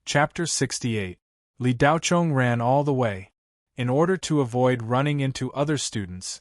Chapter 68. Li Daochong ran all the way. In order to avoid running into other students,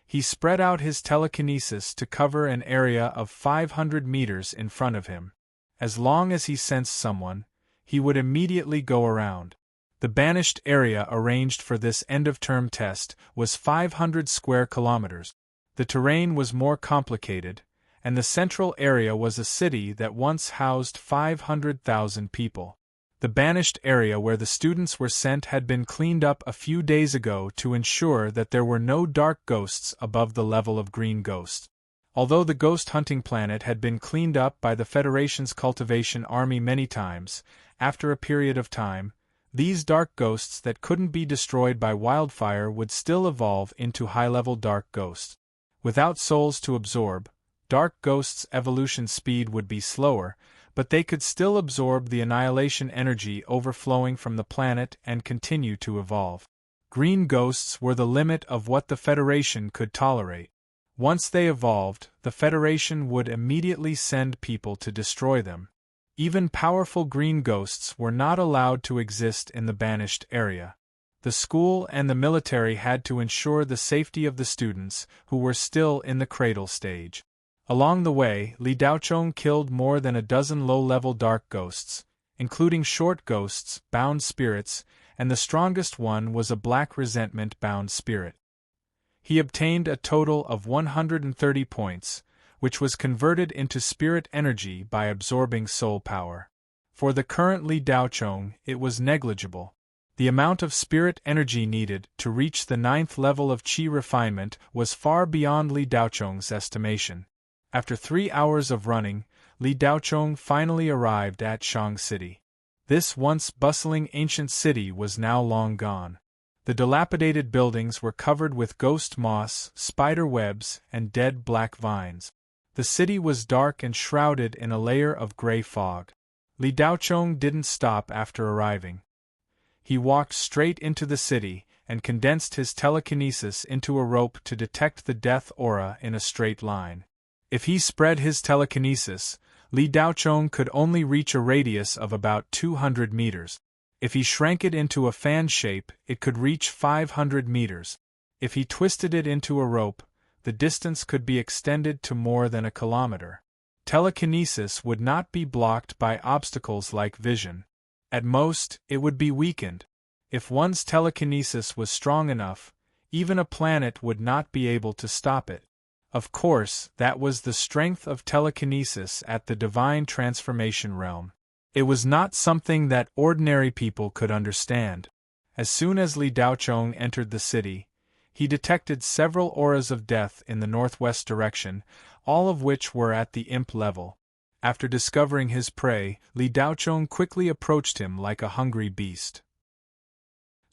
he spread out his telekinesis to cover an area of 500 meters in front of him. As long as he sensed someone, he would immediately go around. The banished area arranged for this end-of-term test was 500 square kilometers. The terrain was more complicated, and the central area was a city that once housed 500,000 people. The banished area where the students were sent had been cleaned up a few days ago to ensure that there were no dark ghosts above the level of green ghosts. Although the ghost hunting planet had been cleaned up by the Federation's cultivation army many times, after a period of time, these dark ghosts that couldn't be destroyed by wildfire would still evolve into high-level dark ghosts. Without souls to absorb, dark ghosts' evolution speed would be slower, but they could still absorb the annihilation energy overflowing from the planet and continue to evolve. Green ghosts were the limit of what the Federation could tolerate. Once they evolved, the Federation would immediately send people to destroy them. Even powerful green ghosts were not allowed to exist in the banished area. The school and the military had to ensure the safety of the students, who were still in the cradle stage. Along the way, Li Daochong killed more than a dozen low-level dark ghosts, including short ghosts, bound spirits, and the strongest one was a black resentment-bound spirit. He obtained a total of 130 points, which was converted into spirit energy by absorbing soul power. For the current Li Daochong, it was negligible. The amount of spirit energy needed to reach the 9th level of qi refinement was far beyond Li Daochong's estimation. After 3 hours of running, Li Daochong finally arrived at Shang City. This once bustling ancient city was now long gone. The dilapidated buildings were covered with ghost moss, spider webs, and dead black vines. The city was dark and shrouded in a layer of gray fog. Li Daochong didn't stop after arriving. He walked straight into the city and condensed his telekinesis into a rope to detect the death aura in a straight line. If he spread his telekinesis, Li Daochong could only reach a radius of about 200 meters. If he shrank it into a fan shape, it could reach 500 meters. If he twisted it into a rope, the distance could be extended to more than a kilometer. Telekinesis would not be blocked by obstacles like vision. At most, it would be weakened. If one's telekinesis was strong enough, even a planet would not be able to stop it. Of course, that was the strength of telekinesis at the divine transformation realm. It was not something that ordinary people could understand. As soon as Li Daochong entered the city, he detected several auras of death in the northwest direction, all of which were at the imp level. After discovering his prey, Li Daochong quickly approached him like a hungry beast.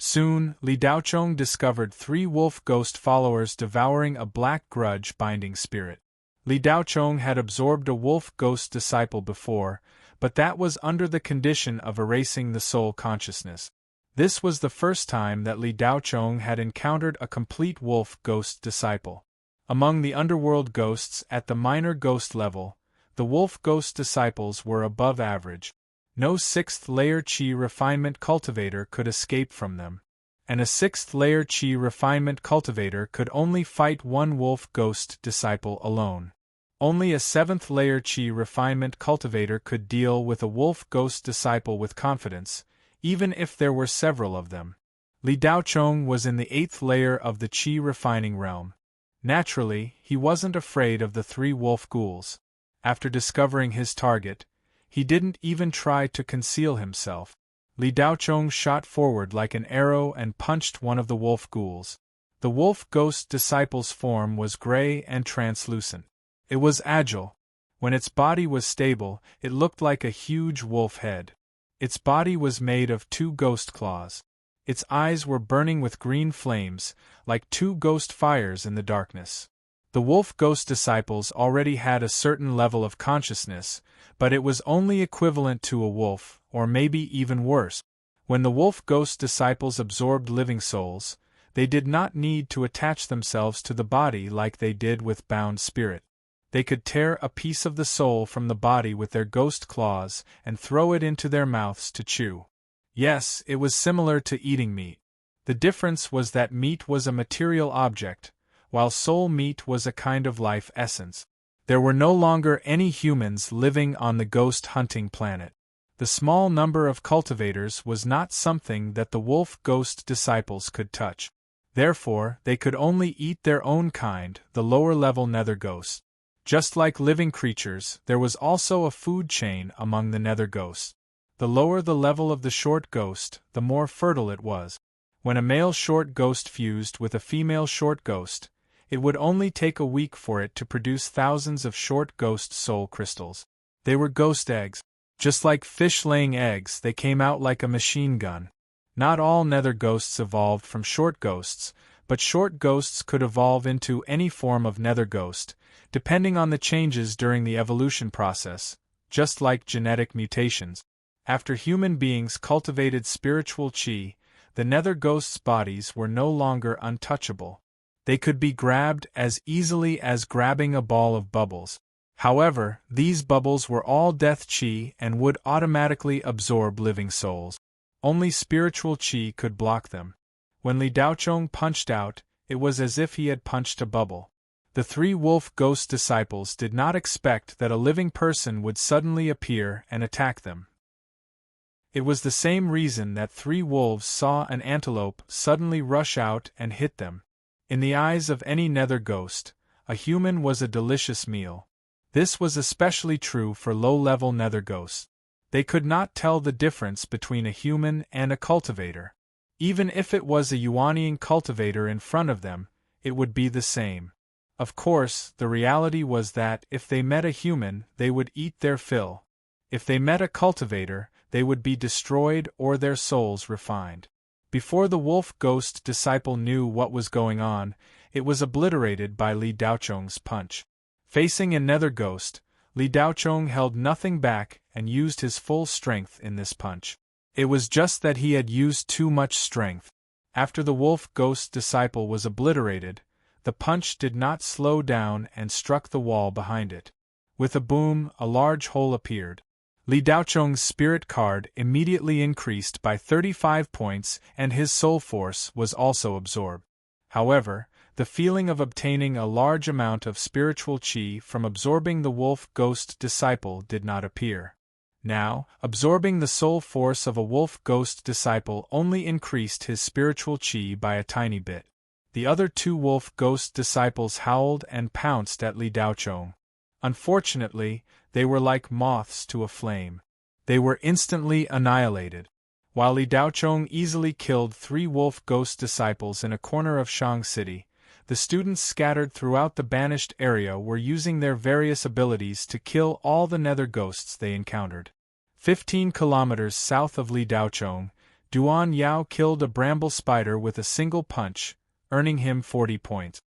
Soon, Li Daochong discovered 3 wolf ghost followers devouring a black grudge-binding spirit. Li Daochong had absorbed a wolf ghost disciple before, but that was under the condition of erasing the soul consciousness. This was the first time that Li Daochong had encountered a complete wolf ghost disciple. Among the underworld ghosts at the minor ghost level, the wolf ghost disciples were above average. No 6th-layer qi refinement cultivator could escape from them. And a 6th-layer qi refinement cultivator could only fight one wolf ghost disciple alone. Only a 7th-layer qi refinement cultivator could deal with a wolf ghost disciple with confidence, even if there were several of them. Li Daochong was in the 8th layer of the qi refining realm. Naturally, he wasn't afraid of the 3 wolf ghouls. After discovering his target, he didn't even try to conceal himself. Li Daochong shot forward like an arrow and punched one of the wolf ghouls. The wolf ghost disciple's form was gray and translucent. It was agile. When its body was stable, it looked like a huge wolf head. Its body was made of 2 ghost claws. Its eyes were burning with green flames, like 2 ghost fires in the darkness. The wolf ghost disciples already had a certain level of consciousness, but it was only equivalent to a wolf, or maybe even worse. When the wolf ghost disciples absorbed living souls, they did not need to attach themselves to the body like they did with bound spirit. They could tear a piece of the soul from the body with their ghost claws and throw it into their mouths to chew. Yes, it was similar to eating meat. The difference was that meat was a material object, while soul meat was a kind of life essence. There were no longer any humans living on the ghost hunting planet. The small number of cultivators was not something that the wolf ghost disciples could touch. Therefore, they could only eat their own kind, the lower-level nether ghosts. Just like living creatures, there was also a food chain among the nether ghosts. The lower the level of the short ghost, the more fertile it was. When a male short ghost fused with a female short ghost, it would only take a week for it to produce thousands of short ghost soul crystals. They were ghost eggs. Just like fish laying eggs, they came out like a machine gun. Not all nether ghosts evolved from short ghosts, but short ghosts could evolve into any form of nether ghost, depending on the changes during the evolution process, just like genetic mutations. After human beings cultivated spiritual chi, the nether ghosts' bodies were no longer untouchable. They could be grabbed as easily as grabbing a ball of bubbles. However, these bubbles were all death chi and would automatically absorb living souls. Only spiritual chi could block them. When Li Daochong punched out, it was as if he had punched a bubble. The three wolf ghost disciples did not expect that a living person would suddenly appear and attack them. It was the same reason that three wolves saw an antelope suddenly rush out and hit them. In the eyes of any nether ghost, a human was a delicious meal. This was especially true for low-level nether ghosts. They could not tell the difference between a human and a cultivator. Even if it was a Yuanian cultivator in front of them, it would be the same. Of course, the reality was that if they met a human, they would eat their fill. If they met a cultivator, they would be destroyed or their souls refined. Before the wolf ghost disciple knew what was going on, it was obliterated by Li Daochong's punch. Facing a nether ghost, Li Daochong held nothing back and used his full strength in this punch. It was just that he had used too much strength. After the wolf ghost disciple was obliterated, the punch did not slow down and struck the wall behind it. With a boom, a large hole appeared. Li Daochong's spirit card immediately increased by 35 points and his soul force was also absorbed. However, the feeling of obtaining a large amount of spiritual chi from absorbing the wolf ghost disciple did not appear. Now, absorbing the soul force of a wolf ghost disciple only increased his spiritual chi by a tiny bit. The other two wolf ghost disciples howled and pounced at Li Daochong. Unfortunately, they were like moths to a flame. They were instantly annihilated. While Li Daochong easily killed 3 wolf ghost disciples in a corner of Shang City, the students scattered throughout the banished area were using their various abilities to kill all the nether ghosts they encountered. 15 kilometers south of Li Daochong, Duan Yao killed a bramble spider with a single punch, earning him 40 points.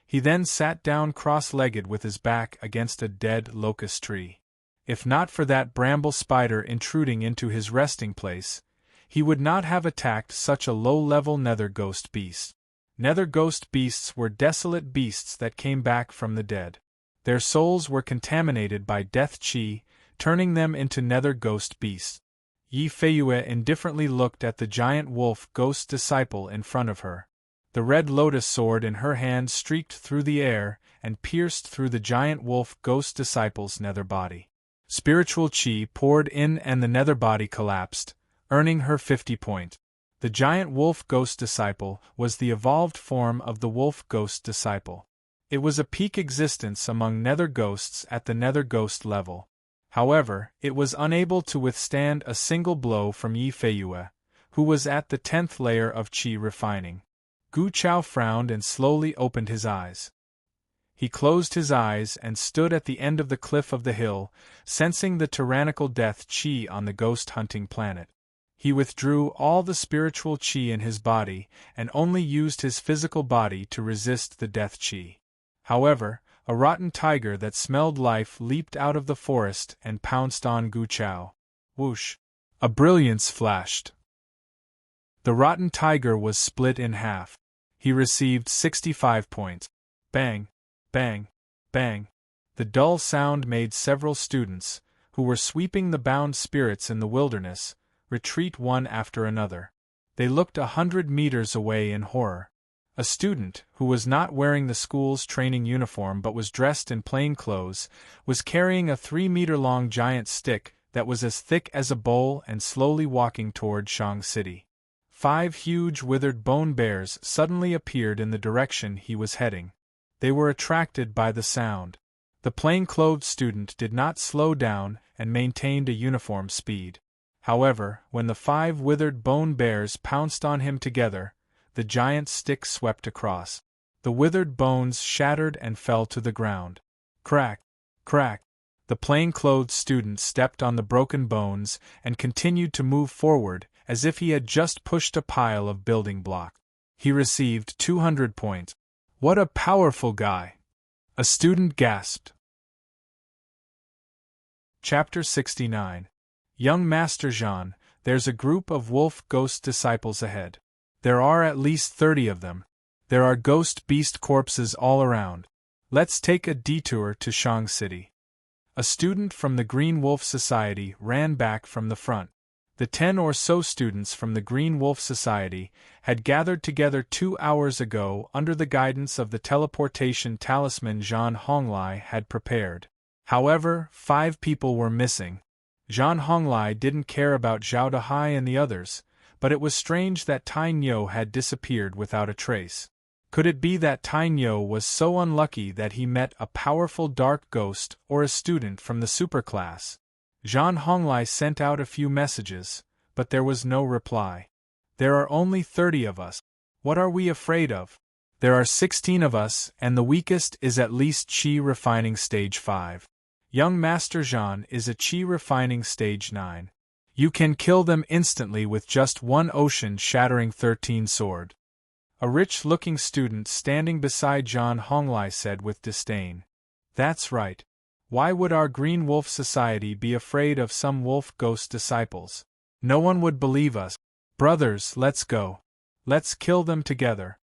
He then sat down cross-legged with his back against a dead locust tree. If not for that bramble spider intruding into his resting place, he would not have attacked such a low-level nether ghost beast. Nether ghost beasts were desolate beasts that came back from the dead. Their souls were contaminated by death chi, turning them into nether ghost beasts. Yi Feiyue indifferently looked at the giant wolf ghost disciple in front of her. The red lotus sword in her hand streaked through the air and pierced through the giant wolf ghost disciple's nether body. Spiritual chi poured in and the nether body collapsed, earning her 50 points. The giant wolf ghost disciple was the evolved form of the wolf ghost disciple. It was a peak existence among nether ghosts at the nether ghost level. However, it was unable to withstand a single blow from Yi Feiyue, who was at the 10th layer of chi refining. Gu Chao frowned and slowly opened his eyes. He closed his eyes and stood at the end of the cliff of the hill, sensing the tyrannical death chi on the ghost-hunting planet. He withdrew all the spiritual chi in his body and only used his physical body to resist the death chi. However, a rotten tiger that smelled life leaped out of the forest and pounced on Gu Chao. Whoosh! A brilliance flashed. The rotten tiger was split in half. He received 65 points. Bang! Bang! Bang! The dull sound made several students, who were sweeping the bound spirits in the wilderness, retreat one after another. They looked 100 meters away in horror. A student, who was not wearing the school's training uniform but was dressed in plain clothes, was carrying a 3-meter-long giant stick that was as thick as a bowl and slowly walking toward Shang City. 5 huge withered bone bears suddenly appeared in the direction he was heading. They were attracted by the sound. The plain-clothed student did not slow down and maintained a uniform speed. However, when the 5 withered bone bears pounced on him together, the giant stick swept across. The withered bones shattered and fell to the ground. Crack! Crack! The plain-clothed student stepped on the broken bones and continued to move forward as if he had just pushed a pile of building blocks. He received 200 points. What a powerful guy! A student gasped. Chapter 69. Young Master Jean, there's a group of wolf ghost disciples ahead. There are at least 30 of them. There are ghost beast corpses all around. Let's take a detour to Shang City. A student from the Green Wolf Society ran back from the front. The 10 or so students from the Green Wolf Society had gathered together 2 hours ago under the guidance of the teleportation talisman Zhang Honglai had prepared. However, 5 people were missing. Zhang Honglai didn't care about Zhao Dehai and the others, but it was strange that Tai Nyo had disappeared without a trace. Could it be that Tai Nyo was so unlucky that he met a powerful dark ghost or a student from the superclass? Zhang Honglai sent out a few messages, but there was no reply. There are only 30 of us. What are we afraid of? There are 16 of us, and the weakest is at least Qi refining stage 5. Young Master Zhan is a Qi refining stage 9. You can kill them instantly with just one ocean-shattering 13 sword. A rich-looking student standing beside Zhang Honglai said with disdain. That's right. Why would our Green Wolf Society be afraid of some wolf ghost disciples? No one would believe us. Brothers, let's go. Let's kill them together.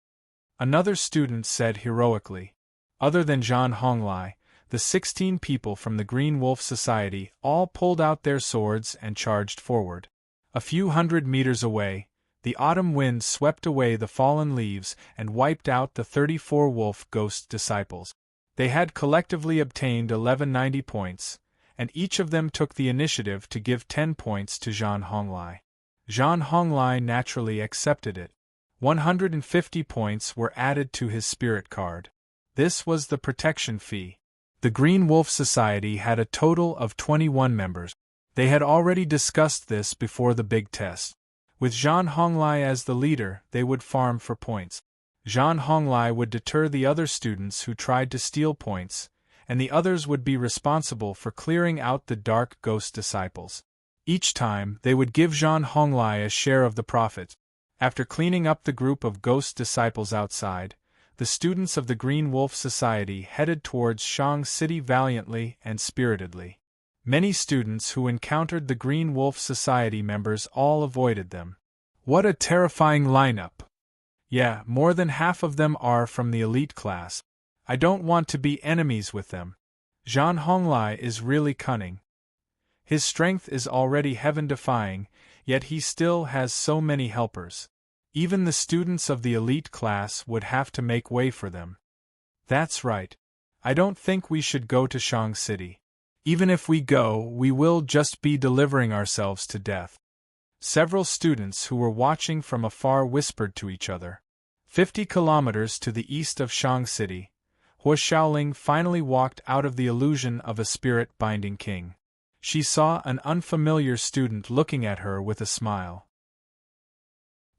Another student said heroically. Other than Zhang Honglai, the 16 people from the Green Wolf Society all pulled out their swords and charged forward. A few hundred meters away, the autumn wind swept away the fallen leaves and wiped out the 34 wolf ghost disciples. They had collectively obtained 1190 points, and each of them took the initiative to give 10 points to Zhang Honglai. Zhang Honglai naturally accepted it. 150 points were added to his spirit card. This was the protection fee. The Green Wolf Society had a total of 21 members. They had already discussed this before the big test. With Zhang Honglai as the leader, they would farm for points. Zhang Honglai would deter the other students who tried to steal points, and the others would be responsible for clearing out the dark ghost disciples. Each time, they would give Zhang Honglai a share of the profit. After cleaning up the group of ghost disciples outside, the students of the Green Wolf Society headed towards Shang City valiantly and spiritedly. Many students who encountered the Green Wolf Society members all avoided them. What a terrifying lineup! Yeah, more than half of them are from the elite class. I don't want to be enemies with them. Zhang Honglai is really cunning. His strength is already heaven-defying, yet he still has so many helpers. Even the students of the elite class would have to make way for them. That's right. I don't think we should go to Shang City. Even if we go, we will just be delivering ourselves to death. Several students who were watching from afar whispered to each other. 50 kilometers to the east of Shang City, Hua Xiaoling finally walked out of the illusion of a spirit-binding king. She saw an unfamiliar student looking at her with a smile.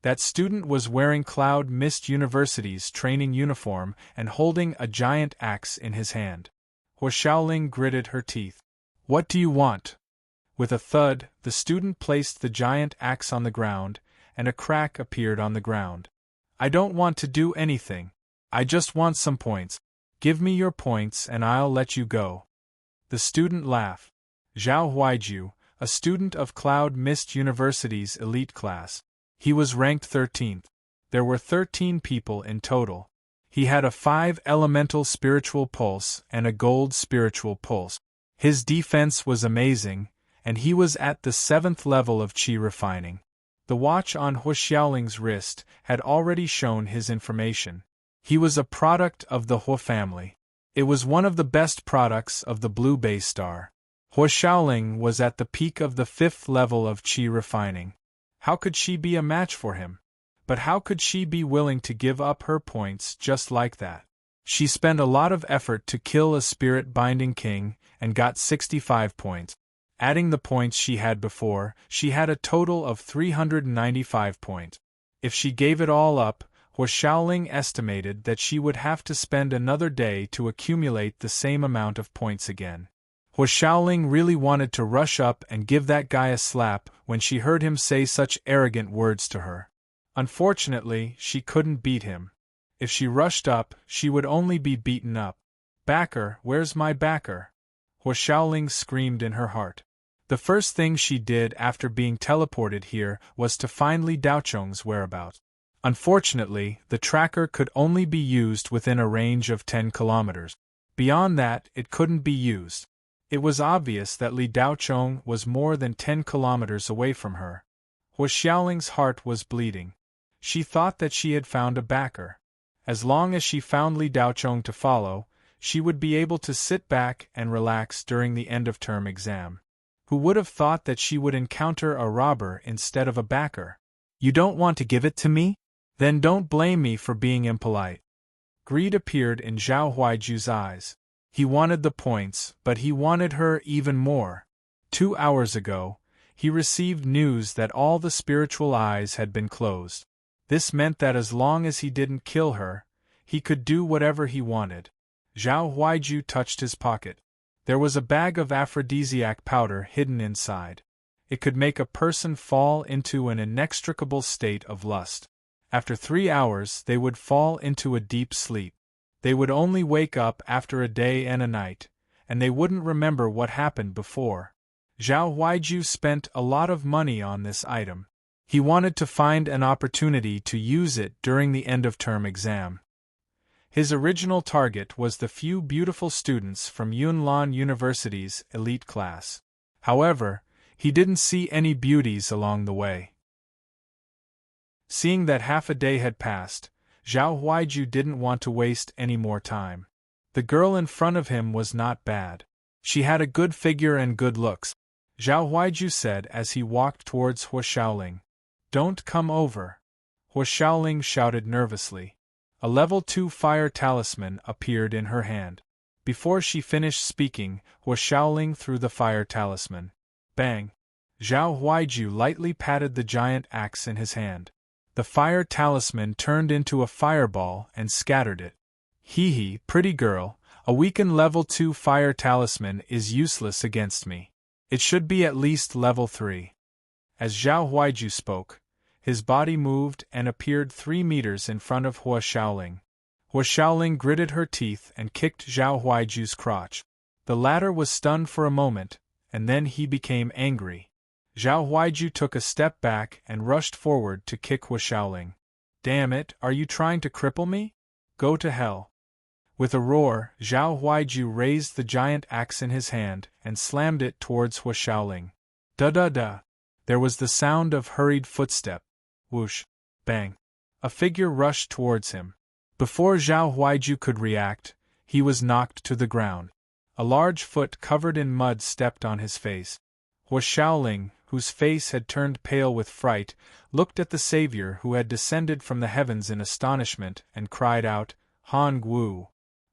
That student was wearing Cloud Mist University's training uniform and holding a giant axe in his hand. Hua Xiaoling gritted her teeth. What do you want? With a thud, the student placed the giant axe on the ground, and a crack appeared on the ground. I don't want to do anything. I just want some points. Give me your points and I'll let you go. The student laughed. Zhao Huaiju, a student of Cloud Mist University's elite class. He was ranked 13th. There were 13 people in total. He had a 5-elemental spiritual pulse and a gold spiritual pulse. His defense was amazing, and he was at the 7th level of Qi refining. The watch on Hu Xiaoling's wrist had already shown his information. He was a product of the Hu family. It was one of the best products of the Blue Bay Star. Hu Xiaoling was at the peak of the 5th level of Qi refining. How could she be a match for him? But how could she be willing to give up her points just like that? She spent a lot of effort to kill a spirit-binding king and got 65 points. Adding the points she had before, she had a total of 395 points. If she gave it all up, Hu Xiaoling estimated that she would have to spend another day to accumulate the same amount of points again. Hu Xiaoling really wanted to rush up and give that guy a slap when she heard him say such arrogant words to her. Unfortunately, she couldn't beat him. If she rushed up, she would only be beaten up. "Backer, where's my backer?" Hu Xiaoling screamed in her heart. The first thing she did after being teleported here was to find Li Daocheng's whereabouts. Unfortunately, the tracker could only be used within a range of 10 kilometers. Beyond that, it couldn't be used. It was obvious that Li Daocheng was more than 10 kilometers away from her. Hu Xiaoling's heart was bleeding. She thought that she had found a backer. As long as she found Li Daocheng to follow, she would be able to sit back and relax during the end-of-term exam. Who would have thought that she would encounter a robber instead of a backer? "You don't want to give it to me? Then don't blame me for being impolite." Greed appeared in Zhao Huaiju's eyes. He wanted the points, but he wanted her even more. 2 hours ago, he received news that all the spiritual eyes had been closed. This meant that as long as he didn't kill her, he could do whatever he wanted. Zhao Huaiju touched his pocket. There was a bag of aphrodisiac powder hidden inside. It could make a person fall into an inextricable state of lust. After 3 hours, they would fall into a deep sleep. They would only wake up after a day and a night, and they wouldn't remember what happened before. Zhao Huaiju spent a lot of money on this item. He wanted to find an opportunity to use it during the end-of-term exam. His original target was the few beautiful students from Yunnan University's elite class. However, he didn't see any beauties along the way. Seeing that half a day had passed, Zhao Huaiju didn't want to waste any more time. The girl in front of him was not bad. She had a good figure and good looks. Zhao Huaiju said as he walked towards Hu Xiaoling. "Don't come over." Hu Xiaoling shouted nervously. A level 2 fire talisman appeared in her hand. Before she finished speaking, Hu Xiaoling threw the fire talisman. Bang! Zhao Huaiju lightly patted the giant axe in his hand. The fire talisman turned into a fireball and scattered it. Hee, pretty girl, a weakened level 2 fire talisman is useless against me. It should be at least level 3. As Zhao Huaiju spoke, his body moved and appeared 3 meters in front of Hu Xiaoling. Hu Xiaoling gritted her teeth and kicked Zhao Huaiju's crotch. The latter was stunned for a moment, and then he became angry. Zhao Huaiju took a step back and rushed forward to kick Hu Xiaoling. "Damn it, are you trying to cripple me? Go to hell." With a roar, Zhao Huaiju raised the giant axe in his hand and slammed it towards Hu Xiaoling. Da-da-da! There was the sound of hurried footstep. Whoosh! Bang! A figure rushed towards him. Before Zhao Huaiju could react, he was knocked to the ground. A large foot covered in mud stepped on his face. Hu Xiaoling, whose face had turned pale with fright, looked at the savior who had descended from the heavens in astonishment and cried out, "Hongwu!"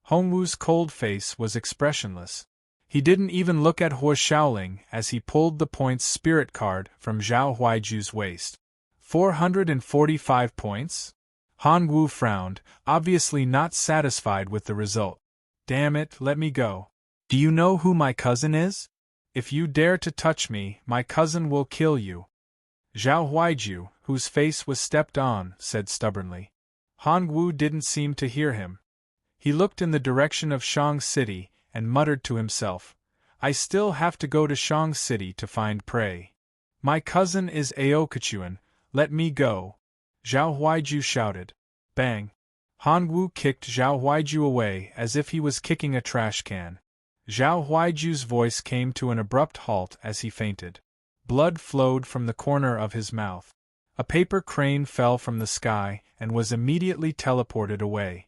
Hongwu's cold face was expressionless. He didn't even look at Hu Xiaoling as he pulled the points spirit card from Zhao Huaiju's waist. 445 points? Hongwu frowned, obviously not satisfied with the result. "Damn it, let me go. Do you know who my cousin is? If you dare to touch me, my cousin will kill you." Zhao Huaiju, whose face was stepped on, said stubbornly. Hongwu didn't seem to hear him. He looked in the direction of Shang City and muttered to himself, "I still have to go to Shang City to find prey. My cousin is Aokachuan, let me go." Zhao Huaiju shouted. Bang! Hongwu kicked Zhao Huaiju away as if he was kicking a trash can. Zhao Huaiju's voice came to an abrupt halt as he fainted. Blood flowed from the corner of his mouth. A paper crane fell from the sky and was immediately teleported away.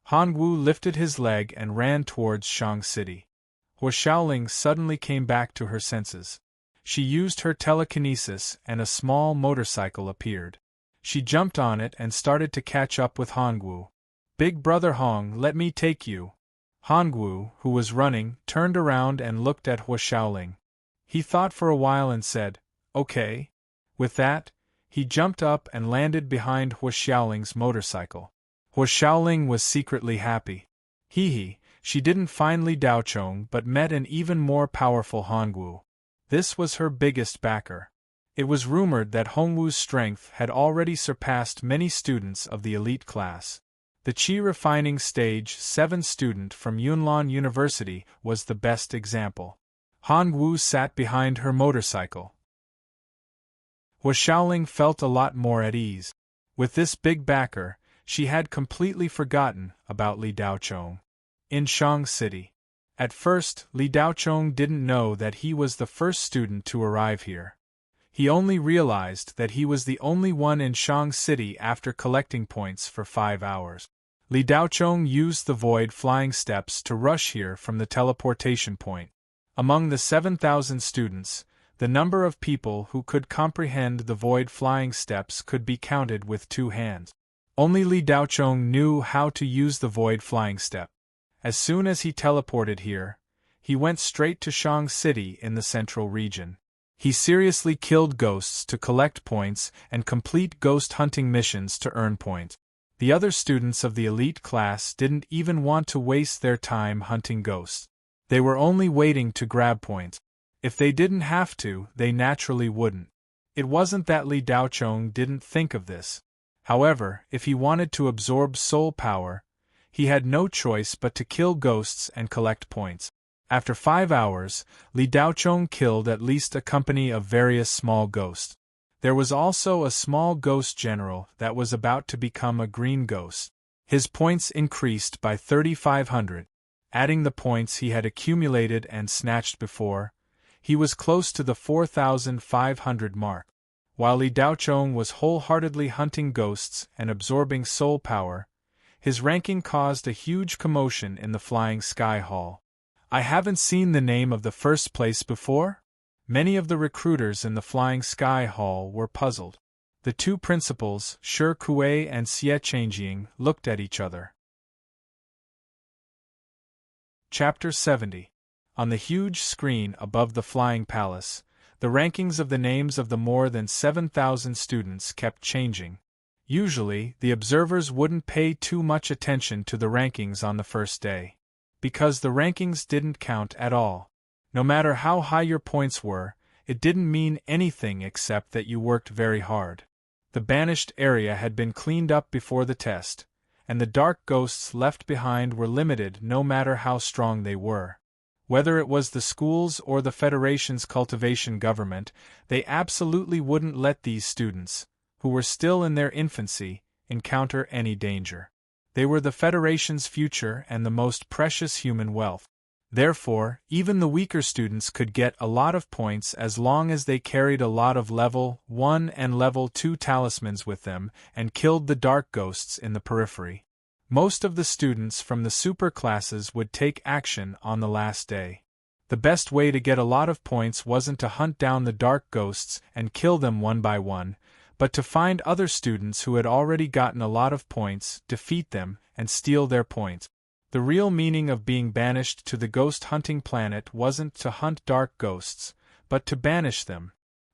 Hongwu lifted his leg and ran towards Shang City. Hua Xiaoling suddenly came back to her senses. She used her telekinesis and a small motorcycle appeared. She jumped on it and started to catch up with Hongwu. "Big brother Hong, let me take you." Hongwu, who was running, turned around and looked at Hua Xiaoling. He thought for a while and said, "Okay." With that, he jumped up and landed behind Hua Xiaoling's motorcycle. Hua Xiaoling was secretly happy. She didn't find Li Daochong but met an even more powerful Hongwu. This was her biggest backer. It was rumored that Hongwu's strength had already surpassed many students of the elite class. The Qi Refining Stage 7 student from Yunnan University was the best example. Hongwu sat behind her motorcycle. Hua Xiaoling felt a lot more at ease. With this big backer, she had completely forgotten about Li Daochong. In Shang City. At first, Li Daochong didn't know that he was the first student to arrive here. He only realized that he was the only one in Shang City after collecting points for 5 hours. Li Daochong used the void flying steps to rush here from the teleportation point. Among the 7,000 students, the number of people who could comprehend the void flying steps could be counted with 2 hands. Only Li Daochong knew how to use the void flying step. As soon as he teleported here, he went straight to Shang City in the central region. He seriously killed ghosts to collect points and complete ghost hunting missions to earn points. The other students of the elite class didn't even want to waste their time hunting ghosts. They were only waiting to grab points. If they didn't have to, they naturally wouldn't. It wasn't that Li Daochong didn't think of this. However, if he wanted to absorb soul power, he had no choice but to kill ghosts and collect points. After 5 hours, Li Daochong killed at least a company of various small ghosts. There was also a small ghost general that was about to become a green ghost. His points increased by 3,500. Adding the points he had accumulated and snatched before, he was close to the 4,500 mark. While Li Daochong was wholeheartedly hunting ghosts and absorbing soul power, his ranking caused a huge commotion in the Flying Sky Hall. "I haven't seen the name of the first place before?" Many of the recruiters in the Flying Sky Hall were puzzled. The 2 principals, Shi Kuei and Xie Changjing, looked at each other. Chapter 70. On the huge screen above the Flying Palace, the rankings of the names of the more than 7,000 students kept changing. Usually, the observers wouldn't pay too much attention to the rankings on the first day. Because the rankings didn't count at all. No matter how high your points were, it didn't mean anything except that you worked very hard. The banished area had been cleaned up before the test, and the dark ghosts left behind were limited no matter how strong they were. Whether it was the schools or the Federation's cultivation government, they absolutely wouldn't let these students, who were still in their infancy, encounter any danger. They were the Federation's future and the most precious human wealth. Therefore, even the weaker students could get a lot of points as long as they carried a lot of level 1 and level 2 talismans with them and killed the dark ghosts in the periphery. Most of the students from the super classes would take action on the last day. The best way to get a lot of points wasn't to hunt down the dark ghosts and kill them one by one, but to find other students who had already gotten a lot of points, defeat them, and steal their points. The real meaning of being banished to the ghost hunting planet wasn't to hunt dark ghosts, but to banish them.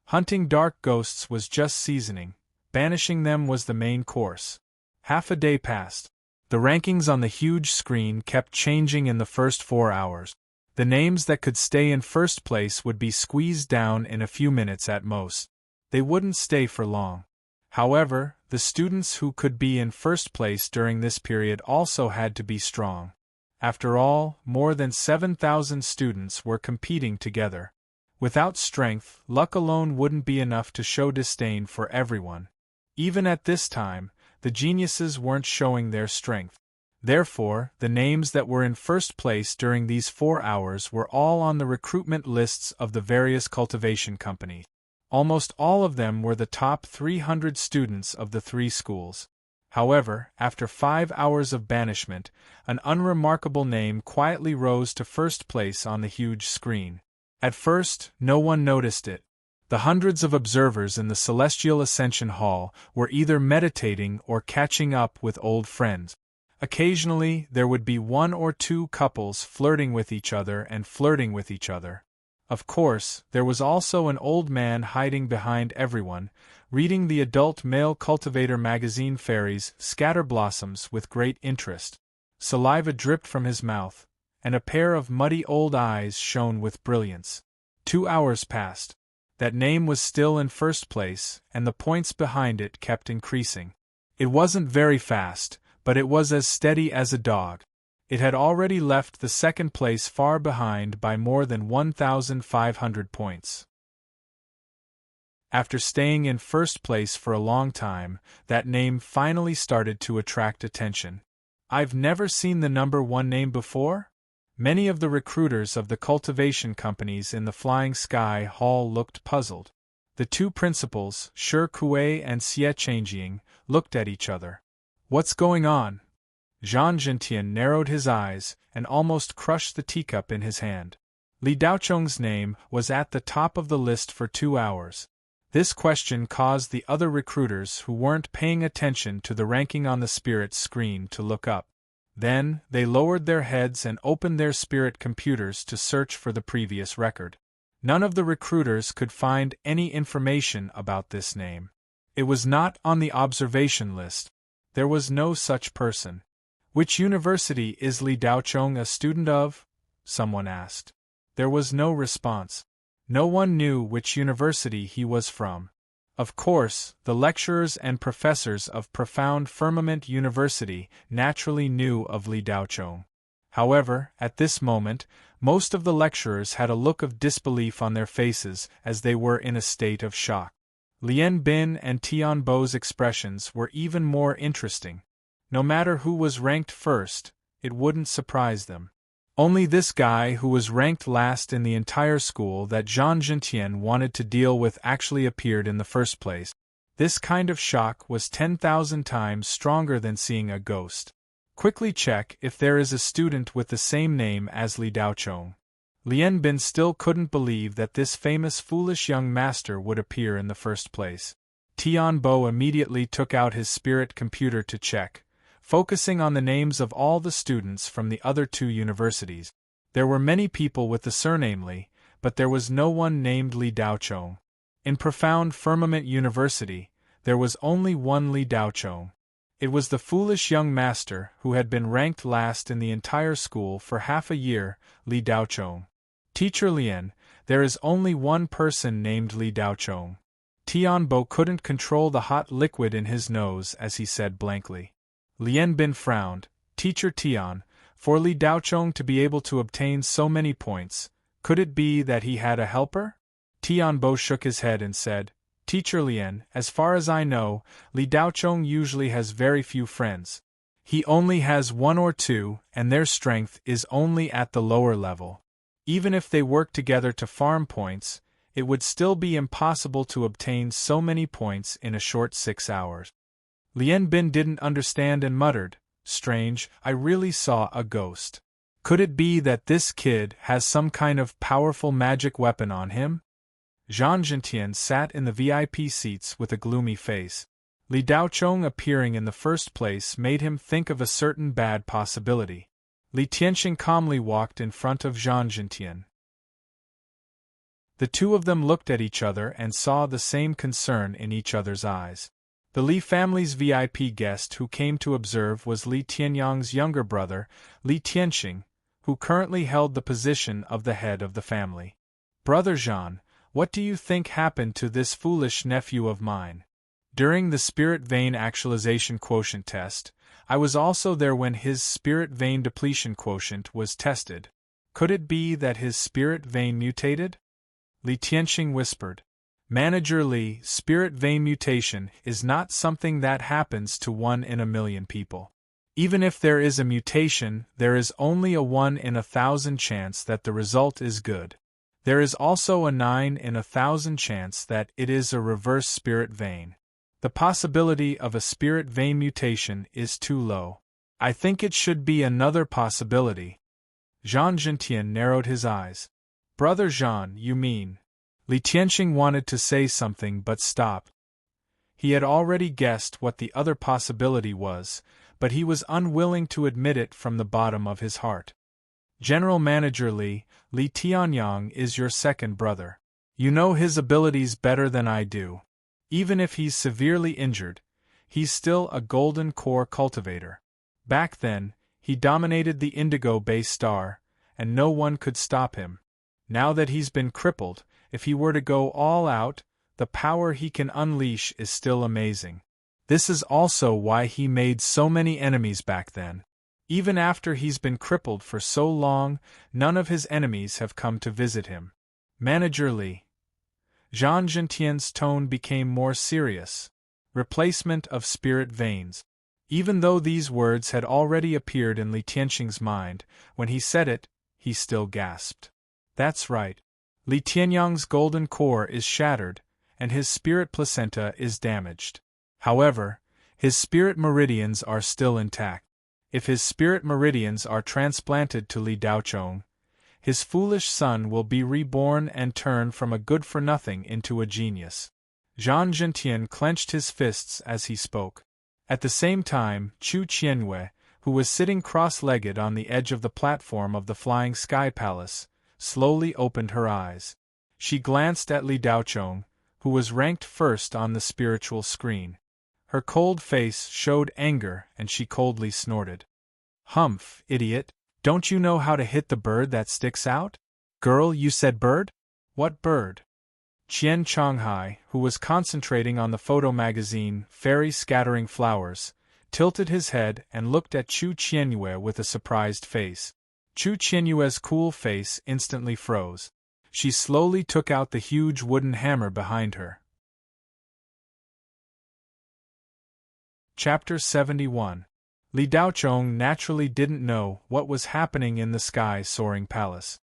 Hunting dark ghosts was just seasoning, banishing them was the main course. Half a day passed. The rankings on the huge screen kept changing in the first 4 hours. The names that could stay in first place would be squeezed down in a few minutes at most. They wouldn't stay for long. However, the students who could be in first place during this period also had to be strong. After all, more than 7,000 students were competing together. Without strength, luck alone wouldn't be enough to show disdain for everyone. Even at this time, the geniuses weren't showing their strength. Therefore, the names that were in first place during these 4 hours were all on the recruitment lists of the various cultivation companies. Almost all of them were the top 300 students of the 3 schools. However, after 5 hours of banishment, an unremarkable name quietly rose to first place on the huge screen. At first, no one noticed it. The hundreds of observers in the Celestial Ascension Hall were either meditating or catching up with old friends. Occasionally, there would be 1 or 2 couples flirting with each other and flirting with each other. Of course, there was also an old man hiding behind everyone, reading the adult male cultivator magazine Fairies Scatter Blossoms with great interest. Saliva dripped from his mouth, and a pair of muddy old eyes shone with brilliance. 2 hours passed. That name was still in first place, and the points behind it kept increasing. It wasn't very fast, but it was as steady as a dog. It had already left the second place far behind by more than 1,500 points. After staying in first place for a long time, that name finally started to attract attention. "I've never seen the number 1 name before?" Many of the recruiters of the cultivation companies in the Flying Sky Hall looked puzzled. The 2 principals, Shi Kuei and Xie Changjing, looked at each other. "What's going on?" Zhang Zhentian narrowed his eyes and almost crushed the teacup in his hand. Li Daocheng's name was at the top of the list for 2 hours. This question caused the other recruiters who weren't paying attention to the ranking on the spirit screen to look up. Then, they lowered their heads and opened their spirit computers to search for the previous record. None of the recruiters could find any information about this name. It was not on the observation list. There was no such person. "Which university is Li Daocheng a student of?" someone asked. There was no response. No one knew which university he was from. Of course, the lecturers and professors of Profound Firmament University naturally knew of Li Daocheng. However, at this moment, most of the lecturers had a look of disbelief on their faces as they were in a state of shock. Lian Bin and Tian Bo's expressions were even more interesting. No matter who was ranked first, it wouldn't surprise them. Only this guy who was ranked last in the entire school that Zhang Zhentian wanted to deal with actually appeared in the first place. This kind of shock was 10,000 times stronger than seeing a ghost. Quickly check if there is a student with the same name as Li Daocheng. Lian Bin still couldn't believe that this famous foolish young master would appear in the first place. Tian Bo immediately took out his spirit computer to check, focusing on the names of all the students from the other 2 universities. There were many people with the surname Li, but there was no one named Li Daocheng. In Profound Firmament University, there was only one Li Daocheng. It was the foolish young master who had been ranked last in the entire school for half a year, Li Daocheng. "Teacher Lian, there is only one person named Li Daocheng." Tian Bo couldn't control the hot liquid in his nose as he said blankly. Lian Bin frowned. "Teacher Tian, for Li Daocheng to be able to obtain so many points, could it be that he had a helper?" Tian Bo shook his head and said, "Teacher Lian, as far as I know, Li Daocheng usually has very few friends. He only has 1 or 2, and their strength is only at the lower level. Even if they work together to farm points, it would still be impossible to obtain so many points in a short 6 hours." Lian Bin didn't understand and muttered, "Strange, I really saw a ghost. Could it be that this kid has some kind of powerful magic weapon on him?" Zhang Zhentian sat in the VIP seats with a gloomy face. Li Daocheng appearing in the first place made him think of a certain bad possibility. Li Tianxing calmly walked in front of Zhang Zhentian. The 2 of them looked at each other and saw the same concern in each other's eyes. The Li family's VIP guest who came to observe was Li Tianyang's younger brother, Li Tianxing, who currently held the position of the head of the family. "Brother Zhan, what do you think happened to this foolish nephew of mine? During the spirit vein actualization quotient test, I was also there when his spirit vein depletion quotient was tested. Could it be that his spirit vein mutated?" Li Tianxing whispered. Manager Lee, spirit vein mutation is not something that happens to 1 in a million people. Even if there is a mutation, there is only a 1 in 1,000 chance that the result is good. There is also a 9 in 1,000 chance that it is a reverse spirit vein. The possibility of a spirit vein mutation is too low. I think it should be another possibility. Jean Gentian narrowed his eyes. Brother Jean, you mean? Li Tianxing wanted to say something but stopped. He had already guessed what the other possibility was, but he was unwilling to admit it from the bottom of his heart. General Manager Li Tianyang is your second brother. You know his abilities better than I do. Even if he's severely injured, he's still a golden core cultivator. Back then, he dominated the Indigo Base Star, and no one could stop him. Now that he's been crippled, if he were to go all out, the power he can unleash is still amazing. This is also why he made so many enemies back then. Even after he's been crippled for so long, none of his enemies have come to visit him. Manager Li. Jean Gentian's tone became more serious. Replacement of spirit veins. Even though these words had already appeared in Li Tianxing's mind, when he said it, he still gasped. That's right. Li Tianyang's golden core is shattered, and his spirit placenta is damaged. However, his spirit meridians are still intact. If his spirit meridians are transplanted to Li Daochong, his foolish son will be reborn and turn from a good-for-nothing into a genius. Jean Gentian clenched his fists as he spoke. At the same time, Chu Qianyue, who was sitting cross-legged on the edge of the platform of the Flying Sky Palace, slowly opened her eyes. She glanced at Li Daochong, who was ranked first on the spiritual screen. Her cold face showed anger and she coldly snorted. Humph, idiot, don't you know how to hit the bird that sticks out? Girl, you said bird? What bird? Qian Chonghai, who was concentrating on the photo magazine Fairy Scattering Flowers, tilted his head and looked at Chu Qianyue with a surprised face. Chu Qianyue's cool face instantly froze. She slowly took out the huge wooden hammer behind her. Chapter 71. Li Daochong naturally didn't know what was happening in the sky-soaring palace.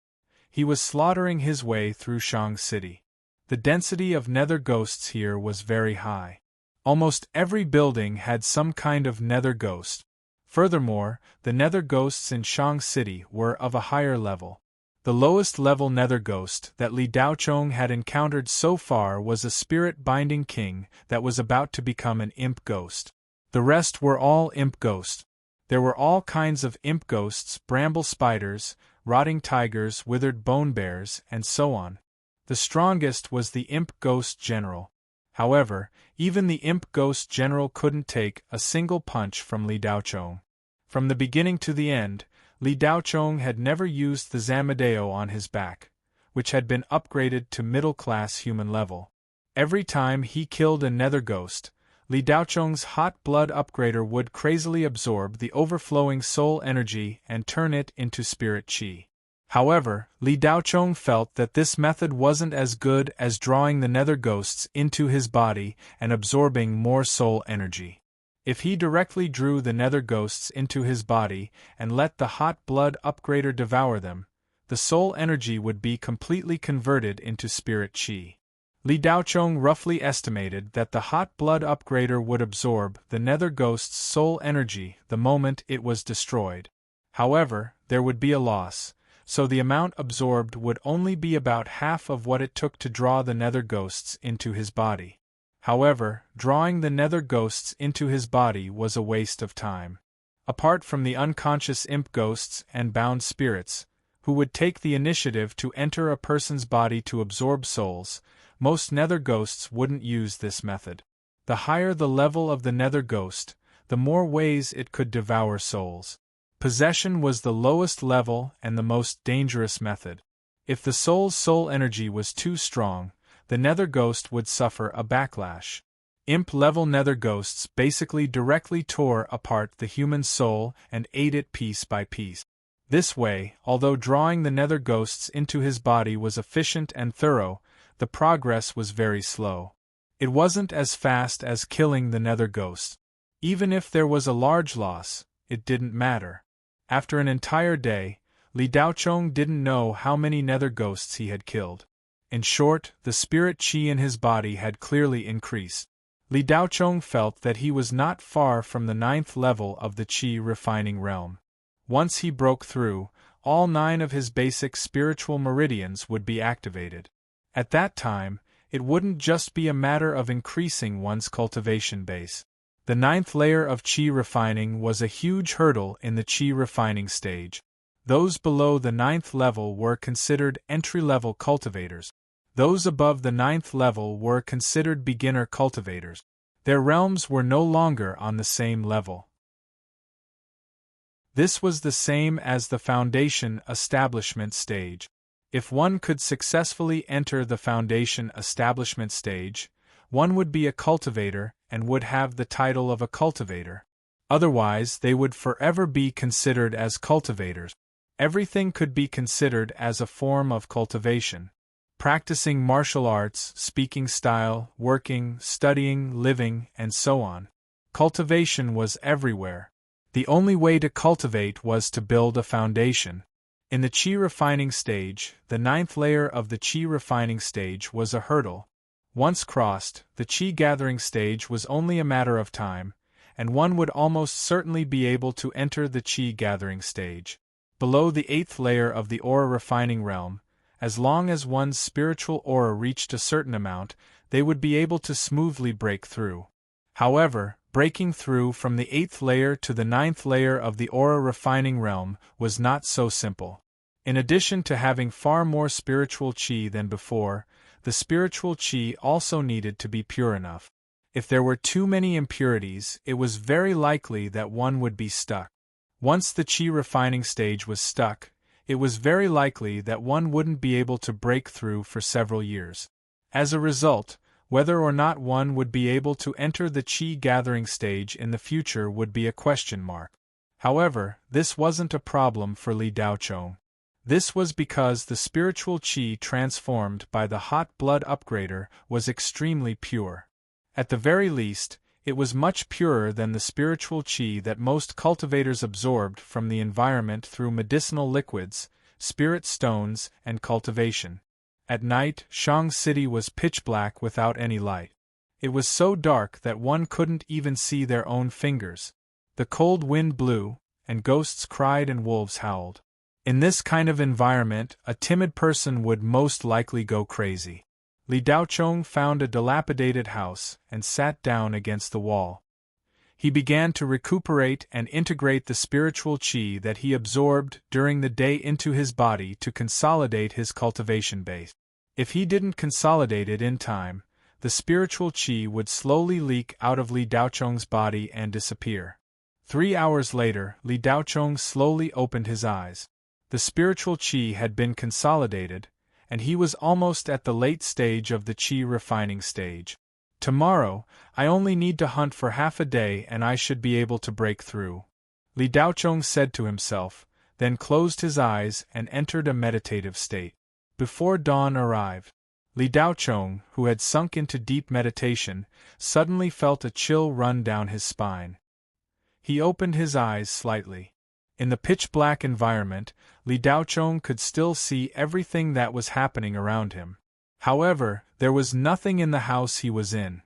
He was slaughtering his way through Shang City. The density of nether ghosts here was very high. Almost every building had some kind of nether ghost. Furthermore, the nether ghosts in Shang City were of a higher level. The lowest level nether ghost that Li Daochong had encountered so far was a spirit-binding king that was about to become an imp ghost. The rest were all imp ghosts. There were all kinds of imp ghosts, bramble spiders, rotting tigers, withered bone bears, and so on. The strongest was the imp ghost general. However, even the imp ghost general couldn't take a single punch from Li Daochong. From the beginning to the end, Li Daochong had never used the Zamadeo on his back, which had been upgraded to middle-class human level. Every time he killed a nether ghost, Li Daochong's hot blood upgrader would crazily absorb the overflowing soul energy and turn it into spirit chi. However, Li Daochong felt that this method wasn't as good as drawing the nether ghosts into his body and absorbing more soul energy. If he directly drew the nether ghosts into his body and let the hot blood upgrader devour them, the soul energy would be completely converted into spirit chi. Li Daochong roughly estimated that the hot blood upgrader would absorb the nether ghost's soul energy the moment it was destroyed. However, there would be a loss, so the amount absorbed would only be about half of what it took to draw the nether ghosts into his body. However, drawing the nether ghosts into his body was a waste of time. Apart from the unconscious imp ghosts and bound spirits, who would take the initiative to enter a person's body to absorb souls, most nether ghosts wouldn't use this method. The higher the level of the nether ghost, the more ways it could devour souls. Possession was the lowest level and the most dangerous method. If the soul's soul energy was too strong, the nether ghost would suffer a backlash. Imp-level nether ghosts basically directly tore apart the human soul and ate it piece by piece. This way, although drawing the nether ghosts into his body was efficient and thorough, the progress was very slow. It wasn't as fast as killing the nether ghosts. Even if there was a large loss, it didn't matter. After an entire day, Li Daochong didn't know how many nether ghosts he had killed. In short, the spirit qi in his body had clearly increased. Li Daochong felt that he was not far from the 9th level of the qi refining realm. Once he broke through, all 9 of his basic spiritual meridians would be activated. At that time, it wouldn't just be a matter of increasing one's cultivation base. The 9th layer of qi refining was a huge hurdle in the qi refining stage. Those below the 9th level were considered entry-level cultivators. Those above the 9th level were considered beginner cultivators. Their realms were no longer on the same level. This was the same as the foundation establishment stage. If one could successfully enter the foundation establishment stage, one would be a cultivator and would have the title of a cultivator. Otherwise, they would forever be considered as cultivators. Everything could be considered as a form of cultivation. Practicing martial arts, speaking style, working, studying, living, and so on. Cultivation was everywhere. The only way to cultivate was to build a foundation. In the qi refining stage, the 9th layer of the qi refining stage was a hurdle. Once crossed, the qi gathering stage was only a matter of time, and one would almost certainly be able to enter the qi gathering stage. Below the 8th layer of the aura refining realm, as long as one's spiritual aura reached a certain amount, they would be able to smoothly break through. However, breaking through from the 8th layer to the 9th layer of the aura refining realm was not so simple. In addition to having far more spiritual qi than before, the spiritual qi also needed to be pure enough. If there were too many impurities, it was very likely that one would be stuck. Once the qi refining stage was stuck, it was very likely that one wouldn't be able to break through for several years. As a result, whether or not one would be able to enter the qi gathering stage in the future would be a question mark. However, this wasn't a problem for Li Daochong. This was because the spiritual qi transformed by the hot blood upgrader was extremely pure. At the very least, it was much purer than the spiritual qi that most cultivators absorbed from the environment through medicinal liquids, spirit stones, and cultivation. At night, Shang City was pitch black without any light. It was so dark that one couldn't even see their own fingers. The cold wind blew, and ghosts cried and wolves howled. In this kind of environment, a timid person would most likely go crazy. Li Daochong found a dilapidated house and sat down against the wall. He began to recuperate and integrate the spiritual qi that he absorbed during the day into his body to consolidate his cultivation base. If he didn't consolidate it in time, the spiritual qi would slowly leak out of Li Daochong's body and disappear. 3 hours later, Li Daochong slowly opened his eyes. The spiritual qi had been consolidated, and he was almost at the late stage of the qi refining stage. Tomorrow, I only need to hunt for half a day and I should be able to break through, Li Daochong said to himself, then closed his eyes and entered a meditative state. Before dawn arrived, Li Daochong, who had sunk into deep meditation, suddenly felt a chill run down his spine. He opened his eyes slightly. In the pitch-black environment, Li Daochong could still see everything that was happening around him. However, there was nothing in the house he was in.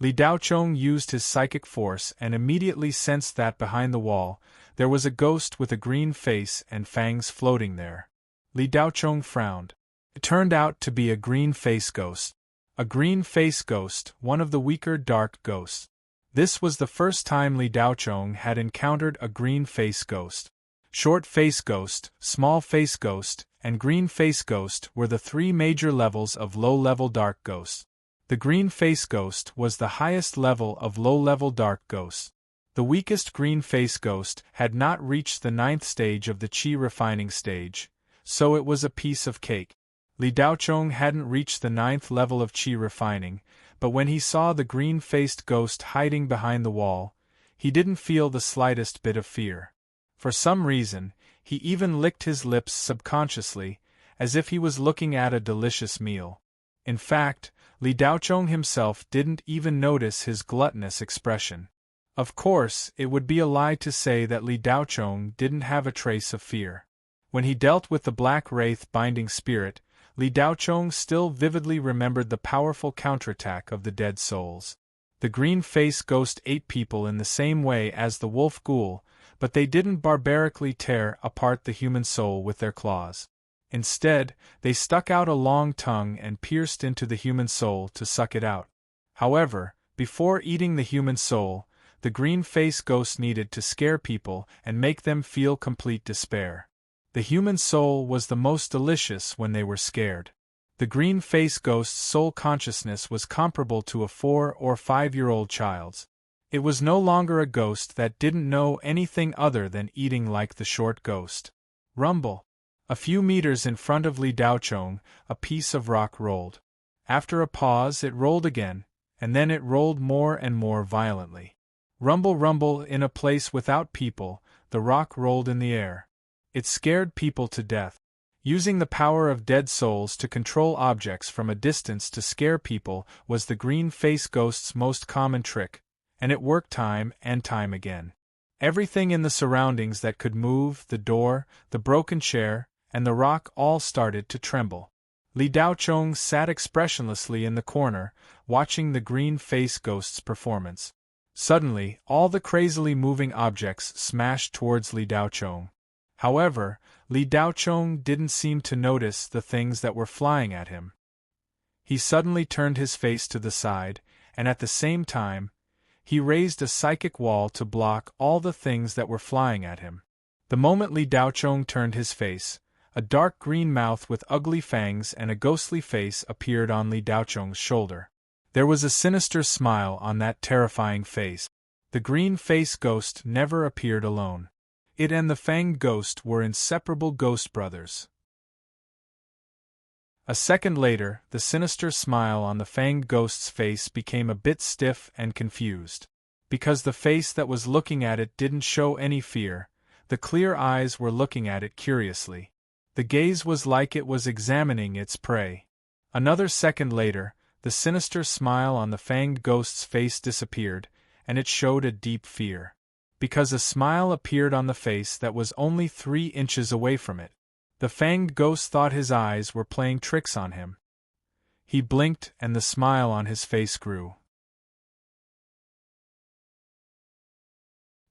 Li Daochong used his psychic force and immediately sensed that behind the wall, there was a ghost with a green face and fangs floating there. Li Daochong frowned. It turned out to be a green face ghost. A green face ghost, one of the weaker dark ghosts. This was the first time Li Daochong had encountered a green face ghost. Short face ghost, small face ghost, and green face ghost were the 3 major levels of low-level dark ghosts. The green face ghost was the highest level of low-level dark ghosts. The weakest green face ghost had not reached the 9th stage of the qi refining stage, so it was a piece of cake. Li Daochong hadn't reached the 9th level of qi refining, but when he saw the green-faced ghost hiding behind the wall, he didn't feel the slightest bit of fear. For some reason, he even licked his lips subconsciously, as if he was looking at a delicious meal. In fact, Li Daochong himself didn't even notice his gluttonous expression. Of course, it would be a lie to say that Li Daochong didn't have a trace of fear. When he dealt with the Black Wraith binding spirit, Li Daochong still vividly remembered the powerful counterattack of the dead souls. The green face ghost ate people in the same way as the wolf ghoul, but they didn't barbarically tear apart the human soul with their claws. Instead, they stuck out a long tongue and pierced into the human soul to suck it out. However, before eating the human soul, the green face ghost needed to scare people and make them feel complete despair. The human soul was the most delicious when they were scared. The green face ghost's soul consciousness was comparable to a 4 or 5-year-old child's. It was no longer a ghost that didn't know anything other than eating like the short ghost. Rumble. A few meters in front of Li Daochong, a piece of rock rolled. After a pause it rolled again, and then it rolled more and more violently. Rumble, rumble. In a place without people, the rock rolled in the air. It scared people to death. Using the power of dead souls to control objects from a distance to scare people was the green face ghost's most common trick, and it worked time and time again. Everything in the surroundings that could move, the door, the broken chair, and the rock all started to tremble. Li Daochong sat expressionlessly in the corner, watching the green face ghost's performance. Suddenly, all the crazily moving objects smashed towards Li Daochong. However, Li Daochong didn't seem to notice the things that were flying at him. He suddenly turned his face to the side, and at the same time, he raised a psychic wall to block all the things that were flying at him. The moment Li Daochong turned his face, a dark green mouth with ugly fangs and a ghostly face appeared on Li Daochong's shoulder. There was a sinister smile on that terrifying face. The green face ghost never appeared alone. It and the fanged ghost were inseparable ghost brothers. A second later, the sinister smile on the fanged ghost's face became a bit stiff and confused. Because the face that was looking at it didn't show any fear, the clear eyes were looking at it curiously. The gaze was like it was examining its prey. Another second later, the sinister smile on the fanged ghost's face disappeared, and it showed a deep fear. Because a smile appeared on the face that was only 3 inches away from it. The fanged ghost thought his eyes were playing tricks on him. He blinked and the smile on his face grew.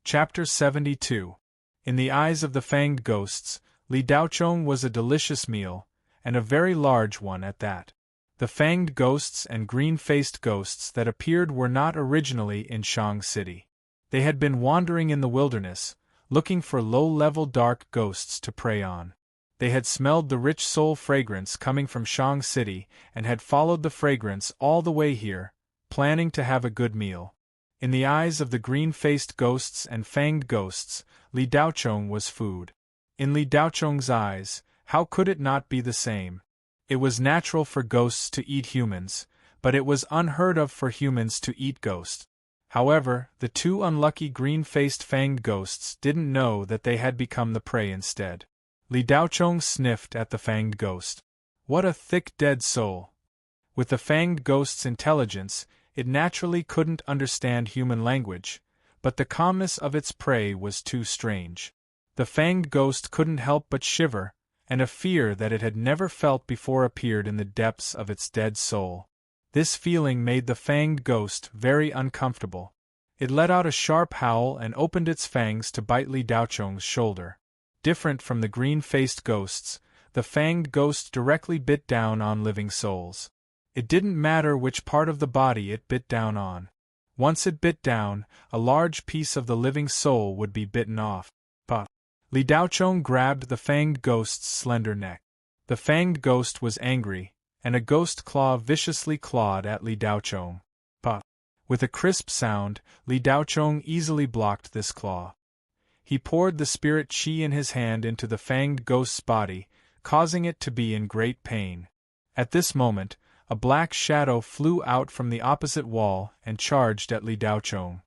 Chapter 72. In the eyes of the fanged ghosts, Li Daochong was a delicious meal, and a very large one at that. The fanged ghosts and green-faced ghosts that appeared were not originally in Shang City. They had been wandering in the wilderness, looking for low-level dark ghosts to prey on. They had smelled the rich soul fragrance coming from Shang City and had followed the fragrance all the way here, planning to have a good meal. In the eyes of the green-faced ghosts and fanged ghosts, Li Daochong was food. In Li Daochong's eyes, how could it not be the same? It was natural for ghosts to eat humans, but it was unheard of for humans to eat ghosts. However, the 2 unlucky green-faced fanged ghosts didn't know that they had become the prey instead. Li Daochong sniffed at the fanged ghost. What a thick dead soul! With the fanged ghost's intelligence, it naturally couldn't understand human language, but the calmness of its prey was too strange. The fanged ghost couldn't help but shiver, and a fear that it had never felt before appeared in the depths of its dead soul. This feeling made the fanged ghost very uncomfortable. It let out a sharp howl and opened its fangs to bite Li Daochong's shoulder. Different from the green-faced ghosts, the fanged ghost directly bit down on living souls. It didn't matter which part of the body it bit down on. Once it bit down, a large piece of the living soul would be bitten off. But Li Daochong grabbed the fanged ghost's slender neck. The fanged ghost was angry, and a ghost claw viciously clawed at Li Daochong. But with a crisp sound, Li Daochong easily blocked this claw. He poured the spirit qi in his hand into the fanged ghost's body, causing it to be in great pain. At this moment, a black shadow flew out from the opposite wall and charged at Li Daochong.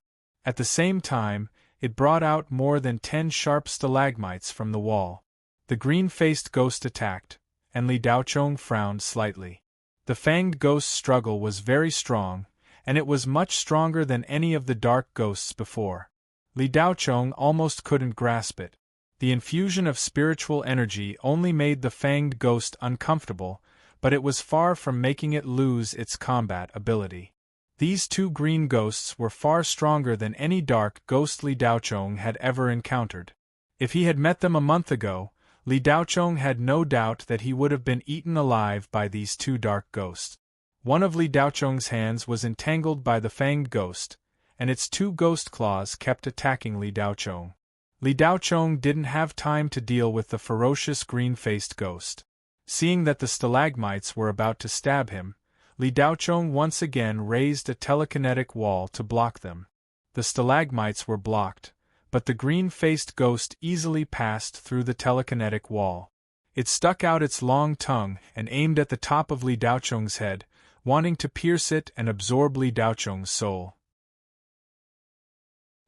At the same time, it brought out more than 10 sharp stalagmites from the wall. The green-faced ghost attacked, and Li Daochong frowned slightly. The fanged ghost's struggle was very strong, and it was much stronger than any of the dark ghosts before. Li Daochong almost couldn't grasp it. The infusion of spiritual energy only made the fanged ghost uncomfortable, but it was far from making it lose its combat ability. These two green ghosts were far stronger than any dark ghost Li Daochong had ever encountered. If he had met them a month ago, Li Daochong had no doubt that he would have been eaten alive by these two dark ghosts. One of Li Daochong's hands was entangled by the fanged ghost, and its two ghost claws kept attacking Li Daochong. Li Daochong didn't have time to deal with the ferocious green-faced ghost. Seeing that the stalagmites were about to stab him, Li Daochong once again raised a telekinetic wall to block them. The stalagmites were blocked, but the green-faced ghost easily passed through the telekinetic wall. It stuck out its long tongue and aimed at the top of Li Daochong's head, wanting to pierce it and absorb Li Daochong's soul.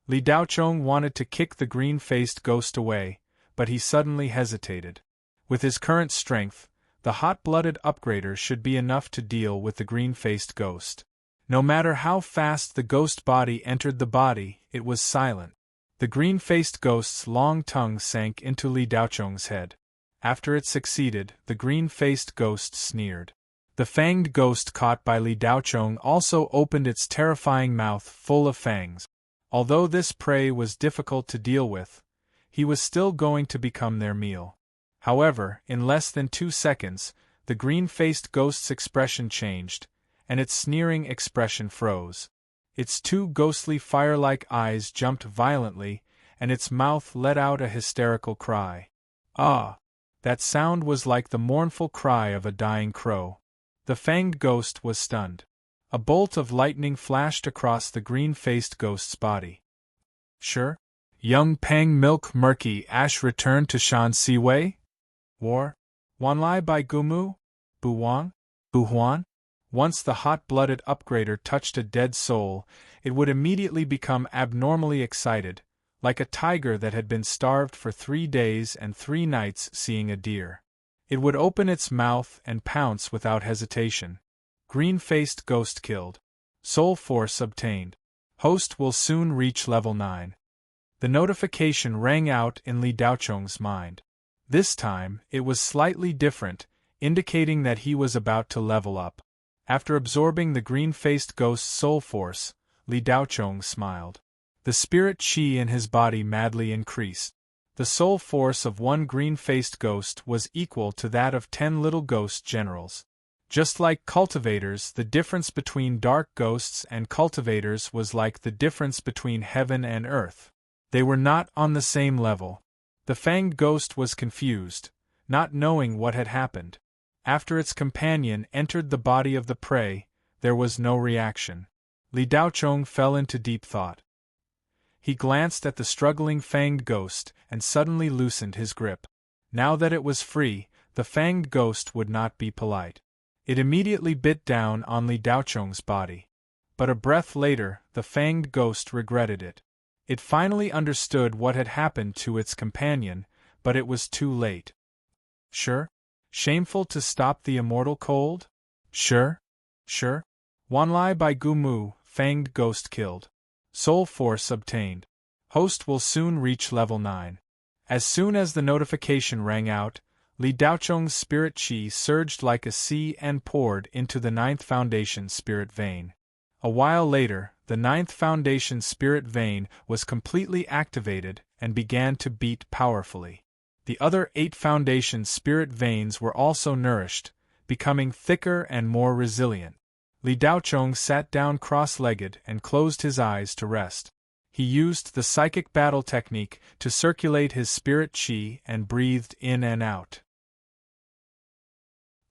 Li Daochong wanted to kick the green-faced ghost away, but he suddenly hesitated. With his current strength, the hot-blooded upgrader should be enough to deal with the green-faced ghost. No matter how fast the ghost body entered the body, it was silent. The green-faced ghost's long tongue sank into Li Daochong's head. After it succeeded, the green-faced ghost sneered. The fanged ghost caught by Li Daochong also opened its terrifying mouth full of fangs. Although this prey was difficult to deal with, he was still going to become their meal. However, in less than 2 seconds, the green-faced ghost's expression changed, and its sneering expression froze. Its two ghostly fire-like eyes jumped violently, and its mouth let out a hysterical cry. Ah! That sound was like the mournful cry of a dying crow. The fanged ghost was stunned. A bolt of lightning flashed across the green-faced ghost's body. Sure? Young Pang Milk Murky Ash returned to Shan Siwei? War? Wanlai by Gumu? Buwang? Buhuan? Once the hot-blooded upgrader touched a dead soul, it would immediately become abnormally excited, like a tiger that had been starved for 3 days and 3 nights seeing a deer. It would open its mouth and pounce without hesitation. Green-faced ghost killed. Soul force obtained. Host will soon reach level 9. The notification rang out in Li Daochong's mind. This time, it was slightly different, indicating that he was about to level up. After absorbing the green-faced ghost's soul force, Li Daochong smiled. The spirit chi in his body madly increased. The soul force of one green-faced ghost was equal to that of 10 little ghost generals. Just like cultivators, the difference between dark ghosts and cultivators was like the difference between heaven and earth. They were not on the same level. The fanged ghost was confused, not knowing what had happened. After its companion entered the body of the prey, there was no reaction. Li Daochong fell into deep thought. He glanced at the struggling fanged ghost and suddenly loosened his grip. Now that it was free, the fanged ghost would not be polite. It immediately bit down on Li Daochong's body. But a breath later, the fanged ghost regretted it. It finally understood what had happened to its companion, but it was too late. Sure? Shameful to stop the immortal cold? Sure? Sure? Wanlai by Gumu, fanged ghost killed. Soul force obtained. Host will soon reach level 9. As soon as the notification rang out, Li Daochong's spirit chi surged like a sea and poured into the 9th Foundation spirit vein. A while later, the 9th Foundation spirit vein was completely activated and began to beat powerfully. The other 8 Foundation spirit veins were also nourished, becoming thicker and more resilient. Li Daochong sat down cross-legged and closed his eyes to rest. He used the psychic battle technique to circulate his spirit chi and breathed in and out.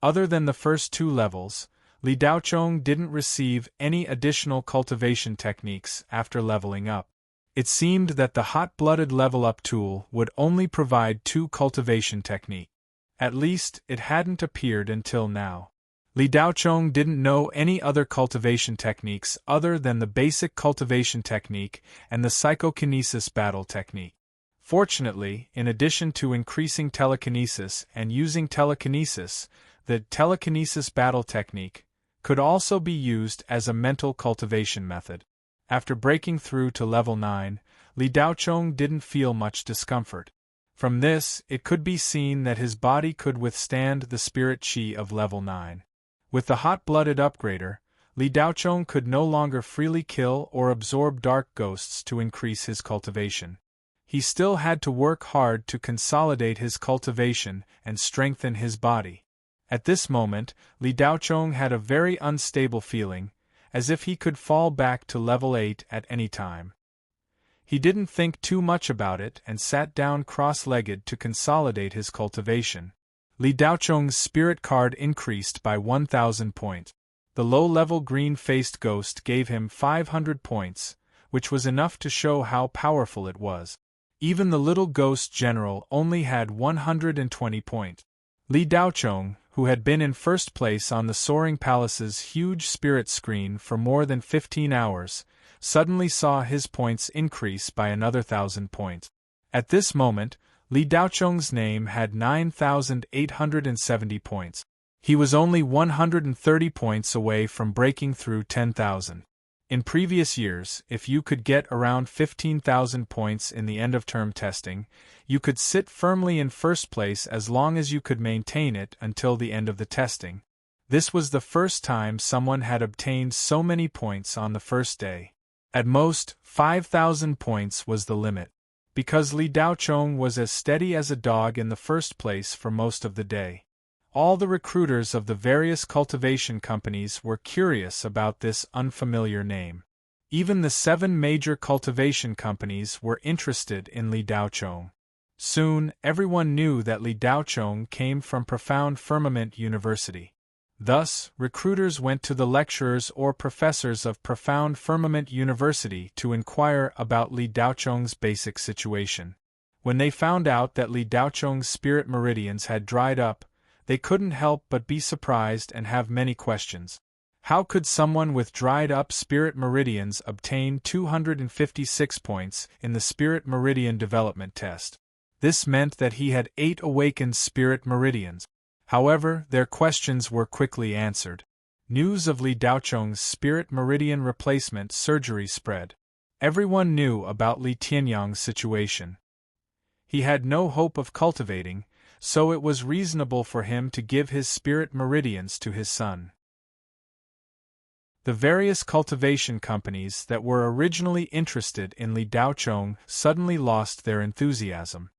Other than the first 2 levels, Li Daochong didn't receive any additional cultivation techniques after leveling up. It seemed that the hot-blooded level-up tool would only provide 2 cultivation techniques. At least, it hadn't appeared until now. Li Daochong didn't know any other cultivation techniques other than the basic cultivation technique and the psychokinesis battle technique. Fortunately, in addition to increasing telekinesis and using telekinesis, the telekinesis battle technique could also be used as a mental cultivation method. After breaking through to level 9, Li Daochong didn't feel much discomfort. From this, it could be seen that his body could withstand the spirit qi of level 9. With the hot-blooded upgrader, Li Daochong could no longer freely kill or absorb dark ghosts to increase his cultivation. He still had to work hard to consolidate his cultivation and strengthen his body. At this moment, Li Daochong had a very unstable feeling, as if he could fall back to level 8 at any time. He didn't think too much about it and sat down cross-legged to consolidate his cultivation. Li Daochong's spirit card increased by 1,000 points. The low-level green-faced ghost gave him 500 points, which was enough to show how powerful it was. Even the little ghost general only had 120 points. Li Daochong, who had been in first place on the Soaring Palace's huge spirit screen for more than 15 hours, suddenly saw his points increase by another 1,000 points. At this moment, Li Daochong's name had 9,870 points. He was only 130 points away from breaking through 10,000. In previous years, if you could get around 15,000 points in the end-of-term testing, you could sit firmly in first place as long as you could maintain it until the end of the testing. This was the first time someone had obtained so many points on the first day. At most, 5,000 points was the limit. Because Li Daochong was as steady as a dog in the first place for most of the day. All the recruiters of the various cultivation companies were curious about this unfamiliar name. Even the 7 major cultivation companies were interested in Li Daochong. Soon, everyone knew that Li Daochong came from Profound Firmament University. Thus, recruiters went to the lecturers or professors of Profound Firmament University to inquire about Li Daochong's basic situation. When they found out that Li Daochong's spirit meridians had dried up, they couldn't help but be surprised and have many questions. How could someone with dried-up spirit meridians obtain 256 points in the Spirit Meridian Development Test? This meant that he had 8 awakened spirit meridians. However, their questions were quickly answered. News of Li Daochong's spirit meridian replacement surgery spread. Everyone knew about Li Tianyang's situation. He had no hope of cultivating, so it was reasonable for him to give his spirit meridians to his son. The various cultivation companies that were originally interested in Li Daochong suddenly lost their enthusiasm.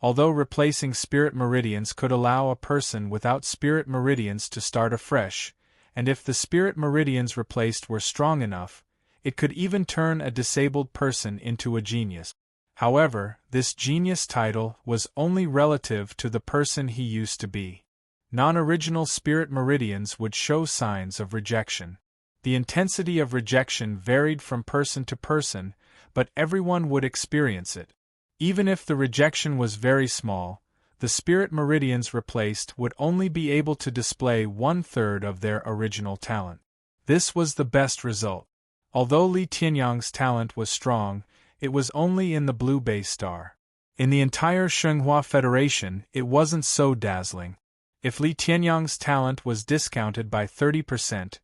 Although replacing spirit meridians could allow a person without spirit meridians to start afresh, and if the spirit meridians replaced were strong enough, it could even turn a disabled person into a genius. However, this genius title was only relative to the person he used to be. Non-original spirit meridians would show signs of rejection. The intensity of rejection varied from person to person, but everyone would experience it. Even if the rejection was very small, the spirit meridians replaced would only be able to display 1/3 of their original talent. This was the best result. Although Li Tianyang's talent was strong, it was only in the blue base star. In the entire Shenghua Federation, it wasn't so dazzling. If Li Tianyang's talent was discounted by 30%,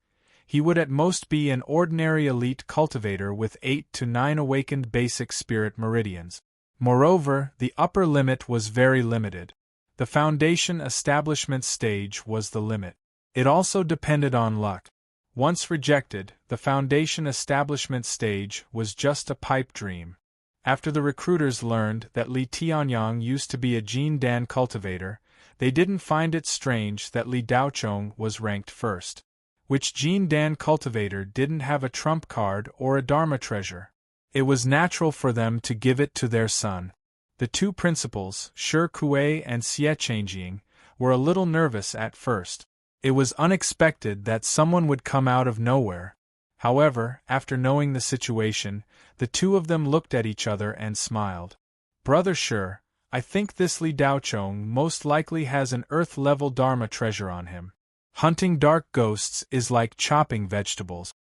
he would at most be an ordinary elite cultivator with 8 to 9 awakened basic spirit meridians. Moreover, the upper limit was very limited. The foundation establishment stage was the limit. It also depended on luck. Once rejected, the foundation establishment stage was just a pipe dream. After the recruiters learned that Li Tianyang used to be a Jin Dan cultivator, they didn't find it strange that Li Daochong was ranked first. Which Jin Dan cultivator didn't have a trump card or a Dharma treasure? It was natural for them to give it to their son. The 2 principals, Shi Kuei and Xie Changjing, were a little nervous at first. It was unexpected that someone would come out of nowhere. However, after knowing the situation, the 2 of them looked at each other and smiled. Brother Shi, I think this Li Daochong most likely has an earth-level Dharma treasure on him. Hunting dark ghosts is like chopping vegetables.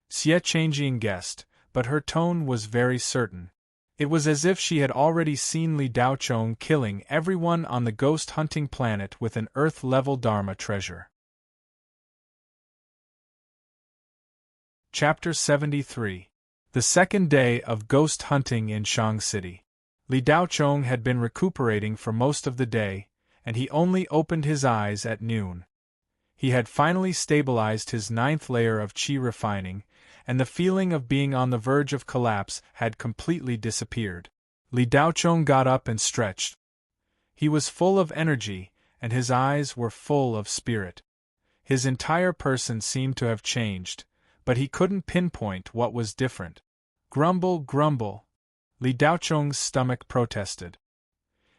Xie Changjing guessed, but her tone was very certain. It was as if she had already seen Li Daochong killing everyone on the ghost-hunting planet with an Earth-level Dharma treasure. Chapter 73. The second day of ghost hunting in Shang City. Li Daochong had been recuperating for most of the day, and he only opened his eyes at noon. He had finally stabilized his 9th layer of qi refining, and the feeling of being on the verge of collapse had completely disappeared. Li Daochong got up and stretched. He was full of energy, and his eyes were full of spirit. His entire person seemed to have changed, but he couldn't pinpoint what was different. Grumble, grumble. Li Daochong's stomach protested.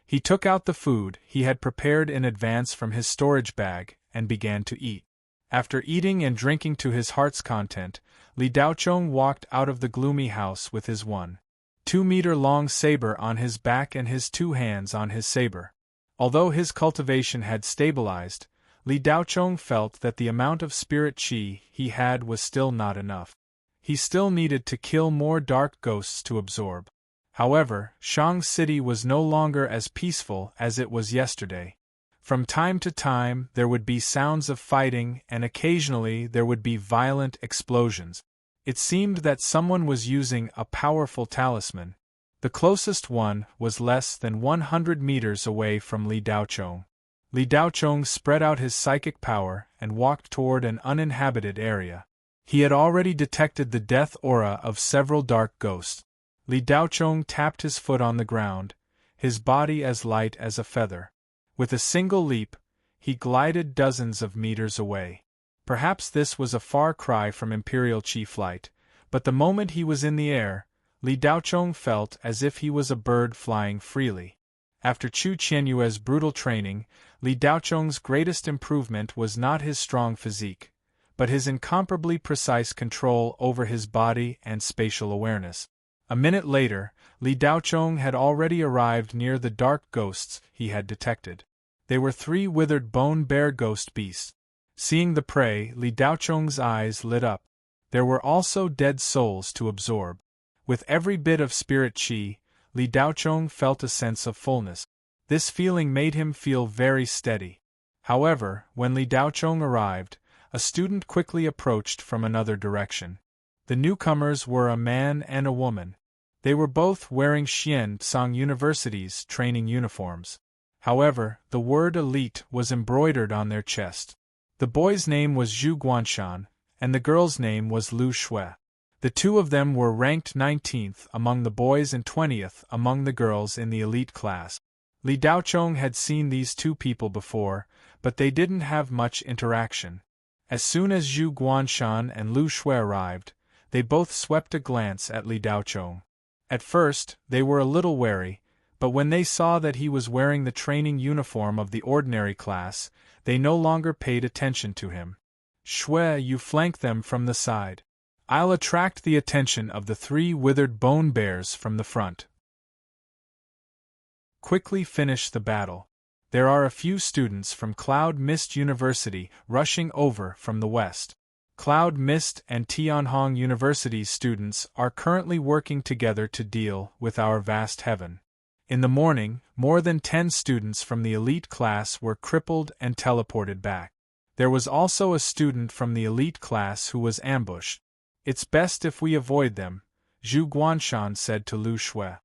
He took out the food he had prepared in advance from his storage bag and began to eat. After eating and drinking to his heart's content, Li Daochong walked out of the gloomy house with his 1.2-meter-long saber on his back and his 2 hands on his saber. Although his cultivation had stabilized, Li Daochong felt that the amount of spirit qi he had was still not enough. He still needed to kill more dark ghosts to absorb. However, Shang City was no longer as peaceful as it was yesterday. From time to time there would be sounds of fighting, and occasionally there would be violent explosions. It seemed that someone was using a powerful talisman. The closest one was less than 100 meters away from Li Daochong. Li Daochong spread out his psychic power and walked toward an uninhabited area. He had already detected the death aura of several dark ghosts. Li Daochong tapped his foot on the ground, his body as light as a feather. With a single leap, he glided dozens of meters away. Perhaps this was a far cry from Imperial Qi flight, but the moment he was in the air, Li Daochong felt as if he was a bird flying freely. After Chu Qianyue's brutal training, Li Daochong's greatest improvement was not his strong physique, but his incomparably precise control over his body and spatial awareness. A minute later, Li Daochong had already arrived near the dark ghosts he had detected. They were 3 withered bone bear ghost beasts. Seeing the prey, Li Daochong's eyes lit up. There were also dead souls to absorb. With every bit of spirit qi, Li Daochong felt a sense of fullness. This feeling made him feel very steady. However, when Li Daochong arrived, a student quickly approached from another direction. The newcomers were a man and a woman. They were both wearing Xian-Tsang University's training uniforms. However, the word elite was embroidered on their chest. The boy's name was Zhu Guanshan, and the girl's name was Lu Shui. The two of them were ranked 19th among the boys and 20th among the girls in the elite class. Li Daochong had seen these two people before, but they didn't have much interaction. As soon as Zhu Guanshan and Lu Shui arrived, they both swept a glance at Li Daochong. At first, they were a little wary, but when they saw that he was wearing the training uniform of the ordinary class, they no longer paid attention to him. Shui, you flank them from the side. I'll attract the attention of the 3 withered bone bears from the front. Quickly finish the battle. There are a few students from Cloud Mist University rushing over from the west. Cloud Mist and Tianhong University's students are currently working together to deal with our vast heaven. In the morning, more than 10 students from the elite class were crippled and teleported back. There was also a student from the elite class who was ambushed. It's best if we avoid them, Zhu Guanshan said to Lu Shui.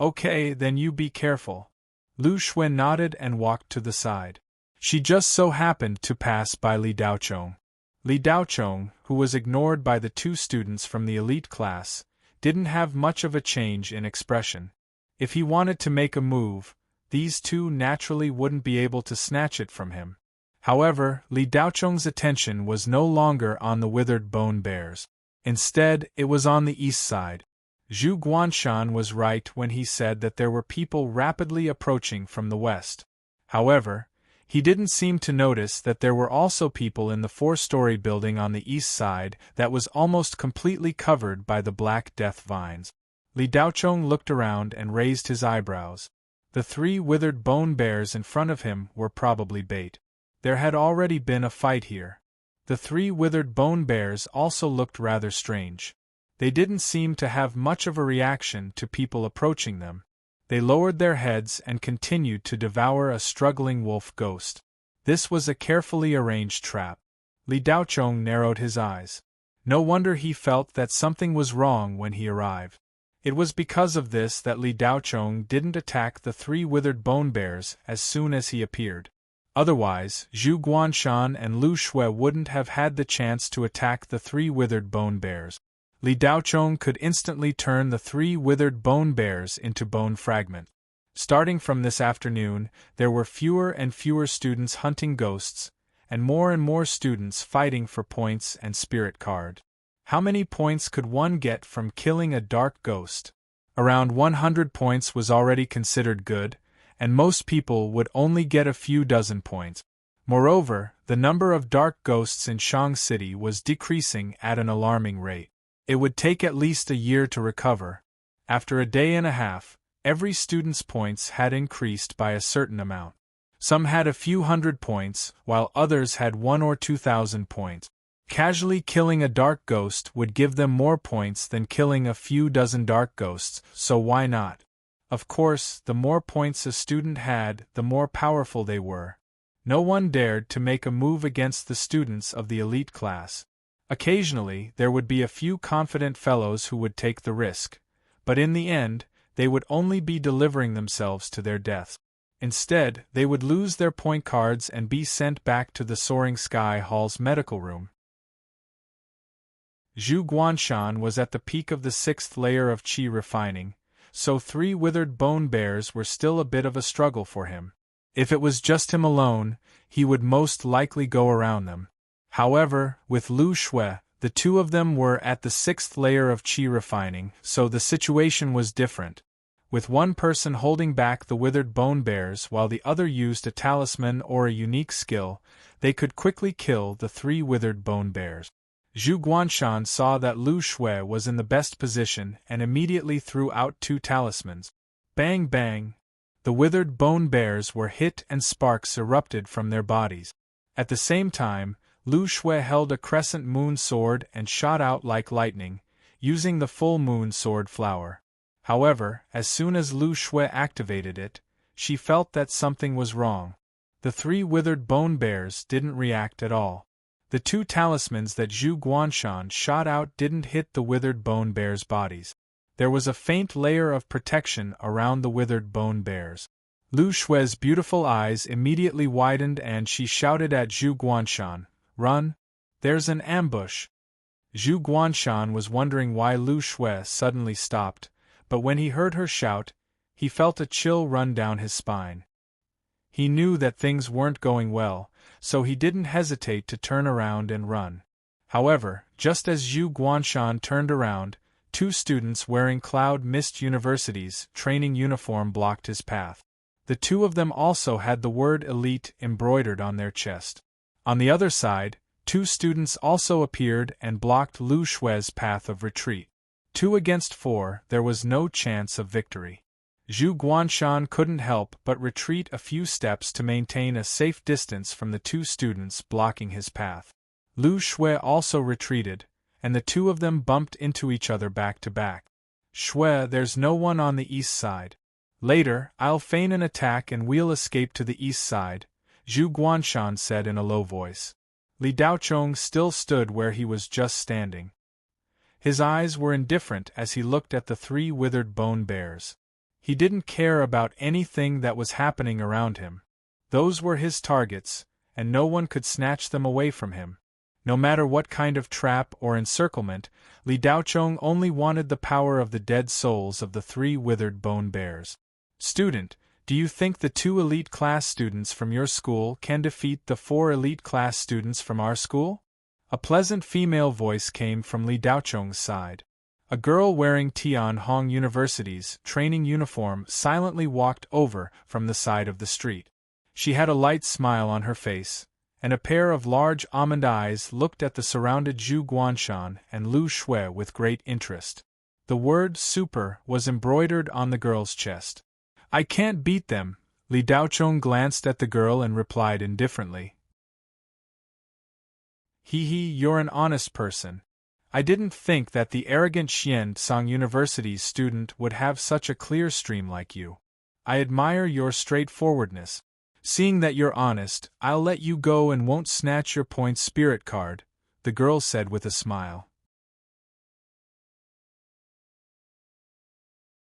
Okay, then you be careful. Lu Shui nodded and walked to the side. She just so happened to pass by Li Daochong. Li Daochong, who was ignored by the 2 students from the elite class, didn't have much of a change in expression. If he wanted to make a move, these 2 naturally wouldn't be able to snatch it from him. However, Li Daochong's attention was no longer on the withered bone bears. Instead, it was on the east side. Zhu Guanshan was right when he said that there were people rapidly approaching from the west. However, he didn't seem to notice that there were also people in the 4-story building on the east side that was almost completely covered by the Black Death vines. Li Daochong looked around and raised his eyebrows. The 3 withered bone bears in front of him were probably bait. There had already been a fight here. The 3 withered bone bears also looked rather strange. They didn't seem to have much of a reaction to people approaching them. They lowered their heads and continued to devour a struggling wolf ghost. This was a carefully arranged trap. Li Daochong narrowed his eyes. No wonder he felt that something was wrong when he arrived. It was because of this that Li Daochong didn't attack the 3 withered bone bears as soon as he appeared. Otherwise, Zhu Guanshan and Lu Shui wouldn't have had the chance to attack the 3 withered bone bears. Li Daochong could instantly turn the 3 withered bone bears into bone fragments. Starting from this afternoon, there were fewer and fewer students hunting ghosts, and more students fighting for points and spirit card. How many points could one get from killing a dark ghost? Around 100 points was already considered good, and most people would only get a few dozen points. Moreover, the number of dark ghosts in Shang City was decreasing at an alarming rate. It would take at least a year to recover. After a day and a half, every student's points had increased by a certain amount. Some had a few hundred points, while others had 1,000 or 2,000 points. Casually killing a dark ghost would give them more points than killing a few dozen dark ghosts, so why not? Of course, the more points a student had, the more powerful they were. No one dared to make a move against the students of the elite class. Occasionally, there would be a few confident fellows who would take the risk, but in the end, they would only be delivering themselves to their deaths. Instead, they would lose their point cards and be sent back to the Soaring Sky Hall's medical room. Zhu Guanshan was at the peak of the 6th layer of qi refining, so 3 withered bone bears were still a bit of a struggle for him. If it was just him alone, he would most likely go around them. However, with Lu Shui, the 2 of them were at the 6th layer of qi refining, so the situation was different. With one person holding back the withered bone bears while the other used a talisman or a unique skill, they could quickly kill the 3 withered bone bears. Zhu Guanshan saw that Lu Shui was in the best position and immediately threw out 2 talismans. Bang bang! The withered bone bears were hit and sparks erupted from their bodies. At the same time, Lu Shui held a crescent moon sword and shot out like lightning, using the full moon sword flower. However, as soon as Lu Shui activated it, she felt that something was wrong. The 3 withered bone bears didn't react at all. The 2 talismans that Zhu Guanshan shot out didn't hit the withered bone bears' bodies. There was a faint layer of protection around the withered bone bears. Lu Shui's beautiful eyes immediately widened and she shouted at Zhu Guanshan, "Run! There's an ambush!" Zhu Guanshan was wondering why Lu Shui suddenly stopped, but when he heard her shout, he felt a chill run down his spine. He knew that things weren't going well, so he didn't hesitate to turn around and run. However, just as Zhu Guanshan turned around, 2 students wearing Cloud Mist University's training uniform blocked his path. The 2 of them also had the word elite embroidered on their chest. On the other side, 2 students also appeared and blocked Lu Shui's path of retreat. 2 against 4, there was no chance of victory. Zhu Guanshan couldn't help but retreat a few steps to maintain a safe distance from the 2 students blocking his path. Lu Shui also retreated, and the 2 of them bumped into each other back to back. "Shui, there's no one on the east side. Later, I'll feign an attack and we'll escape to the east side," Zhu Guanshan said in a low voice. Li Daochong still stood where he was just standing. His eyes were indifferent as he looked at the 3 withered bone bears. He didn't care about anything that was happening around him. Those were his targets, and no one could snatch them away from him. No matter what kind of trap or encirclement, Li Daochong only wanted the power of the dead souls of the 3 withered bone bears. "Student, do you think the 2 elite class students from your school can defeat the 4 elite class students from our school?" A pleasant female voice came from Li Daochong's side. A girl wearing Tian Hong University's training uniform silently walked over from the side of the street. She had a light smile on her face, and a pair of large almond eyes looked at the surrounded Zhu Guanshan and Lu Shui with great interest. The word "super" was embroidered on the girl's chest. "I can't beat them," Li Daochong glanced at the girl and replied indifferently. "Hee hee, you're an honest person. I didn't think that the arrogant Xian University's student would have such a clear stream like you. I admire your straightforwardness. Seeing that you're honest, I'll let you go and won't snatch your point spirit card, the girl said with a smile.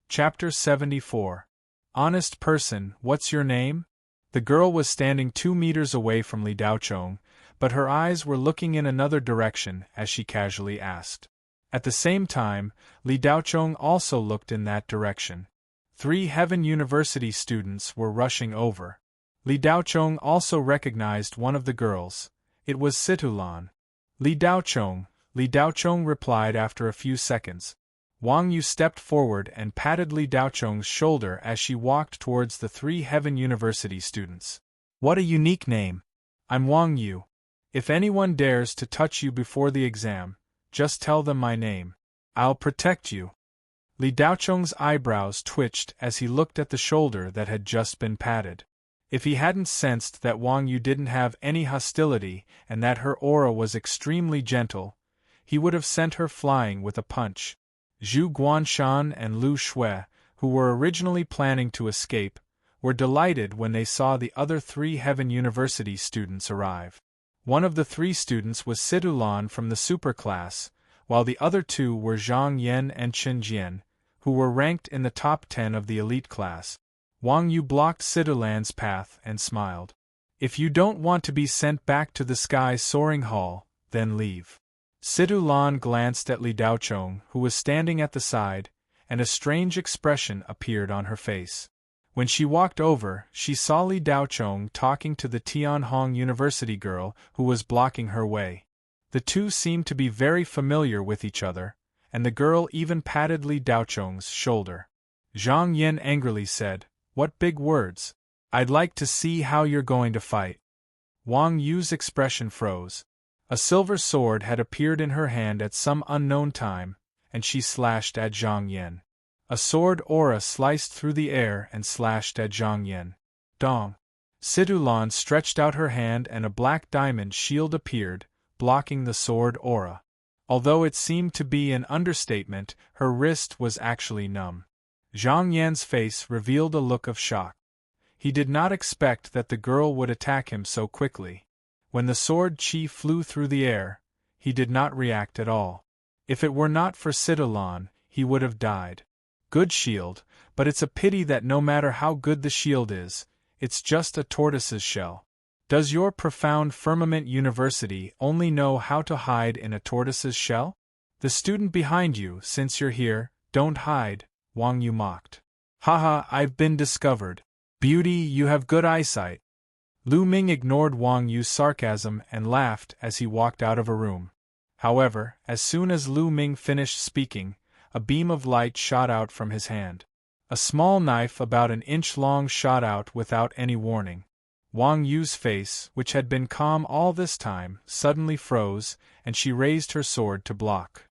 Chapter 74. Honest person, what's your name? The girl was standing 2 meters away from Li Daochong, but her eyes were looking in another direction as she casually asked. At the same time, Li Daochong also looked in that direction. 3 Heaven University students were rushing over. Li Daochong also recognized one of the girls. It was Situlan. Li Daochong replied after a few seconds. Wang Yu stepped forward and patted Li Daochong's shoulder as she walked towards the 3 Heaven University students. What a unique name! I'm Wang Yu. If anyone dares to touch you before the exam, just tell them my name. I'll protect you. Li Daochong's eyebrows twitched as he looked at the shoulder that had just been patted. If he hadn't sensed that Wang Yu didn't have any hostility and that her aura was extremely gentle, he would have sent her flying with a punch. Zhu Guanshan and Lu Shui, who were originally planning to escape, were delighted when they saw the other 3 Heaven University students arrive. One of the 3 students was Situlan from the superclass, while the other 2 were Zhang Yan and Chen Jian, who were ranked in the top 10 of the elite class. Wang Yu blocked Situlan's path and smiled. If you don't want to be sent back to the sky soaring hall, then leave. Situlan glanced at Li Daochong, who was standing at the side, and a strange expression appeared on her face. When she walked over, she saw Li Daochong talking to the Tianhong University girl who was blocking her way. The two seemed to be very familiar with each other, and the girl even patted Li Daochong's shoulder. Zhang Yan angrily said, "What big words! I'd like to see how you're going to fight." Wang Yu's expression froze. A silver sword had appeared in her hand at some unknown time, and she slashed at Zhang Yan. A sword aura sliced through the air and slashed at Zhang Yan. Dong! Situlan stretched out her hand and a black diamond shield appeared, blocking the sword aura. Although it seemed to be an understatement, her wrist was actually numb. Zhang Yan's face revealed a look of shock. He did not expect that the girl would attack him so quickly. When the sword chi flew through the air, he did not react at all. If it were not for Situlan, he would have died. Good shield, but it's a pity that no matter how good the shield is, it's just a tortoise's shell. Does your profound Firmament University only know how to hide in a tortoise's shell? The student behind you, since you're here, don't hide, Wang Yu mocked. Haha, I've been discovered. Beauty, you have good eyesight. Lu Ming ignored Wang Yu's sarcasm and laughed as he walked out of a room. However, as soon as Lu Ming finished speaking, a beam of light shot out from his hand. A small knife about an inch long shot out without any warning. Wang Yu's face, which had been calm all this time, suddenly froze, and she raised her sword to block.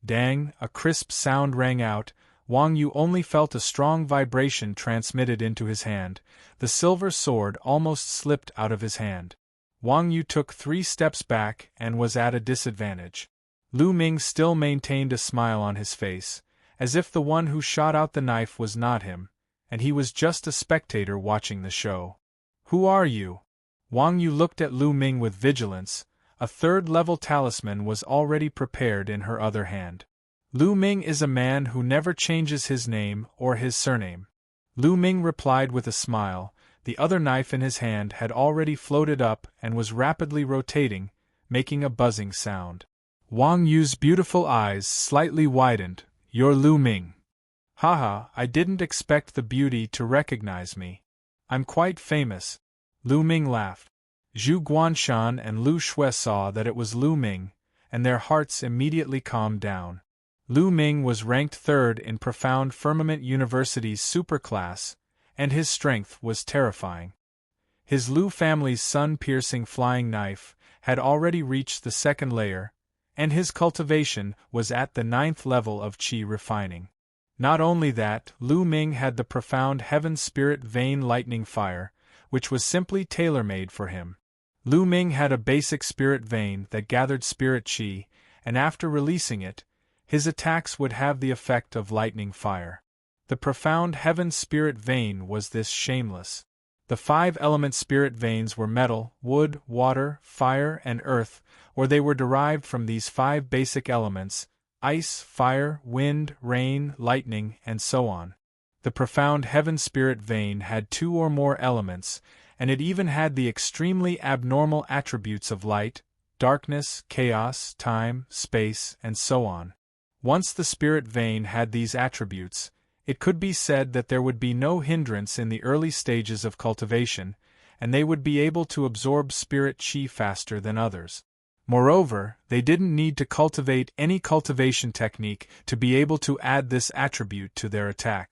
Dang, a crisp sound rang out. Wang Yu only felt a strong vibration transmitted into his hand. The silver sword almost slipped out of his hand. Wang Yu took 3 steps back and was at a disadvantage. Lu Ming still maintained a smile on his face, as if the one who shot out the knife was not him, and he was just a spectator watching the show. Who are you? Wang Yu looked at Lu Ming with vigilance. A 3rd-level talisman was already prepared in her other hand. Lu Ming is a man who never changes his name or his surname. Lu Ming replied with a smile. The other knife in his hand had already floated up and was rapidly rotating, making a buzzing sound. Wang Yu's beautiful eyes slightly widened. You're Lu Ming. Haha, I didn't expect the beauty to recognize me. I'm quite famous. Lu Ming laughed. Zhu Guanshan and Lu Shui saw that it was Lu Ming, and their hearts immediately calmed down. Lu Ming was ranked 3rd in Profound Firmament University's superclass, and his strength was terrifying. His Lu family's sun-piercing flying knife had already reached the 2nd layer, and his cultivation was at the 9th level of qi refining. Not only that, Lu Ming had the profound Heaven Spirit Vein Lightning Fire, which was simply tailor-made for him. Lu Ming had a basic spirit vein that gathered spirit chi, and after releasing it, his attacks would have the effect of lightning fire. The profound heaven spirit vein was this shameless. The 5-element spirit veins were metal, wood, water, fire, and earth, or they were derived from these 5 basic elements: ice, fire, wind, rain, lightning, and so on. The profound heaven spirit vein had 2 or more elements, and it even had the extremely abnormal attributes of light, darkness, chaos, time, space, and so on. Once the spirit vein had these attributes, it could be said that there would be no hindrance in the early stages of cultivation, and they would be able to absorb spirit chi faster than others. Moreover, they didn't need to cultivate any cultivation technique to be able to add this attribute to their attack.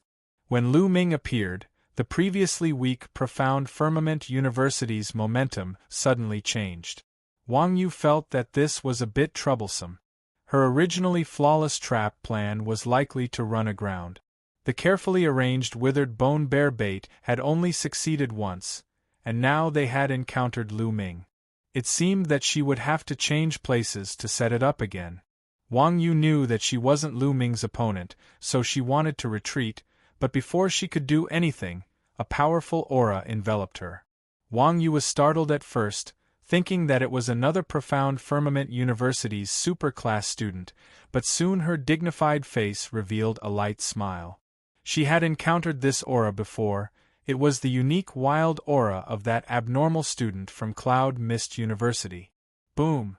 When Lu Ming appeared, the previously weak Profound Firmament University's momentum suddenly changed. Wang Yu felt that this was a bit troublesome. Her originally flawless trap plan was likely to run aground. The carefully arranged withered bone bear bait had only succeeded once, and now they had encountered Lu Ming. It seemed that she would have to change places to set it up again. Wang Yu knew that she wasn't Lu Ming's opponent, so she wanted to retreat, but before she could do anything, a powerful aura enveloped her. Wang Yu was startled at first, thinking that it was another Profound Firmament University's superclass student, but soon her dignified face revealed a light smile. She had encountered this aura before. It was the unique wild aura of that abnormal student from Cloud Mist University. Boom!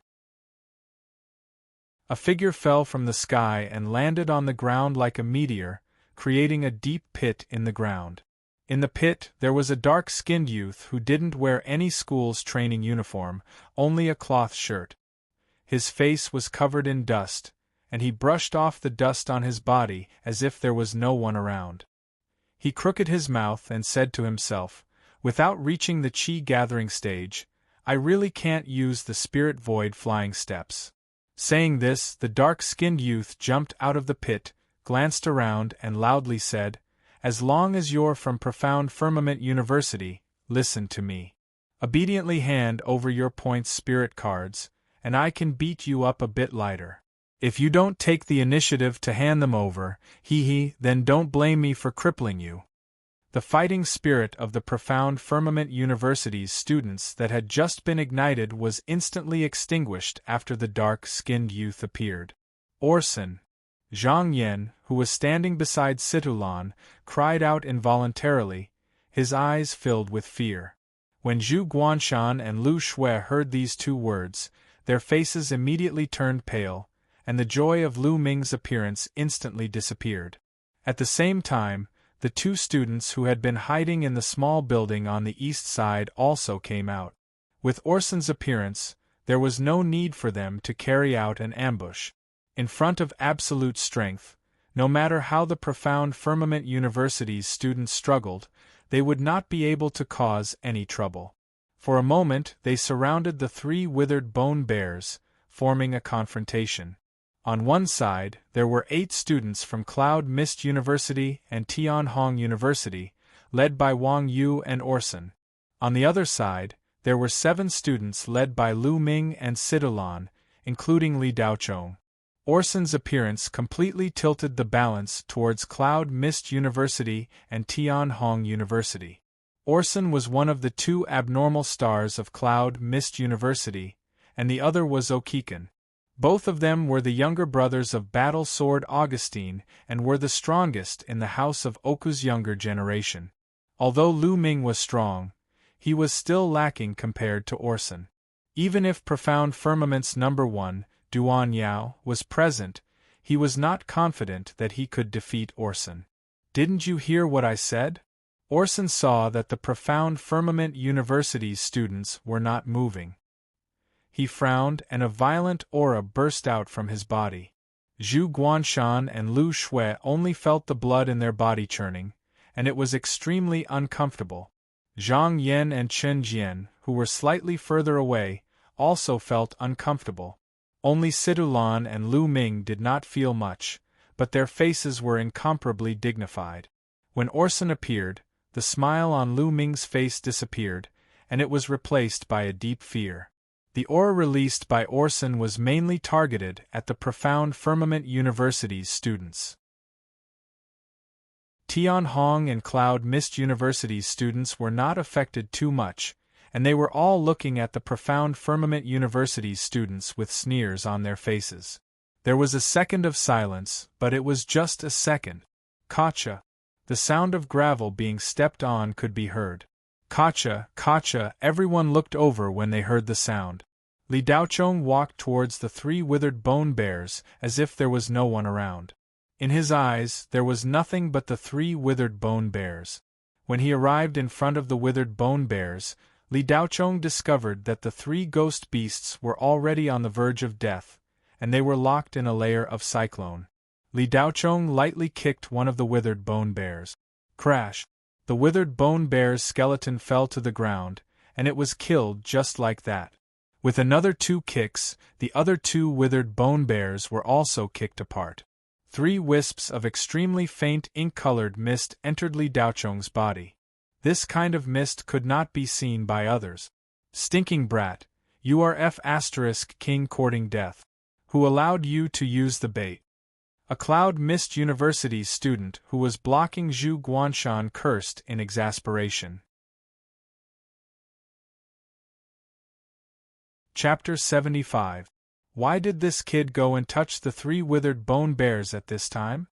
A figure fell from the sky and landed on the ground like a meteor, creating a deep pit in the ground. In the pit, there was a dark-skinned youth who didn't wear any school's training uniform, only a cloth shirt. His face was covered in dust, and he brushed off the dust on his body as if there was no one around. He crooked his mouth and said to himself, "Without reaching the chi-gathering stage, I really can't use the spirit void flying steps." Saying this, the dark-skinned youth jumped out of the pit, glanced around, and loudly said, "As long as you're from Profound Firmament University, listen to me. Obediently hand over your points spirit cards, and I can beat you up a bit lighter. If you don't take the initiative to hand them over, then don't blame me for crippling you." The fighting spirit of the Profound Firmament University's students that had just been ignited was instantly extinguished after the dark-skinned youth appeared. Orson. Zhang Yan, who was standing beside Situlan, cried out involuntarily, his eyes filled with fear. When Zhu Guanshan and Lu Shui heard these 2 words, their faces immediately turned pale, and the joy of Lu Ming's appearance instantly disappeared. At the same time, the 2 students who had been hiding in the small building on the east side also came out. With Orson's appearance, there was no need for them to carry out an ambush. In front of absolute strength, no matter how the Profound Firmament University's students struggled, they would not be able to cause any trouble. For a moment they surrounded the 3 withered bone bears, forming a confrontation. On one side, there were 8 students from Cloud Mist University and Tianhong University, led by Wang Yu and Orson. On the other side, there were 7 students led by Lu Ming and Situlan, including Li Daochong. Orson's appearance completely tilted the balance towards Cloud Mist University and Tianhong University. Orson was one of the 2 abnormal stars of Cloud Mist University, and the other was Okikan. Both of them were the younger brothers of Battle Sword Augustine and were the strongest in the house of Oku's younger generation. Although Lu Ming was strong, he was still lacking compared to Orson. Even if Profound Firmament's number 1, Duan Yao, was present, he was not confident that he could defeat Orson. "Didn't you hear what I said?" Orson saw that the Profound Firmament University's students were not moving. He frowned, and a violent aura burst out from his body. Zhu Guanshan and Lu Shui only felt the blood in their body churning, and it was extremely uncomfortable. Zhang Yan and Chen Jian, who were slightly further away, also felt uncomfortable. Only Situlan and Lu Ming did not feel much, but their faces were incomparably dignified. When Orson appeared, the smile on Lu Ming's face disappeared, and it was replaced by a deep fear. The aura released by Orson was mainly targeted at the Profound Firmament University's students. Tianhong and Cloud Mist University's students were not affected too much, and they were all looking at the Profound Firmament University's students with sneers on their faces. There was a second of silence, but it was just a second. Kacha. The sound of gravel being stepped on could be heard. Kacha, Kacha, everyone looked over when they heard the sound. Li Daochong walked towards the three withered bone bears as if there was no one around. In his eyes, there was nothing but the three withered bone bears. When he arrived in front of the withered bone bears, Li Daochong discovered that the three ghost beasts were already on the verge of death, and they were locked in a layer of cyclone. Li Daochong lightly kicked one of the withered bone bears. Crash! The withered bone bear's skeleton fell to the ground, and it was killed just like that. With another 2 kicks, the other 2 withered bone bears were also kicked apart. 3 wisps of extremely faint ink-colored mist entered Li Daochong's body. This kind of mist could not be seen by others. Stinking brat, you are King courting death. Who allowed you to use the bait? A Cloud Mist University's student who was blocking Zhu Guanshan cursed in exasperation. Chapter 75. Why did this kid go and touch the 3 withered bone bears at this time?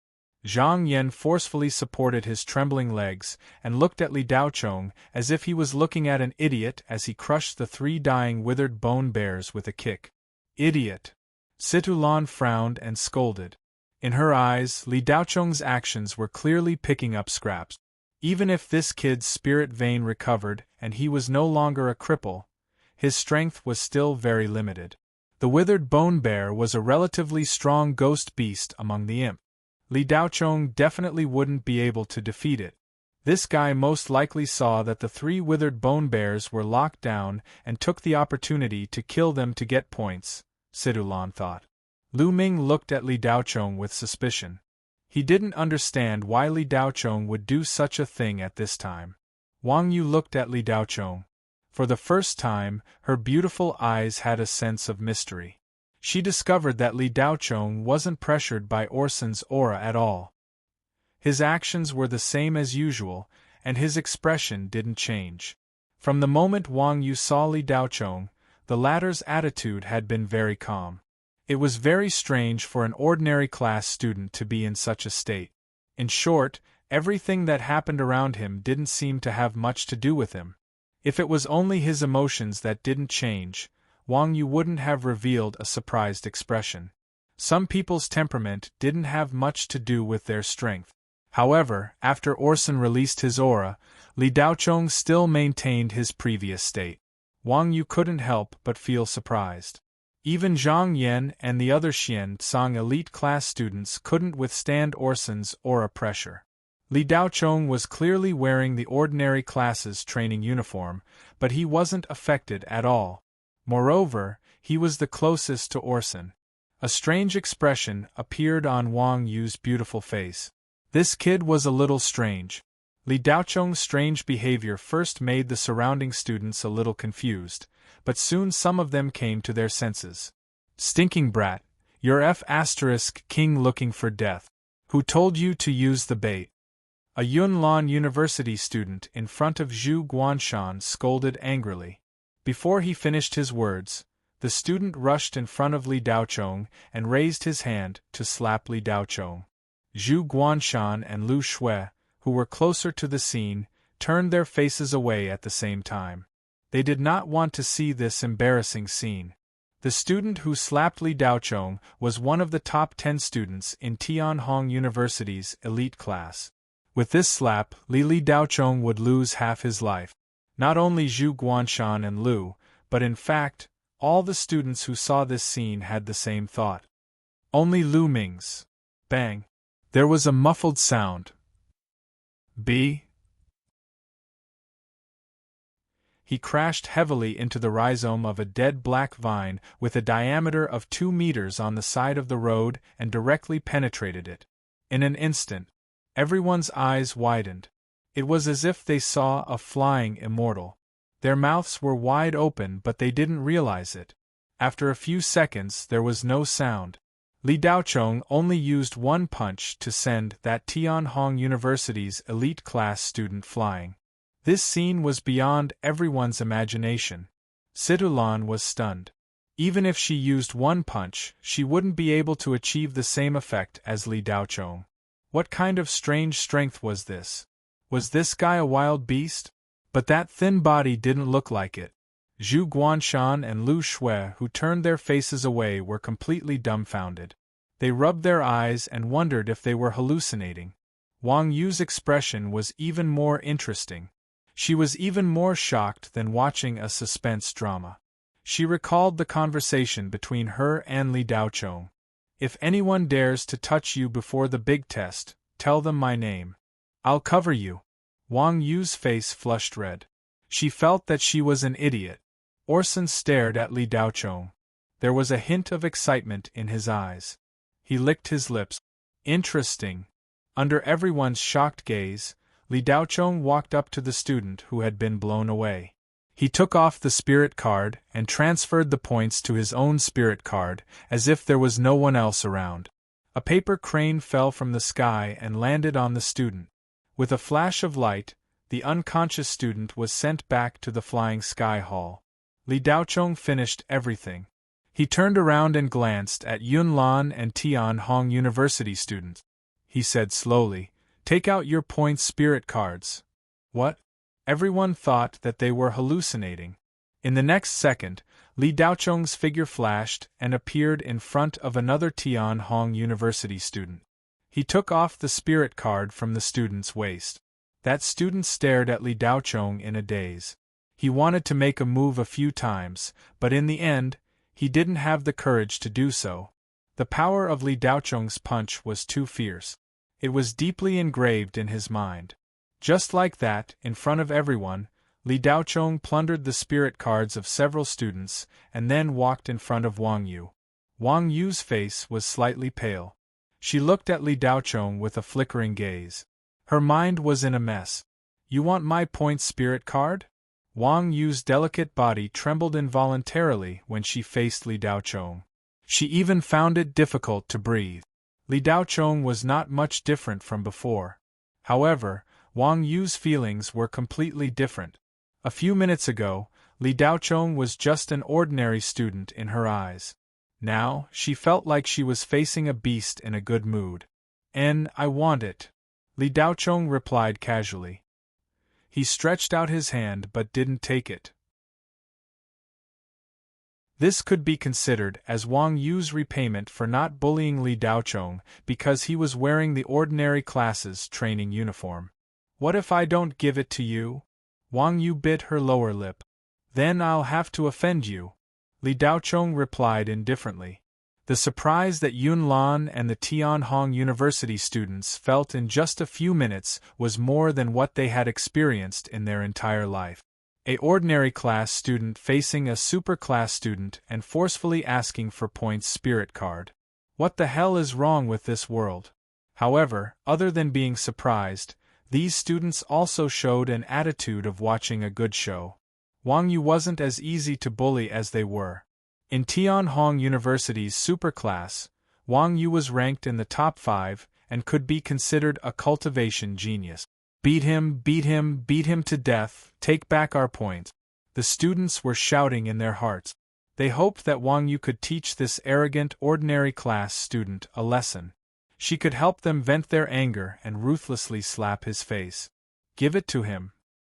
Zhang Yan forcefully supported his trembling legs and looked at Li Daochong as if he was looking at an idiot as he crushed the 3 dying withered bone bears with a kick. Idiot! Situlan frowned and scolded. In her eyes, Li Daochong's actions were clearly picking up scraps. Even if this kid's spirit vein recovered and he was no longer a cripple, his strength was still very limited. The withered bone bear was a relatively strong ghost beast among the imp. Li Daochong definitely wouldn't be able to defeat it. This guy most likely saw that the 3 withered bone bears were locked down and took the opportunity to kill them to get points, Situlan thought. Lu Ming looked at Li Daochong with suspicion. He didn't understand why Li Daochong would do such a thing at this time. Wang Yu looked at Li Daochong. For the first time, her beautiful eyes had a sense of mystery. She discovered that Li Daochong wasn't pressured by Orson's aura at all. His actions were the same as usual, and his expression didn't change. From the moment Wang Yu saw Li Daochong, the latter's attitude had been very calm. It was very strange for an ordinary class student to be in such a state. In short, everything that happened around him didn't seem to have much to do with him. If it was only his emotions that didn't change, Wang Yu wouldn't have revealed a surprised expression. Some people's temperament didn't have much to do with their strength. However, after Orson released his aura, Li Daochong still maintained his previous state. Wang Yu couldn't help but feel surprised. Even Zhang Yan and the other Xian-Tsang elite class students couldn't withstand Orson's aura pressure. Li Daochong was clearly wearing the ordinary class's training uniform, but he wasn't affected at all. Moreover, he was the closest to Orson. A strange expression appeared on Wang Yu's beautiful face. This kid was a little strange. Li Daochong's strange behavior first made the surrounding students a little confused, but soon some of them came to their senses. Stinking brat, you're King looking for death. Who told you to use the bait? A Yunlan University student in front of Zhu Guanshan scolded angrily. Before he finished his words, the student rushed in front of Li Daochong and raised his hand to slap Li Daochong. Zhu Guanshan and Lu Shui, who were closer to the scene, turned their faces away at the same time. They did not want to see this embarrassing scene. The student who slapped Li Daochong was one of the top 10 students in Tianhong University's elite class. With this slap, Li Daochong would lose half his life. Not only Zhu Guanshan and Lu, but in fact, all the students who saw this scene had the same thought. Only Lu Ming's. Bang! There was a muffled sound. B. He crashed heavily into the rhizome of a dead black vine with a diameter of 2 meters on the side of the road and directly penetrated it. In an instant, everyone's eyes widened. It was as if they saw a flying immortal. Their mouths were wide open, but they didn't realize it. After a few seconds, there was no sound. Li Daochong only used one punch to send that Tianhong University's elite class student flying. This scene was beyond everyone's imagination. Situlan was stunned. Even if she used one punch, she wouldn't be able to achieve the same effect as Li Daochong. What kind of strange strength was this? Was this guy a wild beast? But that thin body didn't look like it. Zhu Guanshan and Lu Shui, who turned their faces away, were completely dumbfounded. They rubbed their eyes and wondered if they were hallucinating. Wang Yu's expression was even more interesting. She was even more shocked than watching a suspense drama. She recalled the conversation between her and Li Daochong. If anyone dares to touch you before the big test, tell them my name. I'll cover you. Wang Yu's face flushed red. She felt that she was an idiot. Orson stared at Li Daochong. There was a hint of excitement in his eyes. He licked his lips. Interesting. Under everyone's shocked gaze, Li Daochong walked up to the student who had been blown away. He took off the spirit card and transferred the points to his own spirit card, as if there was no one else around. A paper crane fell from the sky and landed on the student. With a flash of light, the unconscious student was sent back to the flying sky hall. Li Daochong finished everything. He turned around and glanced at Yunlan and Tianhong University students. He said slowly, "Take out your points spirit cards." What? Everyone thought that they were hallucinating. In the next second, Li Daochong's figure flashed and appeared in front of another Tianhong University student. He took off the spirit card from the student's waist. That student stared at Li Daochong in a daze. He wanted to make a move a few times, but in the end, he didn't have the courage to do so. The power of Li Daochong's punch was too fierce. It was deeply engraved in his mind. Just like that, in front of everyone, Li Daochong plundered the spirit cards of several students and then walked in front of Wang Yu. Wang Yu's face was slightly pale. She looked at Li Daochong with a flickering gaze. Her mind was in a mess. "You want my point spirit card?" Wang Yu's delicate body trembled involuntarily when she faced Li Daochong. She even found it difficult to breathe. Li Daochong was not much different from before. However, Wang Yu's feelings were completely different. A few minutes ago, Li Daochong was just an ordinary student in her eyes. Now, she felt like she was facing a beast in a good mood. I want it," Li Daochong replied casually. He stretched out his hand but didn't take it. This could be considered as Wang Yu's repayment for not bullying Li Daochong because he was wearing the ordinary class's training uniform. "What if I don't give it to you?" Wang Yu bit her lower lip. "Then I'll have to offend you," Li Daochong replied indifferently. The surprise that Yunlan and the Tianhong University students felt in just a few minutes was more than what they had experienced in their entire life. An ordinary class student facing a super class student and forcefully asking for points spirit card. What the hell is wrong with this world? However, other than being surprised, these students also showed an attitude of watching a good show. Wang Yu wasn't as easy to bully as they were. In Tianhong University's superclass, Wang Yu was ranked in the top 5 and could be considered a cultivation genius. "Beat him, beat him, beat him to death, take back our points," the students were shouting in their hearts. They hoped that Wang Yu could teach this arrogant ordinary class student a lesson. She could help them vent their anger and ruthlessly slap his face. "Give it to him."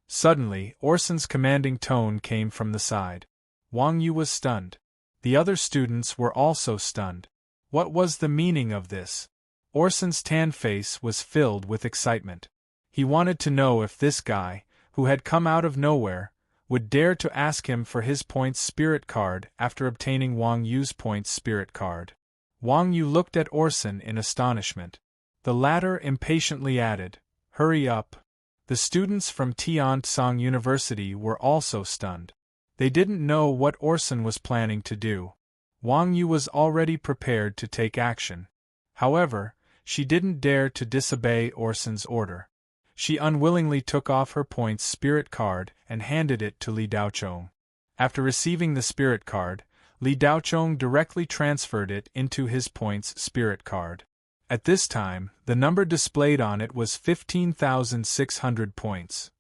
Suddenly, Orson's commanding tone came from the side. Wang Yu was stunned. The other students were also stunned. What was the meaning of this? Orson's tan face was filled with excitement. He wanted to know if this guy, who had come out of nowhere, would dare to ask him for his points spirit card after obtaining Wang Yu's points spirit card. Wang Yu looked at Orson in astonishment. The latter impatiently added, "Hurry up." The students from Tianhong University were also stunned. They didn't know what Orson was planning to do. Wang Yu was already prepared to take action. However, she didn't dare to disobey Orson's order. She unwillingly took off her points spirit card and handed it to Li Daochong. After receiving the spirit card, Li Daochong directly transferred it into his points spirit card. At this time, the number displayed on it was 15,600 points.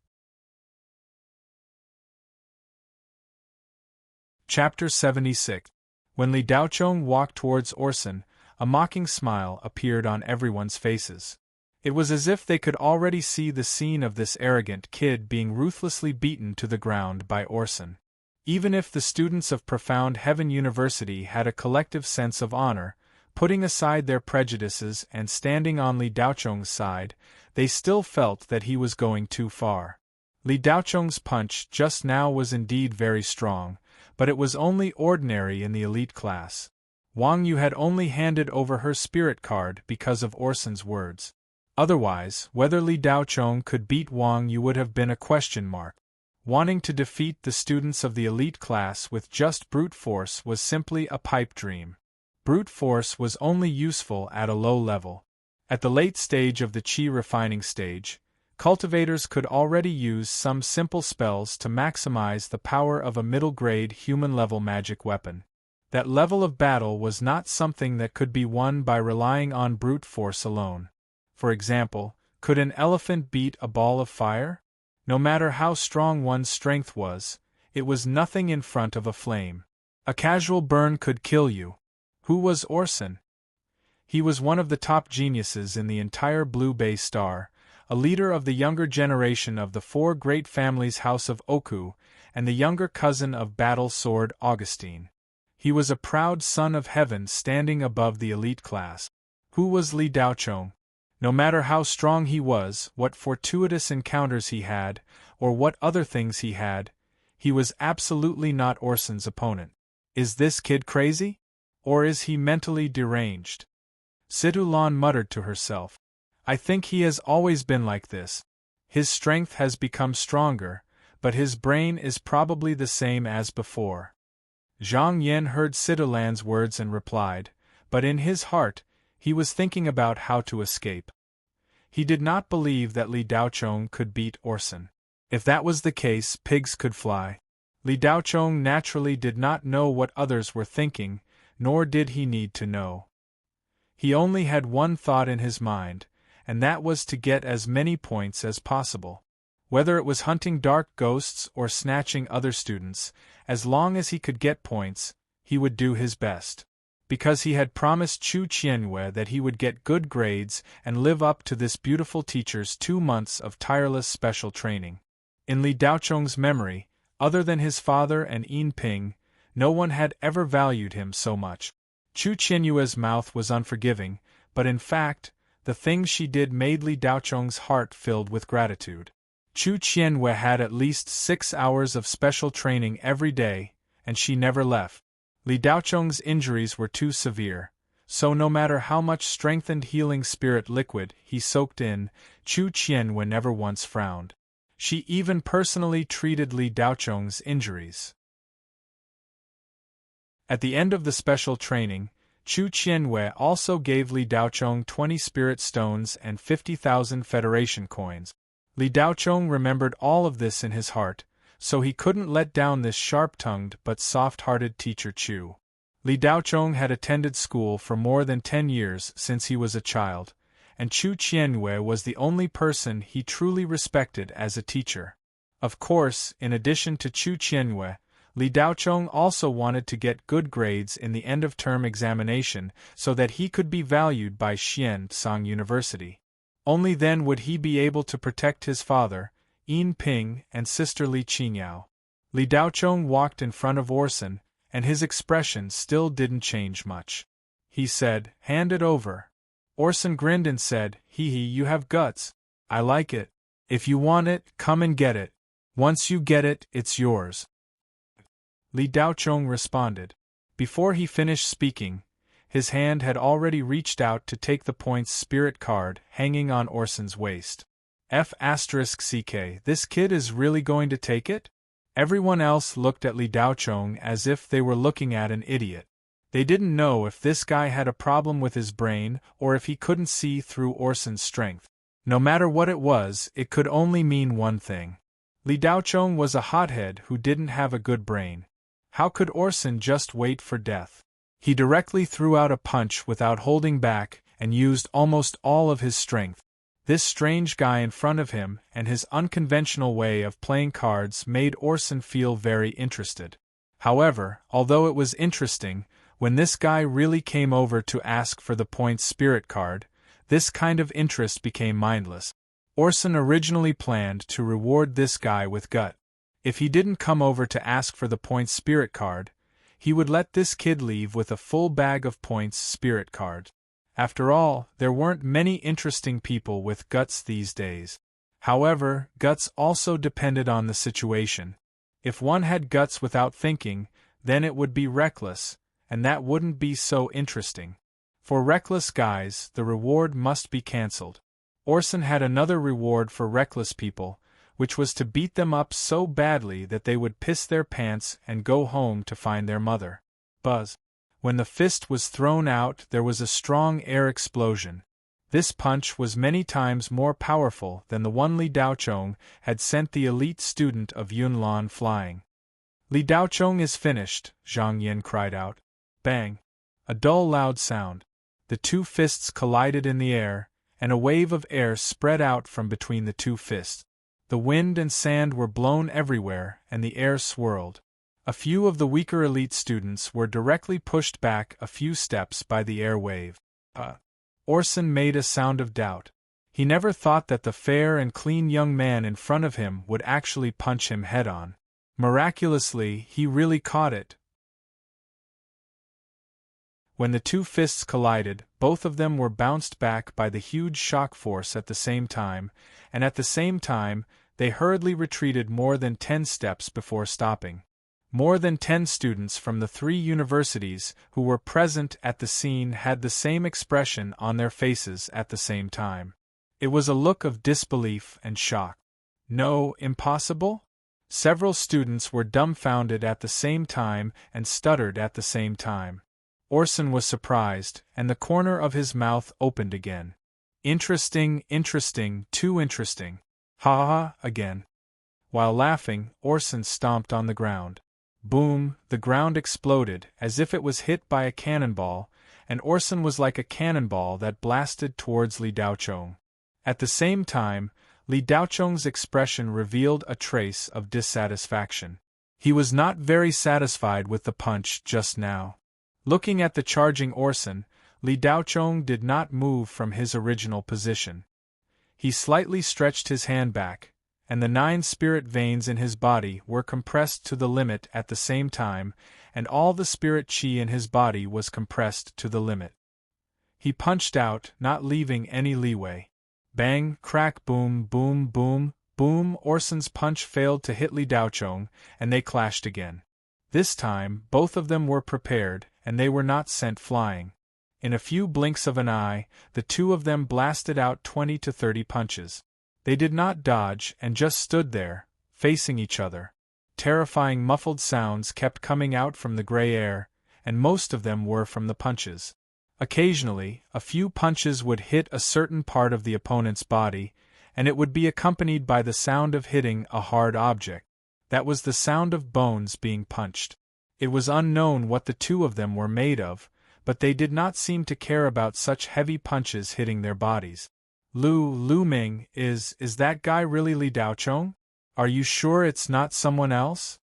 Chapter 76. When Li Daochong walked towards Orson, a mocking smile appeared on everyone's faces. It was as if they could already see the scene of this arrogant kid being ruthlessly beaten to the ground by Orson. Even if the students of Profound Heaven University had a collective sense of honor, putting aside their prejudices and standing on Li Daochong's side, they still felt that he was going too far. Li Daochong's punch just now was indeed very strong, but it was only ordinary in the elite class. Wang Yu had only handed over her spirit card because of Orson's words. Otherwise, whether Li Daochong could beat Wang Yu would have been a question mark. Wanting to defeat the students of the elite class with just brute force was simply a pipe dream. Brute force was only useful at a low level. At the late stage of the qi refining stage, cultivators could already use some simple spells to maximize the power of a middle-grade human-level magic weapon. That level of battle was not something that could be won by relying on brute force alone. For example, could an elephant beat a ball of fire? No matter how strong one's strength was, it was nothing in front of a flame. A casual burn could kill you. Who was Orson? He was one of the top geniuses in the entire Blue Bay Star, a leader of the younger generation of the four great families House of Oku, and the younger cousin of Battle Sword Augustine. He was a proud son of heaven standing above the elite class. Who was Li Daochong? No matter how strong he was, what fortuitous encounters he had, or what other things he was absolutely not Orson's opponent. Is this kid crazy? Or is he mentally deranged? Situlan muttered to herself. I think he has always been like this. His strength has become stronger, but his brain is probably the same as before. Zhang Yan heard Situlan's words and replied, but in his heart, he was thinking about how to escape. He did not believe that Li Daochong could beat Orson. If that was the case, pigs could fly. Li Daochong naturally did not know what others were thinking, nor did he need to know. He only had one thought in his mind, and that was to get as many points as possible. Whether it was hunting dark ghosts or snatching other students, as long as he could get points, he would do his best. Because he had promised Chu Qianwei that he would get good grades and live up to this beautiful teacher's 2 months of tireless special training. In Li Daochong's memory, other than his father and Yin Ping, no one had ever valued him so much. Chu Qianwei's mouth was unforgiving, but in fact, the things she did made Li Daochong's heart filled with gratitude. Chu Qianwei had at least 6 hours of special training every day, and she never left. Li Daochong's injuries were too severe, so no matter how much strengthened healing spirit liquid he soaked in, Chu Qianwei never once frowned. She even personally treated Li Daochong's injuries. At the end of the special training, Chu Qianwei also gave Li Daochong 20 spirit stones and 50,000 Federation coins. Li Daochong remembered all of this in his heart, so he couldn't let down this sharp-tongued but soft-hearted teacher Chu. Li Daochong had attended school for more than 10 years since he was a child, and Chu Qianwei was the only person he truly respected as a teacher. Of course, in addition to Chu Qianwei, Li Daochong also wanted to get good grades in the end-of-term examination so that he could be valued by Xiansong University. Only then would he be able to protect his father, Yin Ping, and sister Li Qingyao. Li Daochong walked in front of Orson, and his expression still didn't change much. He said, "Hand it over." Orson grinned and said, "Hee, you have guts. I like it. If you want it, come and get it. Once you get it, it's yours." Li Daochong responded. Before he finished speaking, his hand had already reached out to take the points spirit card hanging on Orson's waist. F***ck, this kid is really going to take it? Everyone else looked at Li Daochong as if they were looking at an idiot. They didn't know if this guy had a problem with his brain or if he couldn't see through Orson's strength. No matter what it was, it could only mean one thing. Li Daochong was a hothead who didn't have a good brain. How could Orson just wait for death? He directly threw out a punch without holding back and used almost all of his strength. This strange guy in front of him and his unconventional way of playing cards made Orson feel very interested. However, although it was interesting, when this guy really came over to ask for the point spirit card, this kind of interest became mindless. Orson originally planned to reward this guy with gut. If he didn't come over to ask for the points spirit card, he would let this kid leave with a full bag of points spirit cards. After all, there weren't many interesting people with guts these days. However, guts also depended on the situation. If one had guts without thinking, then it would be reckless, and that wouldn't be so interesting. For reckless guys, the reward must be cancelled. Orson had another reward for reckless people, which was to beat them up so badly that they would piss their pants and go home to find their mother. Buzz. When the fist was thrown out, there was a strong air explosion. This punch was many times more powerful than the one Li Daochong had sent the elite student of Yunlan flying. Li Daochong is finished, Zhang Yin cried out. Bang! A dull loud sound. The two fists collided in the air, and a wave of air spread out from between the two fists. The wind and sand were blown everywhere, and the air swirled. A few of the weaker elite students were directly pushed back a few steps by the air wave. Orson made a sound of doubt. He never thought that the fair and clean young man in front of him would actually punch him head-on. Miraculously, he really caught it. When the two fists collided, both of them were bounced back by the huge shock force at the same time, and at the same time, they hurriedly retreated more than 10 steps before stopping. More than 10 students from the 3 universities who were present at the scene had the same expression on their faces at the same time. It was a look of disbelief and shock. No, impossible? Several students were dumbfounded at the same time and stuttered at the same time. Orson was surprised, and the corner of his mouth opened again. Interesting, interesting, too interesting. Ha ha, again. While laughing, Orson stomped on the ground. Boom, the ground exploded, as if it was hit by a cannonball, and Orson was like a cannonball that blasted towards Li Daochong. At the same time, Li Daochong's expression revealed a trace of dissatisfaction. He was not very satisfied with the punch just now. Looking at the charging Orson, Li Daochong did not move from his original position. He slightly stretched his hand back, and the 9 spirit veins in his body were compressed to the limit at the same time, and all the spirit chi in his body was compressed to the limit. He punched out, not leaving any leeway. Bang, crack, boom, boom, boom, boom. Orson's punch failed to hit Li Daochong, and they clashed again. This time, both of them were prepared, and they were not sent flying. In a few blinks of an eye, the two of them blasted out 20 to 30 punches. They did not dodge and just stood there, facing each other. Terrifying muffled sounds kept coming out from the gray air, and most of them were from the punches. Occasionally, a few punches would hit a certain part of the opponent's body, and it would be accompanied by the sound of hitting a hard object. That was the sound of bones being punched. It was unknown what the two of them were made of, but they did not seem to care about such heavy punches hitting their bodies. Lu Ming, is that guy really Li Daochong? Are you sure it's not someone else?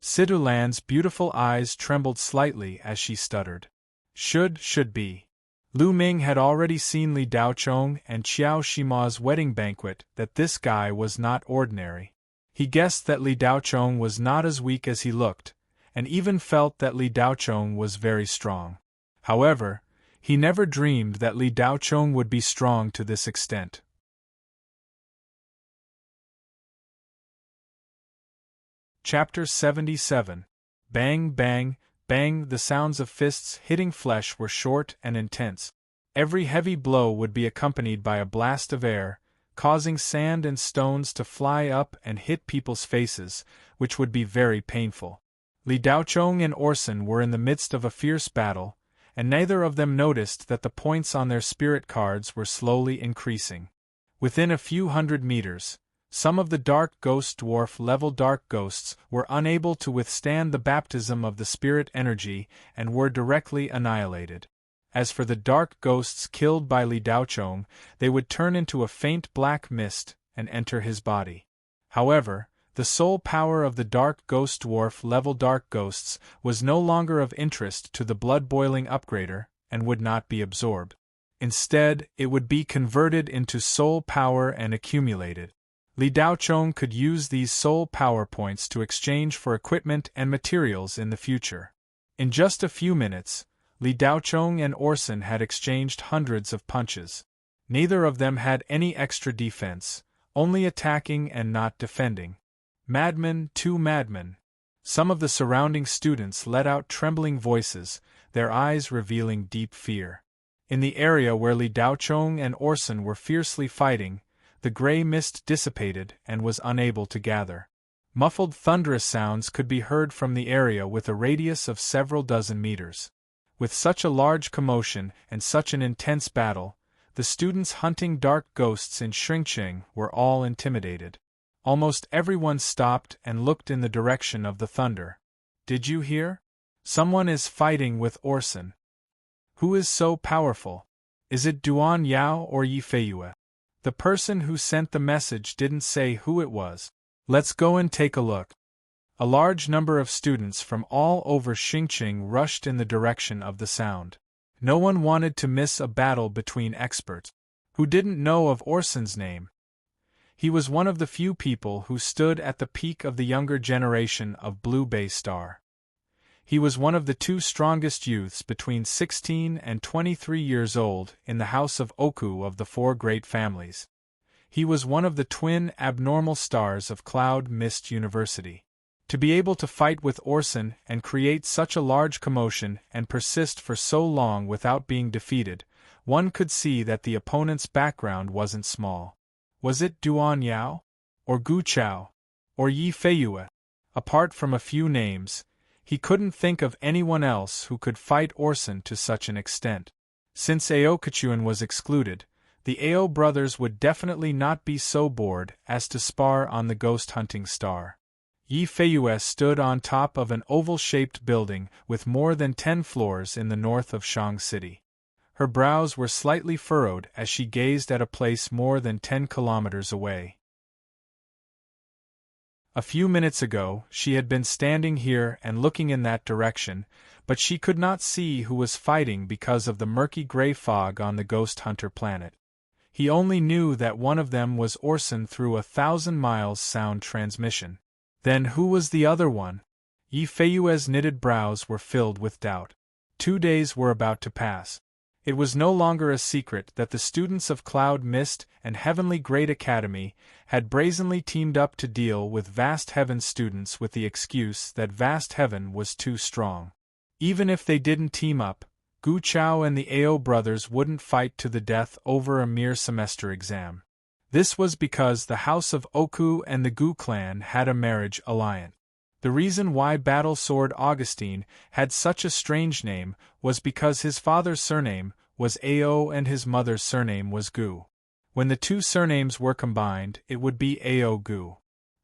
Sidulan's beautiful eyes trembled slightly as she stuttered. Should be. Lu Ming had already seen Li Daochong and Qiao Shima's wedding banquet that this guy was not ordinary. He guessed that Li Daochong was not as weak as he looked, and even felt that Li Daochong was very strong. However, he never dreamed that Li Daochong would be strong to this extent. Chapter 77. Bang, bang, bang. The sounds of fists hitting flesh were short and intense. Every heavy blow would be accompanied by a blast of air, causing sand and stones to fly up and hit people's faces, which would be very painful. Li Daochong and Orson were in the midst of a fierce battle, and neither of them noticed that the points on their spirit cards were slowly increasing. Within a few hundred meters, some of the dark ghost dwarf-level dark ghosts were unable to withstand the baptism of the spirit energy and were directly annihilated. As for the dark ghosts killed by Li Daochong, they would turn into a faint black mist and enter his body. However, the sole power of the dark ghost dwarf-level dark ghosts was no longer of interest to the blood-boiling upgrader and would not be absorbed. Instead, it would be converted into soul power and accumulated. Li Daochong could use these soul power points to exchange for equipment and materials in the future. In just a few minutes, Li Daochong and Orson had exchanged hundreds of punches. Neither of them had any extra defense, only attacking and not defending. Madmen, two madmen. Some of the surrounding students let out trembling voices, their eyes revealing deep fear. In the area where Li Daochong and Orson were fiercely fighting, the gray mist dissipated and was unable to gather. Muffled thunderous sounds could be heard from the area with a radius of several dozen meters. With such a large commotion and such an intense battle, the students hunting dark ghosts in Shringcheng were all intimidated. Almost everyone stopped and looked in the direction of the thunder. Did you hear? Someone is fighting with Orson. Who is so powerful? Is it Duan Yao or Yi Feiyue? The person who sent the message didn't say who it was. Let's go and take a look. A large number of students from all over Xingqing rushed in the direction of the sound. No one wanted to miss a battle between experts. Who didn't know of Orson's name? He was one of the few people who stood at the peak of the younger generation of Blue Bay Star. He was one of the two strongest youths between 16 and 23 years old in the house of Oku of the four great families. He was one of the twin abnormal stars of Cloud Mist University. To be able to fight with Orson and create such a large commotion and persist for so long without being defeated, one could see that the opponent's background wasn't small. Was it Duan Yao? Or Gu Chao? Or Yi Feiyue? Apart from a few names, he couldn't think of anyone else who could fight Orson to such an extent. Since Aokachuan was excluded, the Ao brothers would definitely not be so bored as to spar on the ghost-hunting star. Yi Feiyue stood on top of an oval-shaped building with more than 10 floors in the north of Shang City. Her brows were slightly furrowed as she gazed at a place more than 10 kilometers away. A few minutes ago, she had been standing here and looking in that direction, but she could not see who was fighting because of the murky gray fog on the Ghost Hunter planet. He only knew that one of them was Orson through 1,000 miles sound transmission. Then who was the other one? Yi Feiyue's knitted brows were filled with doubt. 2 days were about to pass. It was no longer a secret that the students of Cloud Mist and Heavenly Great Academy had brazenly teamed up to deal with Vast Heaven students with the excuse that Vast Heaven was too strong. Even if they didn't team up, Gu Chao and the Ao brothers wouldn't fight to the death over a mere semester exam. This was because the House of Oku and the Gu clan had a marriage alliance. The reason why Battle Sword Augustine had such a strange name was because his father's surname was Ao and his mother's surname was Gu. When the two surnames were combined, it would be Ao Gu.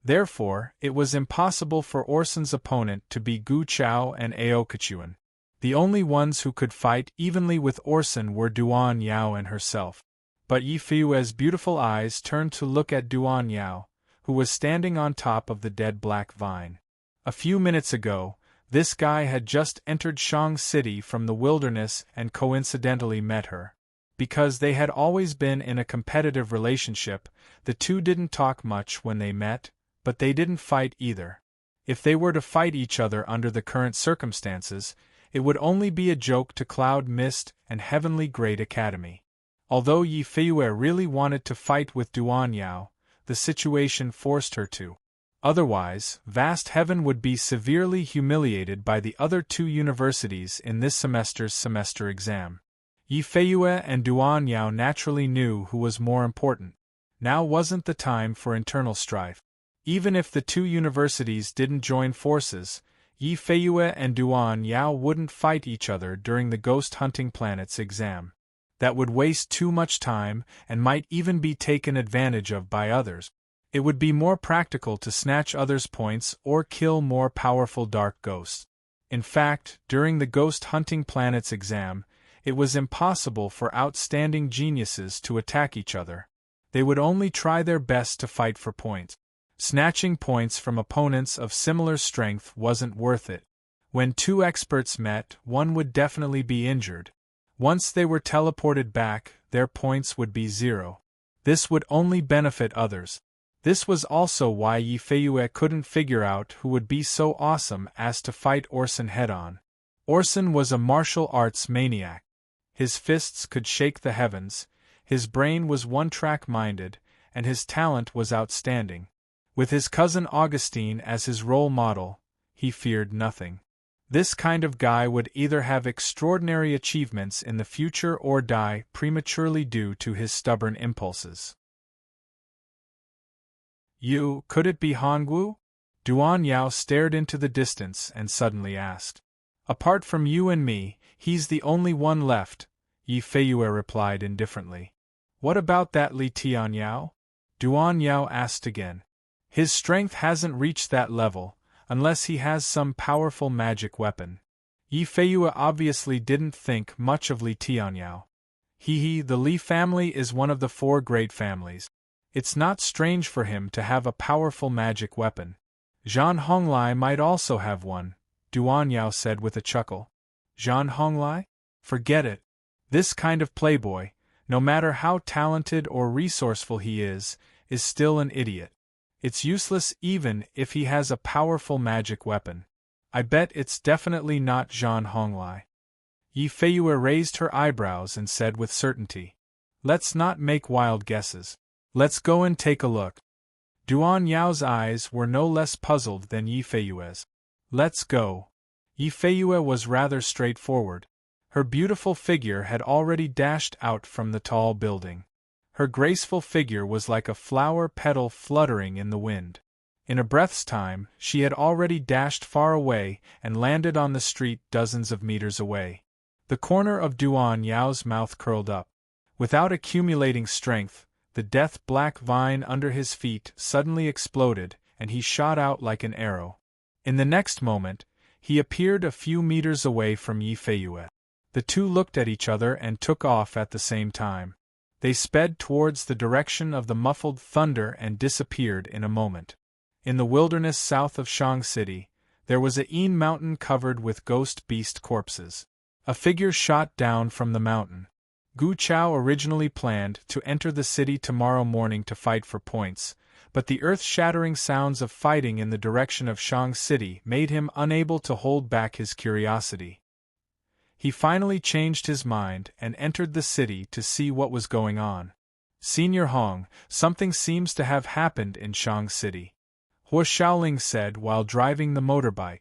Therefore, it was impossible for Orson's opponent to be Gu Chao and Aokachuan. The only ones who could fight evenly with Orson were Duan Yao and herself. But Yi Feiyue's beautiful eyes turned to look at Duan Yao, who was standing on top of the dead black vine. A few minutes ago, this guy had just entered Shang City from the wilderness and coincidentally met her. Because they had always been in a competitive relationship, the two didn't talk much when they met, but they didn't fight either. If they were to fight each other under the current circumstances, it would only be a joke to Cloud Mist and Heavenly Great Academy. Although Yi Feiyue really wanted to fight with Duan Yao, the situation forced her to. Otherwise, Vast Heaven would be severely humiliated by the other two universities in this semester's semester exam. Yi Feiyue and Duan Yao naturally knew who was more important. Now wasn't the time for internal strife. Even if the two universities didn't join forces, Yi Feiyue and Duan Yao wouldn't fight each other during the Ghost Hunting Planet's exam. That would waste too much time and might even be taken advantage of by others. It would be more practical to snatch others' points or kill more powerful dark ghosts. In fact, during the Ghost Hunting Planets exam, it was impossible for outstanding geniuses to attack each other. They would only try their best to fight for points. Snatching points from opponents of similar strength wasn't worth it. When two experts met, one would definitely be injured. Once they were teleported back, their points would be 0. This would only benefit others. This was also why Yifeyue couldn't figure out who would be so awesome as to fight Orson head-on. Orson was a martial arts maniac. His fists could shake the heavens, his brain was one-track minded, and his talent was outstanding. With his cousin Augustine as his role model, he feared nothing. This kind of guy would either have extraordinary achievements in the future or die prematurely due to his stubborn impulses. Could it be Hongwu? Duan Yao stared into the distance and suddenly asked. Apart from you and me, he's the only one left, Yifeyue replied indifferently. What about that Li Tianyao? Duan Yao asked again. His strength hasn't reached that level, unless he has some powerful magic weapon. Yifeyue obviously didn't think much of Li Tianyao. The Li family is one of the 4 great families. It's not strange for him to have a powerful magic weapon. Zhan Honglai might also have one, Duan Yao said with a chuckle. Zhan Honglai? Forget it. This kind of playboy, no matter how talented or resourceful he is still an idiot. It's useless even if he has a powerful magic weapon. I bet it's definitely not Zhan Honglai. Yifeyue raised her eyebrows and said with certainty. Let's not make wild guesses. Let's go and take a look. Duan Yao's eyes were no less puzzled than Yifeyue's. Let's go. Yifeyue was rather straightforward. Her beautiful figure had already dashed out from the tall building. Her graceful figure was like a flower petal fluttering in the wind. In a breath's time, she had already dashed far away and landed on the street dozens of meters away. The corner of Duan Yao's mouth curled up. Without accumulating strength, the death-black vine under his feet suddenly exploded, and he shot out like an arrow. In the next moment, he appeared a few meters away from Yifeyue. The two looked at each other and took off at the same time. They sped towards the direction of the muffled thunder and disappeared in a moment. In the wilderness south of Shang City, there was a Yin mountain covered with ghost beast corpses. A figure shot down from the mountain. Gu Chao originally planned to enter the city tomorrow morning to fight for points, but the earth-shattering sounds of fighting in the direction of Shang City made him unable to hold back his curiosity. He finally changed his mind and entered the city to see what was going on. Senior Hong, something seems to have happened in Shang City, Huo Shaoling said while driving the motorbike.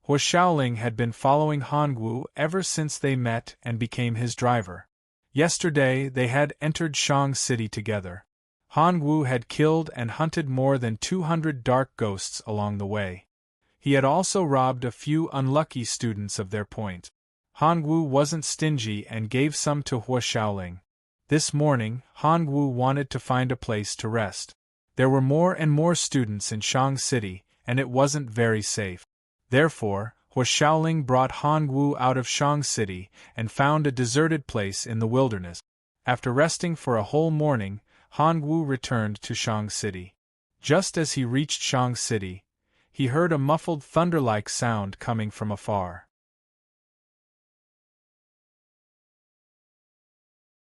Huo Shaoling had been following Hongwu ever since they met and became his driver. Yesterday they had entered Shang City together. Hongwu had killed and hunted more than 200 dark ghosts along the way. He had also robbed a few unlucky students of their point. Hongwu wasn't stingy and gave some to Huo Shaoling. This morning, Hongwu wanted to find a place to rest. There were more and more students in Shang City, and it wasn't very safe. Therefore, Huo Shaoling brought Hongwu out of Shang City and found a deserted place in the wilderness. After resting for a whole morning, Hongwu returned to Shang City. Just as he reached Shang City, he heard a muffled thunder-like sound coming from afar.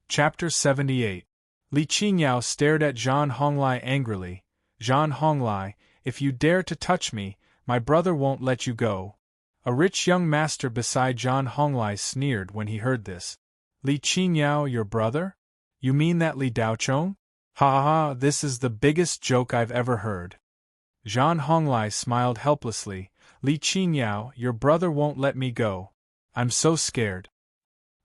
Chapter 78. Li Qingyao stared at Zhan Honglai angrily. Zhan Honglai, if you dare to touch me, my brother won't let you go. A rich young master beside Zhan Honglai sneered when he heard this. Li Qingyao, your brother? You mean that Li Daochong? Ha ha ha, this is the biggest joke I've ever heard. Zhan Honglai smiled helplessly. Li Qingyao, your brother won't let me go. I'm so scared.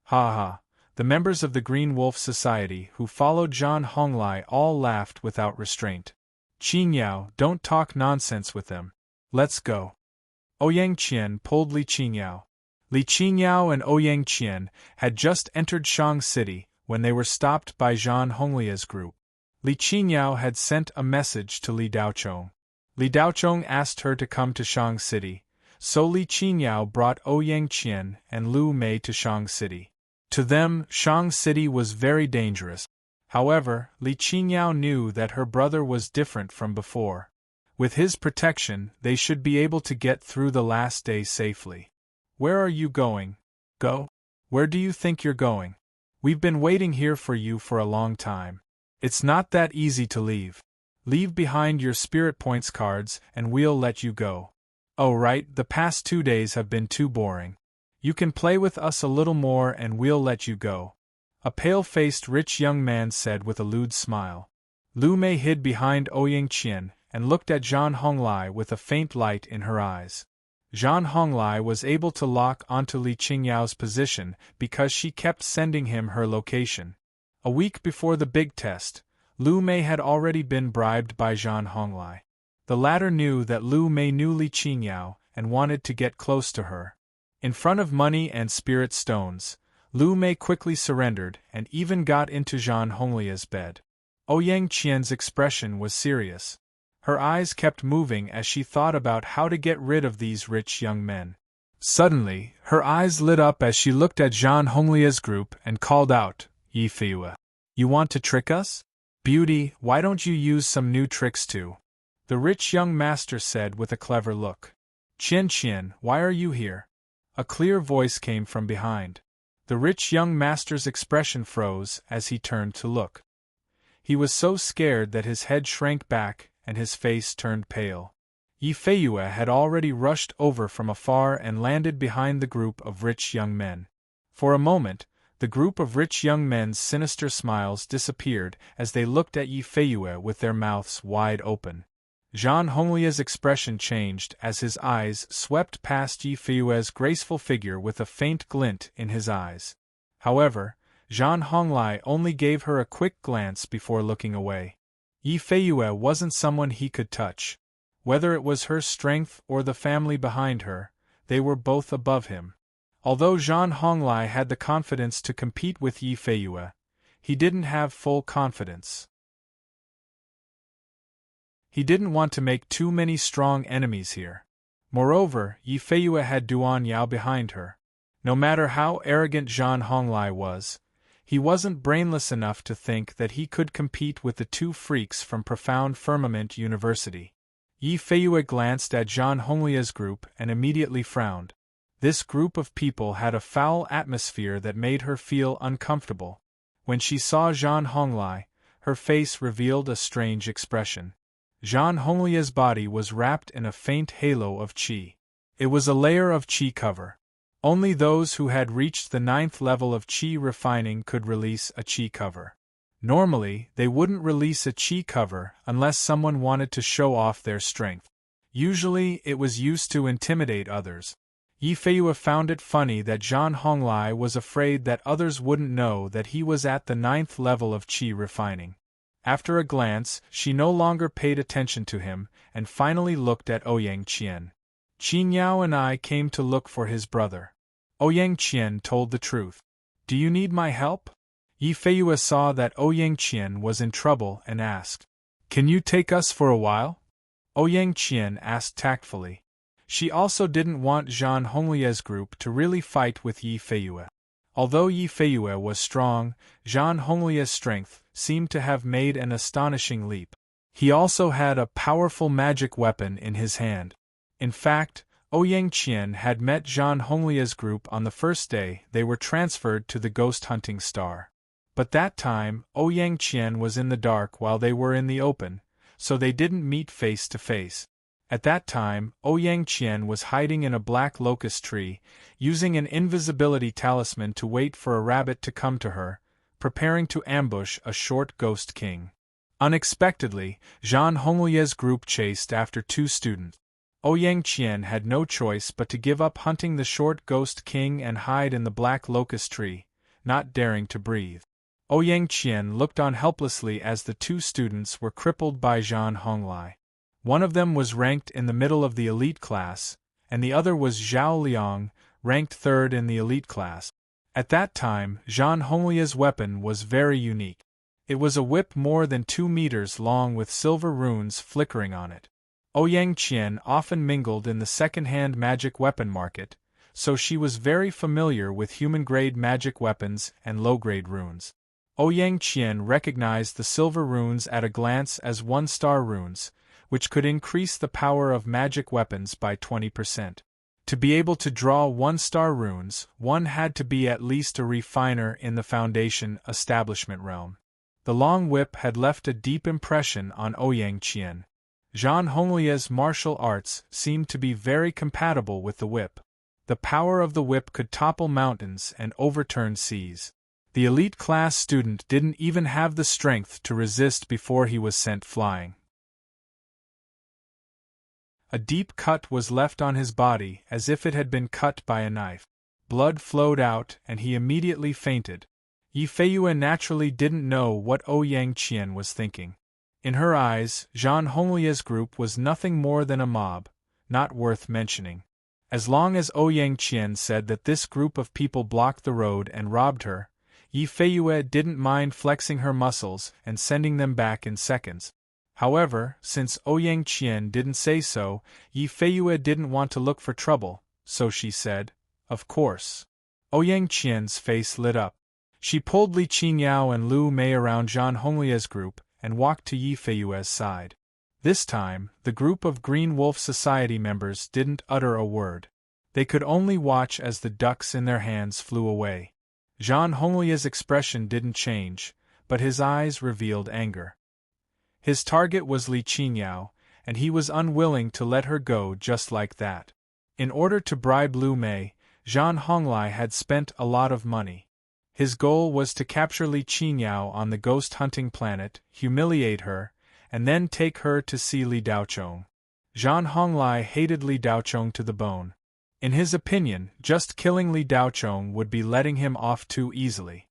Ha ha. The members of the Green Wolf Society who followed Zhan Honglai all laughed without restraint. Qingyao, don't talk nonsense with them. Let's go. Ouyang Qian pulled Li Qingyao. Li Qingyao and Ouyang Qian had just entered Shang City, when they were stopped by Zhang Honglia's group. Li Qingyao had sent a message to Li Daochong. Li Daochong asked her to come to Shang City, so Li Qingyao brought Ouyang Qian and Lu Mei to Shang City. To them, Shang City was very dangerous. However, Li Qingyao knew that her brother was different from before. With his protection, they should be able to get through the last day safely. Where are you going? Go? Where do you think you're going? We've been waiting here for you for a long time. It's not that easy to leave. Leave behind your spirit points cards and we'll let you go. Oh right, the past 2 days have been too boring. You can play with us a little more and we'll let you go. A pale-faced rich young man said with a lewd smile. Lu Mei hid behind Ouyang Qian and looked at Zhang Honglai with a faint light in her eyes. Zhang Honglai was able to lock onto Li Qingyao's position because she kept sending him her location. A week before the big test, Lu Mei had already been bribed by Zhang Honglai. The latter knew that Lu Mei knew Li Qingyao and wanted to get close to her. In front of money and spirit stones, Lu Mei quickly surrendered and even got into Zhang Honglia's bed. Ouyang Qian's expression was serious. Her eyes kept moving as she thought about how to get rid of these rich young men. Suddenly, her eyes lit up as she looked at Zhang Honglia's group and called out, Yi Feiyue, you want to trick us? Beauty, why don't you use some new tricks too? The rich young master said with a clever look. Qian Qian, why are you here? A clear voice came from behind. The rich young master's expression froze as he turned to look. He was so scared that his head shrank back and his face turned pale. Yi Feiyue had already rushed over from afar and landed behind the group of rich young men. For a moment, the group of rich young men's sinister smiles disappeared as they looked at Yi Feiyue with their mouths wide open. Zhang Honglia's expression changed as his eyes swept past Yi Feiyue's graceful figure with a faint glint in his eyes. However, Zhang Honglai only gave her a quick glance before looking away. Yi Feiyue wasn't someone he could touch. Whether it was her strength or the family behind her, they were both above him. Although Zhang Honglai had the confidence to compete with Yi Feiyue, he didn't have full confidence. He didn't want to make too many strong enemies here. Moreover, Yi Feiyue had Duan Yao behind her. No matter how arrogant Zhang Honglai was, he wasn't brainless enough to think that he could compete with the two freaks from Profound Firmament University. Yi Feiyue glanced at Zhang Honglia's group and immediately frowned. This group of people had a foul atmosphere that made her feel uncomfortable. When she saw Zhang Honglai, her face revealed a strange expression. Zhang Honglia's body was wrapped in a faint halo of qi. It was a layer of qi cover. Only those who had reached the 9th level of qi refining could release a qi cover. Normally, they wouldn't release a qi cover unless someone wanted to show off their strength. Usually, it was used to intimidate others. Yi Feiyue found it funny that Zhang Honglai was afraid that others wouldn't know that he was at the 9th level of qi refining. After a glance, she no longer paid attention to him, and finally looked at Ouyang Qian. Qingyao and I came to look for his brother. Ouyang Qian told the truth. Do you need my help? Yi Feiyue saw that Ouyang Qian was in trouble and asked. Can you take us for a while? Ouyang Qian asked tactfully. She also didn't want Zhang Honglia's group to really fight with Yi Feiyue. Although Yi Feiyue was strong, Zhang Honglia's strength seemed to have made an astonishing leap. He also had a powerful magic weapon in his hand. In fact, Ouyang Qian had met Zhang Honglia's group on the first day they were transferred to the ghost hunting star. But that time, Ouyang Qian was in the dark while they were in the open, so they didn't meet face to face. At that time, Ouyang Qian was hiding in a black locust tree, using an invisibility talisman to wait for a rabbit to come to her, preparing to ambush a short ghost king. Unexpectedly, Zhang Honglia's group chased after two students. Ouyang Qian had no choice but to give up hunting the short ghost king and hide in the black locust tree, not daring to breathe. Ouyang Qian looked on helplessly as the two students were crippled by Zhang Honglai. One of them was ranked in the middle of the elite class, and the other was Zhao Liang, ranked 3rd in the elite class. At that time, Zhang Honglia's weapon was very unique. It was a whip more than 2 meters long with silver runes flickering on it. Ouyang Qian often mingled in the second-hand magic weapon market, so she was very familiar with human-grade magic weapons and low-grade runes. Ouyang Qian recognized the silver runes at a glance as 1-star runes, which could increase the power of magic weapons by 20%. To be able to draw 1-star runes, one had to be at least a refiner in the Foundation establishment realm. The long whip had left a deep impression on Ouyang Qian. Zhang Honglia's martial arts seemed to be very compatible with the whip. The power of the whip could topple mountains and overturn seas. The elite class student didn't even have the strength to resist before he was sent flying. A deep cut was left on his body as if it had been cut by a knife. Blood flowed out and he immediately fainted. Yi Feiyue naturally didn't know what Ouyang Qian was thinking. In her eyes, Zhang Honglia's group was nothing more than a mob, not worth mentioning. As long as Ouyang Qian said that this group of people blocked the road and robbed her, Yi Feiyue didn't mind flexing her muscles and sending them back in seconds. However, since Ouyang Qian didn't say so, Yi Feiyue didn't want to look for trouble, so she said, "Of course." Ouyang Qian's face lit up. She pulled Li Qinyao and Lu Mei around Zhang Honglia's group and walked to Yi Feiyue's side. This time, the group of Green Wolf Society members didn't utter a word. They could only watch as the ducks in their hands flew away. Zhang Honglia's expression didn't change, but his eyes revealed anger. His target was Li Qinyao, and he was unwilling to let her go just like that. In order to bribe Lu Mei, Zhang Honglai had spent a lot of money. His goal was to capture Li Qinyao on the ghost-hunting planet, humiliate her, and then take her to see Li Daochong. Zhang Honglai hated Li Daochong to the bone. In his opinion, just killing Li Daochong would be letting him off too easily.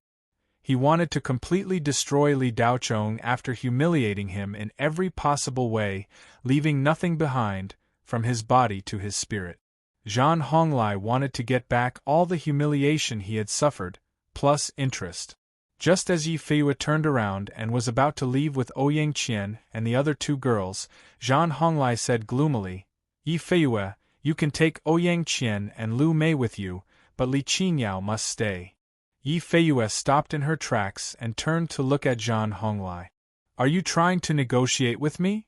He wanted to completely destroy Li Daochong after humiliating him in every possible way, leaving nothing behind, from his body to his spirit. Zhang Honglai wanted to get back all the humiliation he had suffered, plus interest. Just as Yi Feiyue turned around and was about to leave with Ouyang Qian and the other 2 girls, Zhang Honglai said gloomily, "Yi Feiyue, you can take Ouyang Qian and Lu Mei with you, but Li Qinyao must stay." Yi Feiyue stopped in her tracks and turned to look at Zhang Honglai. "Are you trying to negotiate with me?"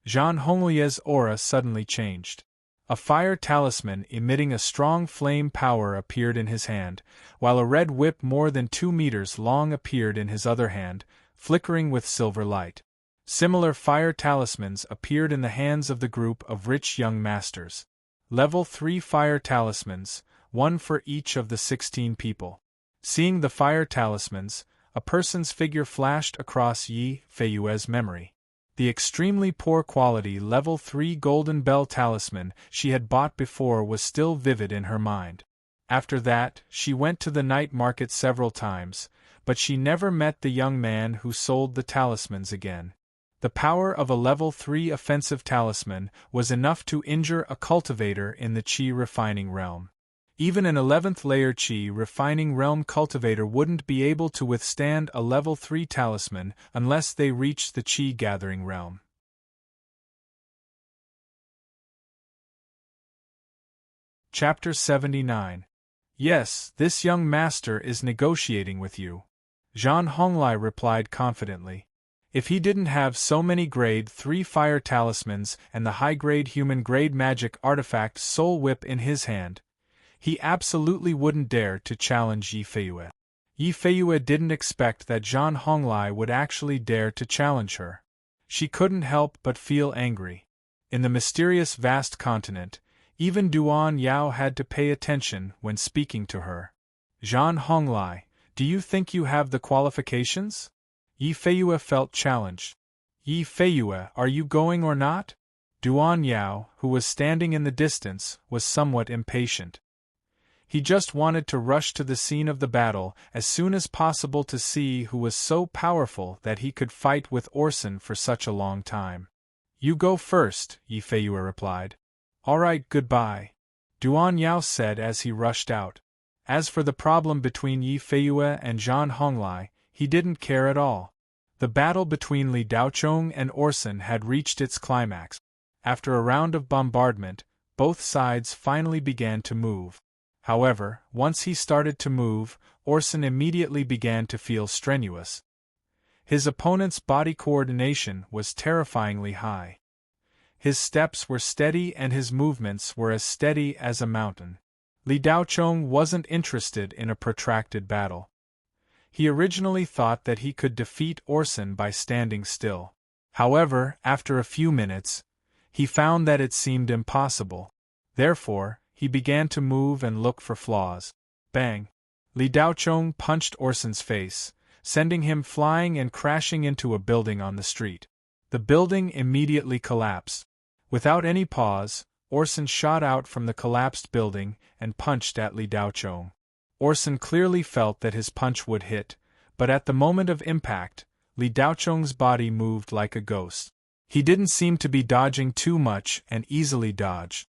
Zhang Honglia's aura suddenly changed. A fire talisman emitting a strong flame power appeared in his hand, while a red whip more than 2 meters long appeared in his other hand, flickering with silver light. Similar fire talismans appeared in the hands of the group of rich young masters. Level 3 fire talismans, one for each of the 16 people. Seeing the fire talismans, a person's figure flashed across Yi Feiyue's memory. The extremely poor quality level 3 golden bell talisman she had bought before was still vivid in her mind. After that, she went to the night market several times, but she never met the young man who sold the talismans again. The power of a level 3 offensive talisman was enough to injure a cultivator in the Qi refining realm. Even an 11th layer Qi refining realm cultivator wouldn't be able to withstand a level 3 talisman unless they reached the Qi gathering realm. Chapter 79. Yes, this young master is negotiating with you. Zhang Honglai replied confidently. If he didn't have so many grade 3 fire talismans and the high-grade human-grade magic artifact Soul Whip in his hand, he absolutely wouldn't dare to challenge Yi Feiyue. Yi Feiyue didn't expect that Zhang Honglai would actually dare to challenge her. She couldn't help but feel angry. In the mysterious vast continent, even Duan Yao had to pay attention when speaking to her. Zhang Honglai, do you think you have the qualifications? Yi Feiyue felt challenged. Yi Feiyue, are you going or not? Duan Yao, who was standing in the distance, was somewhat impatient. He just wanted to rush to the scene of the battle as soon as possible to see who was so powerful that he could fight with Orson for such a long time. You go first, Yi Feiyue replied. All right, goodbye, Duan Yao said as he rushed out. As for the problem between Yi Feiyue and Zhang Honglai, he didn't care at all. The battle between Li Daochong and Orson had reached its climax. After a round of bombardment, both sides finally began to move. However, once he started to move, Orson immediately began to feel strenuous. His opponent's body coordination was terrifyingly high. His steps were steady and his movements were as steady as a mountain. Li Daochong wasn't interested in a protracted battle. He originally thought that he could defeat Orson by standing still. However, after a few minutes, he found that it seemed impossible. Therefore, he began to move and look for flaws. Bang! Li Daochong punched Orson's face, sending him flying and crashing into a building on the street. The building immediately collapsed. Without any pause, Orson shot out from the collapsed building and punched at Li Daochong. Orson clearly felt that his punch would hit, but at the moment of impact, Li Daochong's body moved like a ghost. He didn't seem to be dodging too much and easily dodged.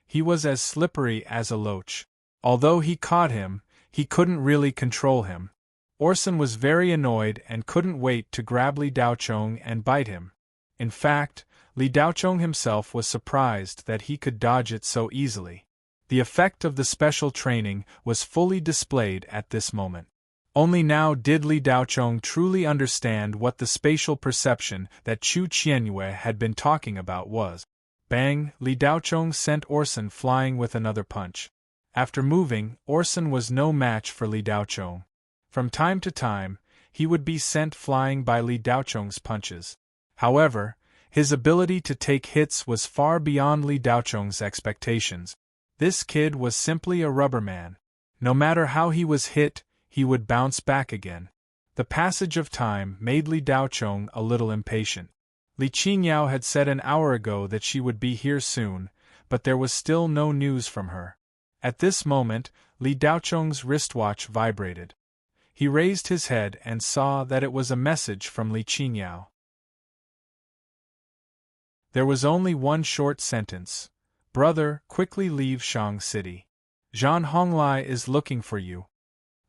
He was as slippery as a loach. Although he caught him, he couldn't really control him. Orson was very annoyed and couldn't wait to grab Li Daochong and bite him. In fact, Li Daochong himself was surprised that he could dodge it so easily. The effect of the special training was fully displayed at this moment. Only now did Li Daochong truly understand what the spatial perception that Chu Qianyue had been talking about was. Bang! Li Daochong sent Orson flying with another punch. After moving, Orson was no match for Li Daochong. From time to time, he would be sent flying by Li Daochong's punches. However, his ability to take hits was far beyond Li Daochong's expectations. This kid was simply a rubber man. No matter how he was hit, he would bounce back again. The passage of time made Li Daochong a little impatient. Li Qingyao had said an hour ago that she would be here soon, but there was still no news from her. At this moment, Li Daochong's wristwatch vibrated. He raised his head and saw that it was a message from Li Qingyao. There was only one short sentence. Brother, quickly leave Shang City. Zhang Honglai is looking for you.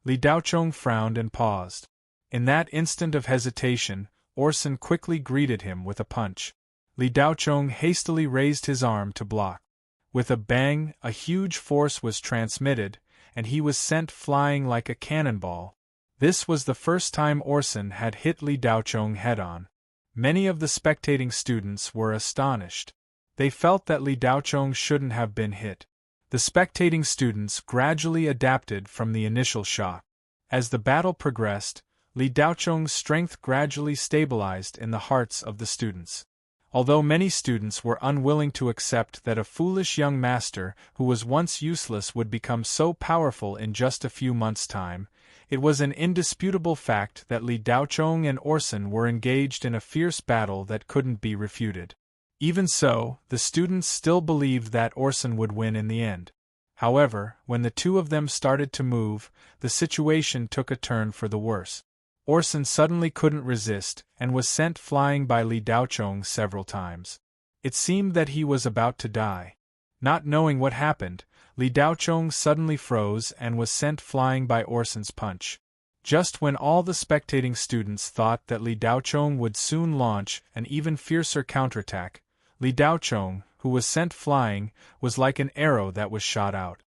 Li Daochong frowned and paused. In that instant of hesitation, Orson quickly greeted him with a punch. Li Daochong hastily raised his arm to block. With a bang, a huge force was transmitted, and he was sent flying like a cannonball. This was the first time Orson had hit Li Daochong head-on. Many of the spectating students were astonished. They felt that Li Daochong shouldn't have been hit. The spectating students gradually adapted from the initial shock. As the battle progressed, Li Daochong's strength gradually stabilized in the hearts of the students. Although many students were unwilling to accept that a foolish young master who was once useless would become so powerful in just a few months' time, it was an indisputable fact that Li Daochong and Orson were engaged in a fierce battle that couldn't be refuted. Even so, the students still believed that Orson would win in the end. However, when the two of them started to move, the situation took a turn for the worse. Orson suddenly couldn't resist, and was sent flying by Li Daochong several times. It seemed that he was about to die. Not knowing what happened, Li Daochong suddenly froze and was sent flying by Orson's punch. Just when all the spectating students thought that Li Daochong would soon launch an even fiercer counterattack, Li Daochong, who was sent flying, was like an arrow that was shot out.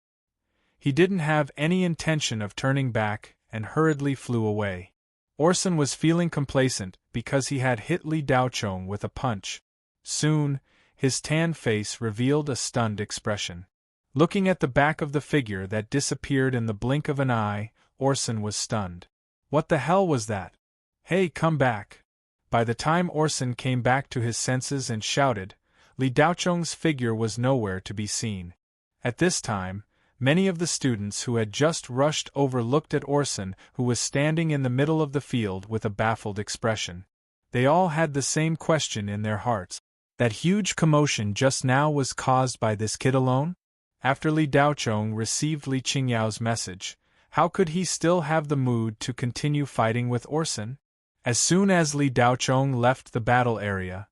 He didn't have any intention of turning back and hurriedly flew away. Orson was feeling complacent because he had hit Li Daochong with a punch. Soon, his tanned face revealed a stunned expression. Looking at the back of the figure that disappeared in the blink of an eye, Orson was stunned. What the hell was that? Hey, come back! By the time Orson came back to his senses and shouted, Li Daochong's figure was nowhere to be seen. At this time, many of the students who had just rushed over looked at Orson, who was standing in the middle of the field with a baffled expression. They all had the same question in their hearts. That huge commotion just now was caused by this kid alone? After Li Daochong received Li Qingyao's message, how could he still have the mood to continue fighting with Orson? As soon as Li Daochong left the battle area,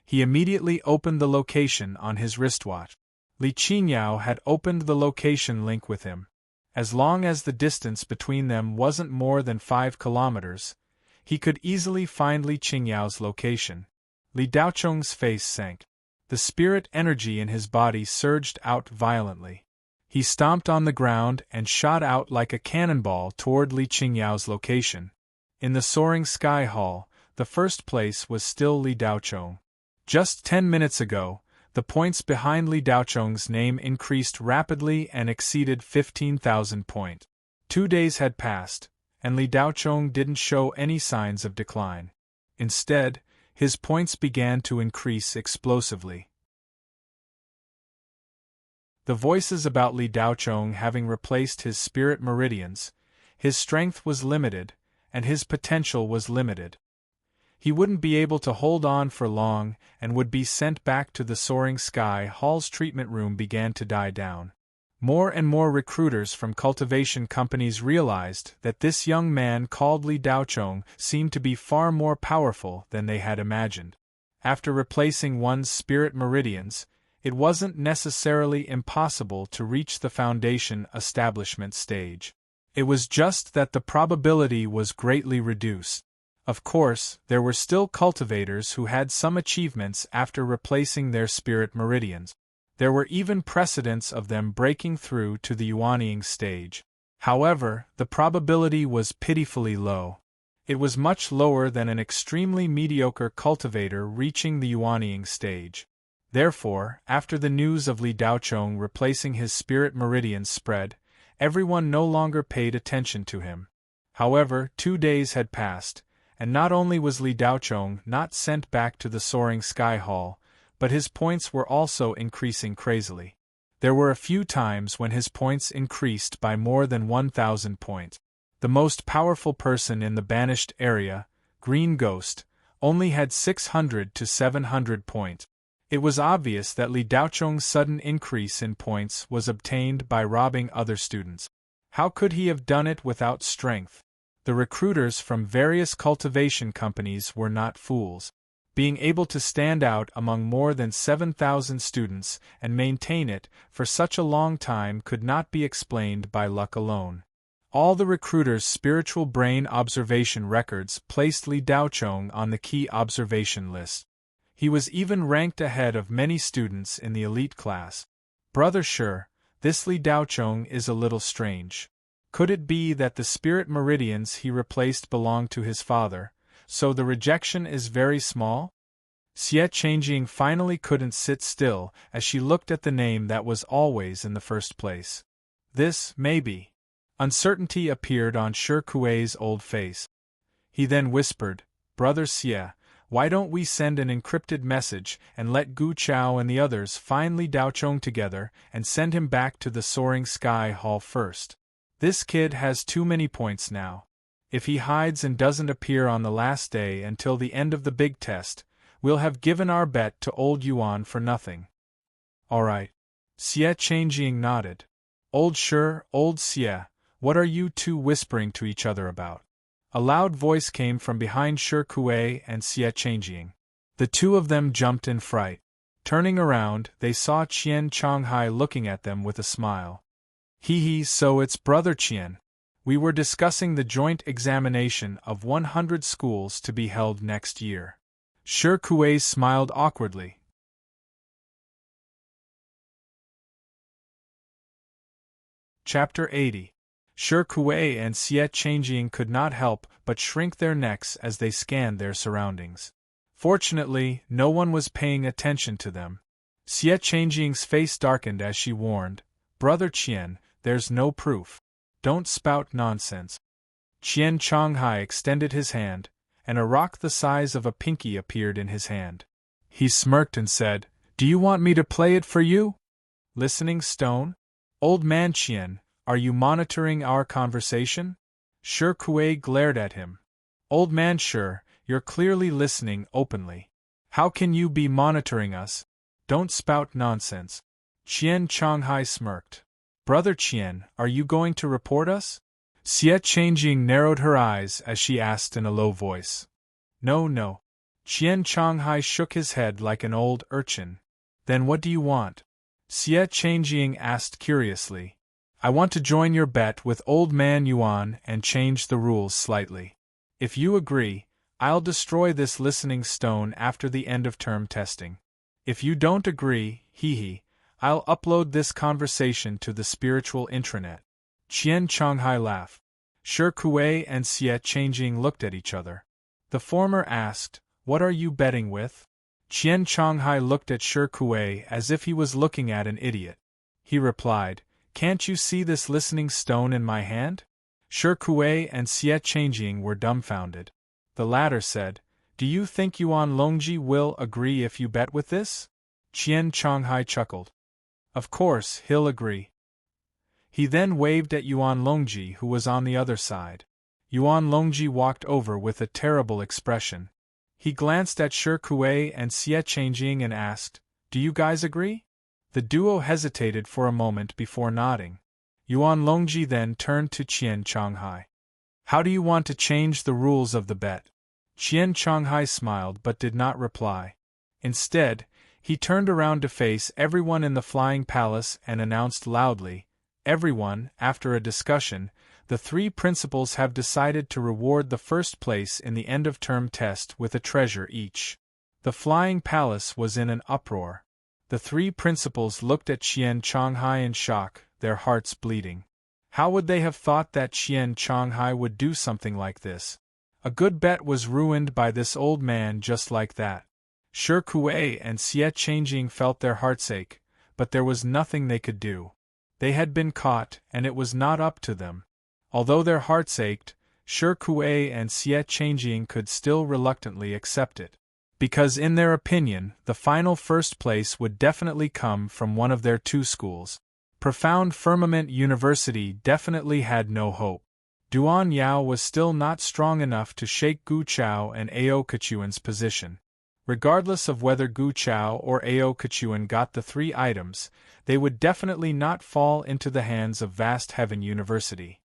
he immediately opened the location on his wristwatch. Li Qingyao had opened the location link with him. As long as the distance between them wasn't more than 5 kilometers, he could easily find Li Qingyao's location. Li Daocheng's face sank. The spirit energy in his body surged out violently. He stomped on the ground and shot out like a cannonball toward Li Qingyao's location. In the soaring sky hall, the first place was still Li Daocheng. Just 10 minutes ago, the points behind Li Daocheng's name increased rapidly and exceeded 15,000 points. 2 days had passed, and Li Daocheng didn't show any signs of decline. Instead, his points began to increase explosively. The voices about Li Daocheng having replaced his spirit meridians, his strength was limited, and his potential was limited. He wouldn't be able to hold on for long and would be sent back to the soaring sky hall's treatment room began to die down. More and more recruiters from cultivation companies realized that this young man called Li Daocheng seemed to be far more powerful than they had imagined. After replacing one's spirit meridians, it wasn't necessarily impossible to reach the foundation establishment stage. It was just that the probability was greatly reduced. Of course, there were still cultivators who had some achievements after replacing their spirit meridians. There were even precedents of them breaking through to the yuanying stage. However, the probability was pitifully low. It was much lower than an extremely mediocre cultivator reaching the yuanying stage. Therefore, after the news of Li Daocheng replacing his spirit meridians spread, everyone no longer paid attention to him. However, 2 days had passed, and not only was Li Daocheng not sent back to the soaring sky hall, but his points were also increasing crazily. There were a few times when his points increased by more than 1,000 points. The most powerful person in the banished area, Green Ghost, only had 600 to 700 points. It was obvious that Li Daocheng's sudden increase in points was obtained by robbing other students. How could he have done it without strength? The recruiters from various cultivation companies were not fools. Being able to stand out among more than 7,000 students and maintain it for such a long time could not be explained by luck alone. All the recruiters' spiritual brain observation records placed Li Daocheng on the key observation list. He was even ranked ahead of many students in the elite class. Brother Shi, this Li Daocheng is a little strange. Could it be that the spirit meridians he replaced belonged to his father, so the rejection is very small? Xie Changjing finally couldn't sit still as she looked at the name that was always in the first place. This, maybe. Uncertainty appeared on Shi Kuei's old face. He then whispered, Brother Xie, why don't we send an encrypted message and let Gu Chao and the others find Li Daocheng together and send him back to the soaring sky hall first? This kid has too many points now. If he hides and doesn't appear on the last day until the end of the big test, we'll have given our bet to old Yuan for nothing. All right. Xie Changjing nodded. Old Shi, old Xie, what are you two whispering to each other about? A loud voice came from behind Shi Kuei and Xie Changjing. The two of them jumped in fright. Turning around, they saw Qian Changhai looking at them with a smile. Hee, so it's Brother Qian. We were discussing the joint examination of 100 schools to be held next year. Shi Kuei smiled awkwardly. Chapter 80. Shi Kuei and Xie Changjing could not help but shrink their necks as they scanned their surroundings. Fortunately, no one was paying attention to them. Xie Changjing's face darkened as she warned, Brother Qian, there's no proof. Don't spout nonsense. Qian Changhai extended his hand, and a rock the size of a pinky appeared in his hand. He smirked and said, Do you want me to play it for you? Listening stone? Old man Qian, are you monitoring our conversation? Shi Kuei glared at him. Old man Shi, you're clearly listening openly. How can you be monitoring us? Don't spout nonsense. Qian Changhai smirked. Brother Qian, are you going to report us? Xie Changjing narrowed her eyes as she asked in a low voice. No. Qian Changhai shook his head like an old urchin. Then what do you want? Xie Changjing asked curiously. I want to join your bet with Old Man Yuan and change the rules slightly. If you agree, I'll destroy this listening stone after the end of term testing. If you don't agree, I'll upload this conversation to the spiritual intranet. Qian Chonghai laughed. Shi Kuei and Xie Changjing looked at each other. The former asked, "What are you betting with?" Qian Chonghai looked at Shi Kuei as if he was looking at an idiot. He replied, "Can't you see this listening stone in my hand?" Shi Kuei and Xie Changjing were dumbfounded. The latter said, "Do you think Yuan Longji will agree if you bet with this?" Qian Chonghai chuckled. "Of course, he'll agree." He then waved at Yuan Longji, who was on the other side. Yuan Longji walked over with a terrible expression. He glanced at Shi Kuei and Xie Changjing and asked, "Do you guys agree?" The duo hesitated for a moment before nodding. Yuan Longji then turned to Qian Chonghai. "How do you want to change the rules of the bet?" Qian Chonghai smiled but did not reply. Instead, he turned around to face everyone in the Flying Palace and announced loudly, "Everyone, after a discussion, the three principals have decided to reward the first place in the end-of-term test with a treasure each." The Flying Palace was in an uproar. The three principals looked at Qian Chonghai in shock, their hearts bleeding. How would they have thought that Qian Chonghai would do something like this? A good bet was ruined by this old man just like that. Shi Kuei and Xie Changjing felt their hearts ache, but there was nothing they could do. They had been caught, and it was not up to them. Although their hearts ached, Shi Kuei and Xie Changjing could still reluctantly accept it. Because in their opinion, the final first place would definitely come from one of their two schools. Profound Firmament University definitely had no hope. Duan Yao was still not strong enough to shake Gu Chao and Ao Kechuan's position. Regardless of whether Gu Chao or Ao Kechuan got the three items, they would definitely not fall into the hands of Vast Heaven University.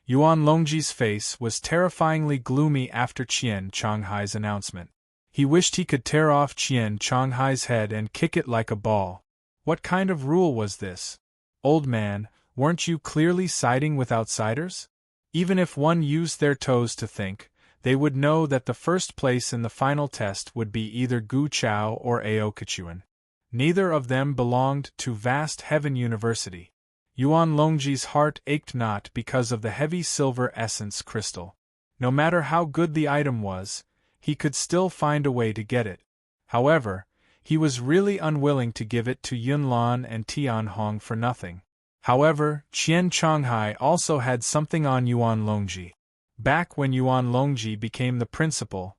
Yuan Longji's face was terrifyingly gloomy after Qian Chonghai's announcement. He wished he could tear off Qian Chonghai's head and kick it like a ball. What kind of rule was this? Old man, weren't you clearly siding with outsiders? Even if one used their toes to think, they would know that the first place in the final test would be either Gu Chao or Ao Kechuan. Neither of them belonged to Vast Heaven University. Yuan Longji's heart ached not because of the heavy silver essence crystal. No matter how good the item was, he could still find a way to get it. However, he was really unwilling to give it to Yunlan and Tian Hong for nothing. However, Qian Chonghai also had something on Yuan Longji. Back when Yuan Longji became the principal,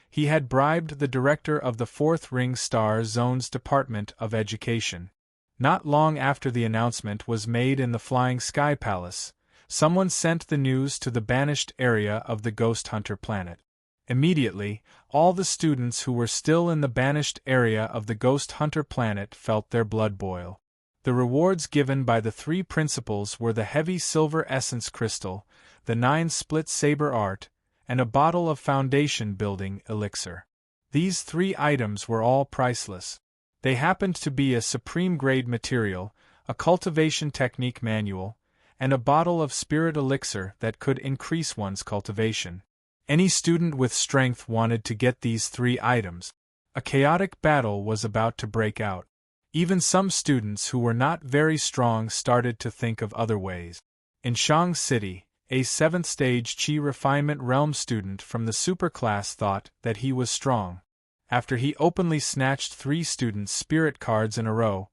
he had bribed the director of the 4th Ring Star Zone's Department of Education. Not long after the announcement was made in the Flying Sky Palace, someone sent the news to the banished area of the Ghost Hunter planet. Immediately, all the students who were still in the banished area of the Ghost Hunter planet felt their blood boil. The rewards given by the three principals were the heavy silver essence crystal, the 9-split saber art, and a bottle of foundation-building elixir. These three items were all priceless. They happened to be a supreme-grade material, a cultivation technique manual, and a bottle of spirit elixir that could increase one's cultivation. Any student with strength wanted to get these three items. A chaotic battle was about to break out. Even some students who were not very strong started to think of other ways. In Shang City, a 7th stage Qi refinement realm student from the superclass thought that he was strong. After he openly snatched 3 students' spirit cards in a row,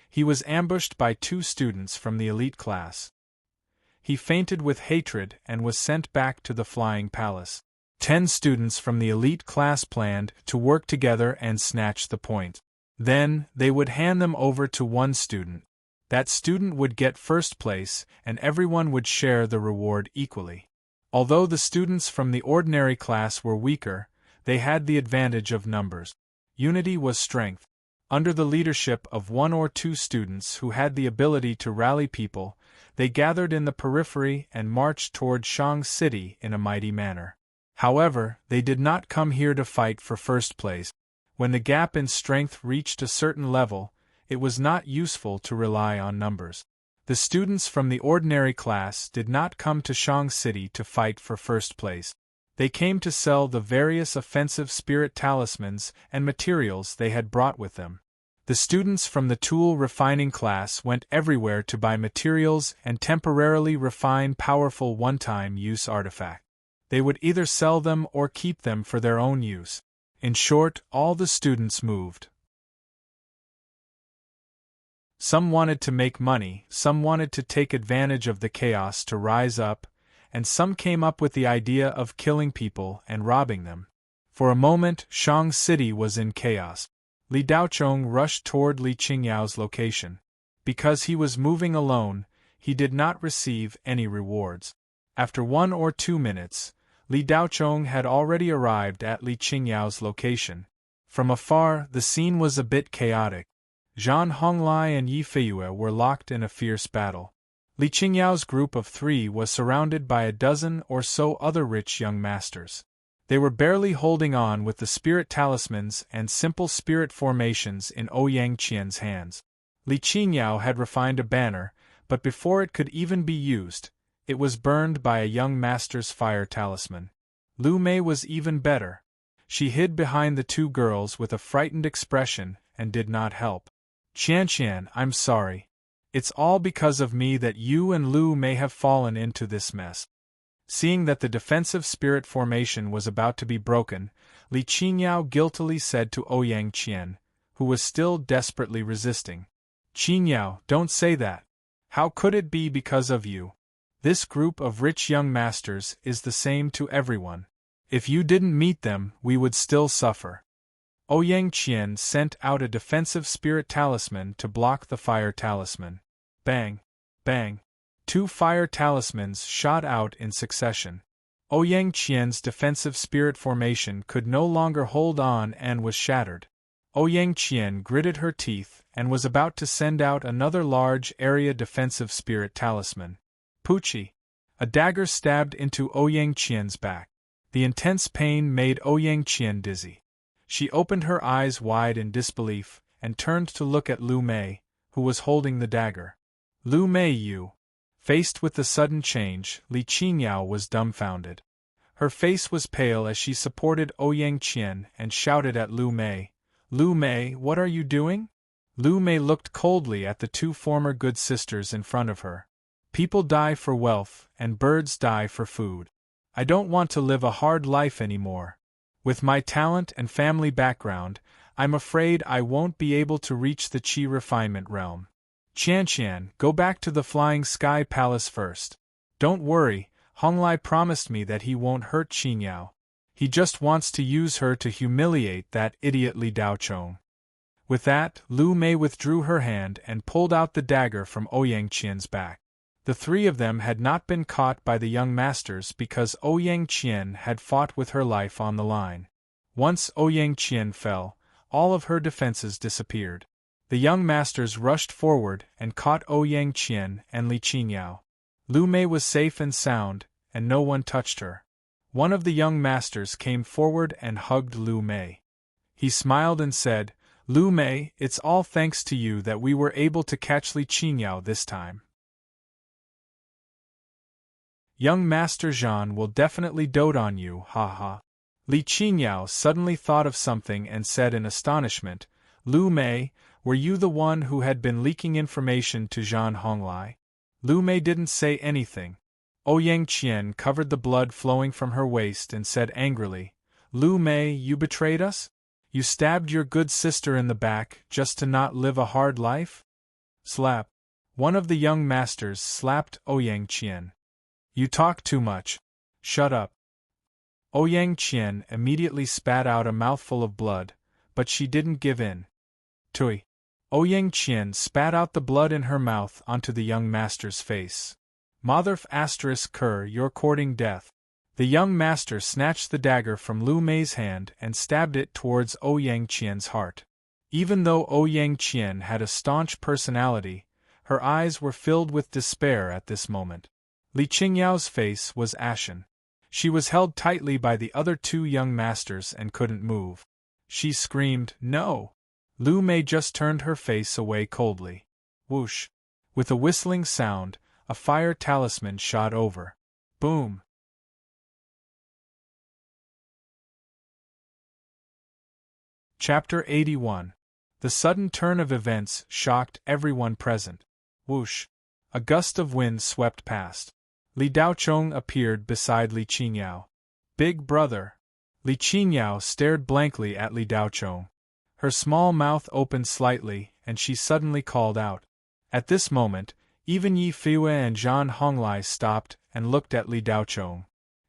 he was ambushed by 2 students from the elite class. He fainted with hatred and was sent back to the Flying Palace. 10 students from the elite class planned to work together and snatch the point. Then, they would hand them over to one student. That student would get first place, and everyone would share the reward equally. Although the students from the ordinary class were weaker, they had the advantage of numbers. Unity was strength. Under the leadership of 1 or 2 students who had the ability to rally people, they gathered in the periphery and marched toward Shang City in a mighty manner. However, they did not come here to fight for first place. When the gap in strength reached a certain level, it was not useful to rely on numbers. The students from the ordinary class did not come to Shang City to fight for first place. They came to sell the various offensive spirit talismans and materials they had brought with them. The students from the tool refining class went everywhere to buy materials and temporarily refine powerful one-time use artifacts. They would either sell them or keep them for their own use. In short, all the students moved. Some wanted to make money, some wanted to take advantage of the chaos to rise up, and some came up with the idea of killing people and robbing them. For a moment, Shang City was in chaos. Li Daochong rushed toward Li Qingyao's location. Because he was moving alone, he did not receive any rewards. After 1 or 2 minutes, Li Daochong had already arrived at Li Qingyao's location. From afar, the scene was a bit chaotic. Zhan Honglai and Yi Feiyue were locked in a fierce battle. Li Qingyao's group of 3 was surrounded by a dozen or so other rich young masters. They were barely holding on with the spirit talismans and simple spirit formations in Ouyang Qian's hands. Li Qingyao had refined a banner, but before it could even be used, it was burned by a young master's fire talisman. Lu Mei was even better. She hid behind the 2 girls with a frightened expression and did not help. Qianqian, I'm sorry. It's all because of me that you and Lu Mei have fallen into this mess. Seeing that the defensive spirit formation was about to be broken, Li Qingyao guiltily said to Ouyang Qian, who was still desperately resisting. Qingyao, don't say that. How could it be because of you? This group of rich young masters is the same to everyone. If you didn't meet them, we would still suffer. Ouyang Qian sent out a defensive spirit talisman to block the fire talisman. Bang! Bang! 2 fire talismans shot out in succession. Ouyang Qian's defensive spirit formation could no longer hold on and was shattered. Ouyang Qian gritted her teeth and was about to send out another large area defensive spirit talisman. Puchi! A dagger stabbed into Ouyang Qian's back. The intense pain made Ouyang Qian dizzy. She opened her eyes wide in disbelief and turned to look at Lu Mei, who was holding the dagger. Lu Mei, you! Faced with the sudden change, Li Qingyao was dumbfounded. Her face was pale as she supported Ouyang Qian and shouted at Lu Mei, Lu Mei, what are you doing? Lu Mei looked coldly at the 2 former good sisters in front of her. People die for wealth, and birds die for food. I don't want to live a hard life anymore. With my talent and family background, I'm afraid I won't be able to reach the Qi refinement realm. Qianqian, go back to the Flying Sky Palace first. Don't worry, Honglai promised me that he won't hurt Qingyao. He just wants to use her to humiliate that idiot Li Daochong. With that, Lu Mei withdrew her hand and pulled out the dagger from Ouyang Qian's back. The 3 of them had not been caught by the young masters because Ouyang Qian had fought with her life on the line. Once Ouyang Qian fell, all of her defenses disappeared. The young masters rushed forward and caught Ouyang Qian and Li Qingyao. Lu Mei was safe and sound, and no one touched her. One of the young masters came forward and hugged Lu Mei. He smiled and said, Lu Mei, it's all thanks to you that we were able to catch Li Qingyao this time. Young Master Zhan will definitely dote on you, ha. Li Qingyao suddenly thought of something and said in astonishment, Lu Mei, were you the one who had been leaking information to Zhan Honglai? Lu Mei didn't say anything. Ouyang Qian covered the blood flowing from her waist and said angrily, Lu Mei, you betrayed us? You stabbed your good sister in the back just to not live a hard life? Slap. One of the young masters slapped Ouyang Qian. You talk too much. Shut up. Ouyang Qian immediately spat out a mouthful of blood, but she didn't give in. Tui. Ouyang Qian spat out the blood in her mouth onto the young master's face. Motherf *Ker, you're courting death. The young master snatched the dagger from Lu Mei's hand and stabbed it towards Ouyang Qian's heart. Even though Ouyang Qian had a staunch personality, her eyes were filled with despair at this moment. Li Qingyao's face was ashen. She was held tightly by the other 2 young masters and couldn't move. She screamed, No! Lu Mei just turned her face away coldly. Whoosh! With a whistling sound, a fire talisman shot over. Boom! Chapter 81. The sudden turn of events shocked everyone present. Whoosh! A gust of wind swept past. Li Daochong appeared beside Li Qinyao. Big brother! Li Qinyao stared blankly at Li Daochong. Her small mouth opened slightly, and she suddenly called out. At this moment, even Yi Feiyue and Zhan Honglai stopped and looked at Li Daochong.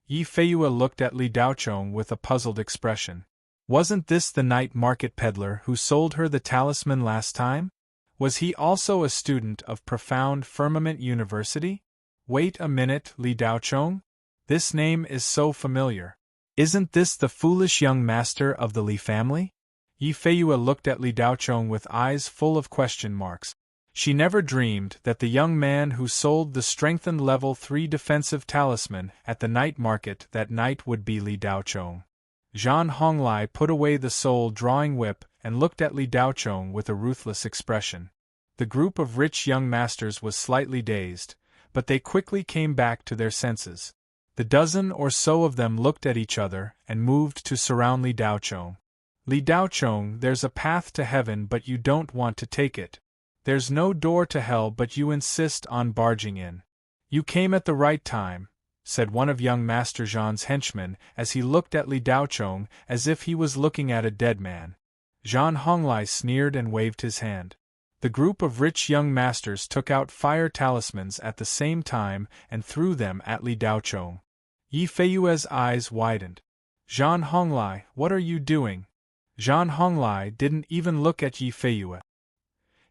Yi Feiyue looked at Li Daochong with a puzzled expression. Wasn't this the night market peddler who sold her the talisman last time? Was he also a student of Profound Firmament University? Wait a minute, Li Daochong? This name is so familiar. Isn't this the foolish young master of the Li family? Yi Feiyue looked at Li Daochong with eyes full of question marks. She never dreamed that the young man who sold the strengthened level 3 defensive talisman at the night market that night would be Li Daochong. Zhan Honglai put away the soul-drawing whip and looked at Li Daochong with a ruthless expression. The group of rich young masters was slightly dazed, but they quickly came back to their senses. The dozen or so of them looked at each other and moved to surround Li Daochong. Li Daochong, there's a path to heaven but you don't want to take it. There's no door to hell but you insist on barging in. You came at the right time, said one of young Master Zhan's henchmen as he looked at Li Daochong as if he was looking at a dead man. Zhan Honglai sneered and waved his hand. The group of rich young masters took out fire talismans at the same time and threw them at Li Daochong. Yi Feiyue's eyes widened. Zhan Honglai, what are you doing? Zhan Honglai didn't even look at Yi Feiyue.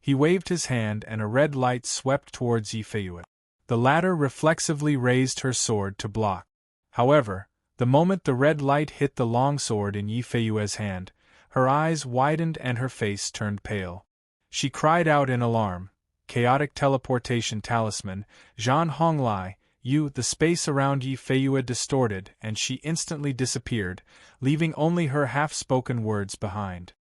He waved his hand and a red light swept towards Yi Feiyue. The latter reflexively raised her sword to block. However, the moment the red light hit the long sword in Yi Feiyue's hand, her eyes widened and her face turned pale. She cried out in alarm, "Chaotic teleportation talisman, Zhan Honglai!" The space around Yi Feiyue distorted and she instantly disappeared, leaving only her half-spoken words behind.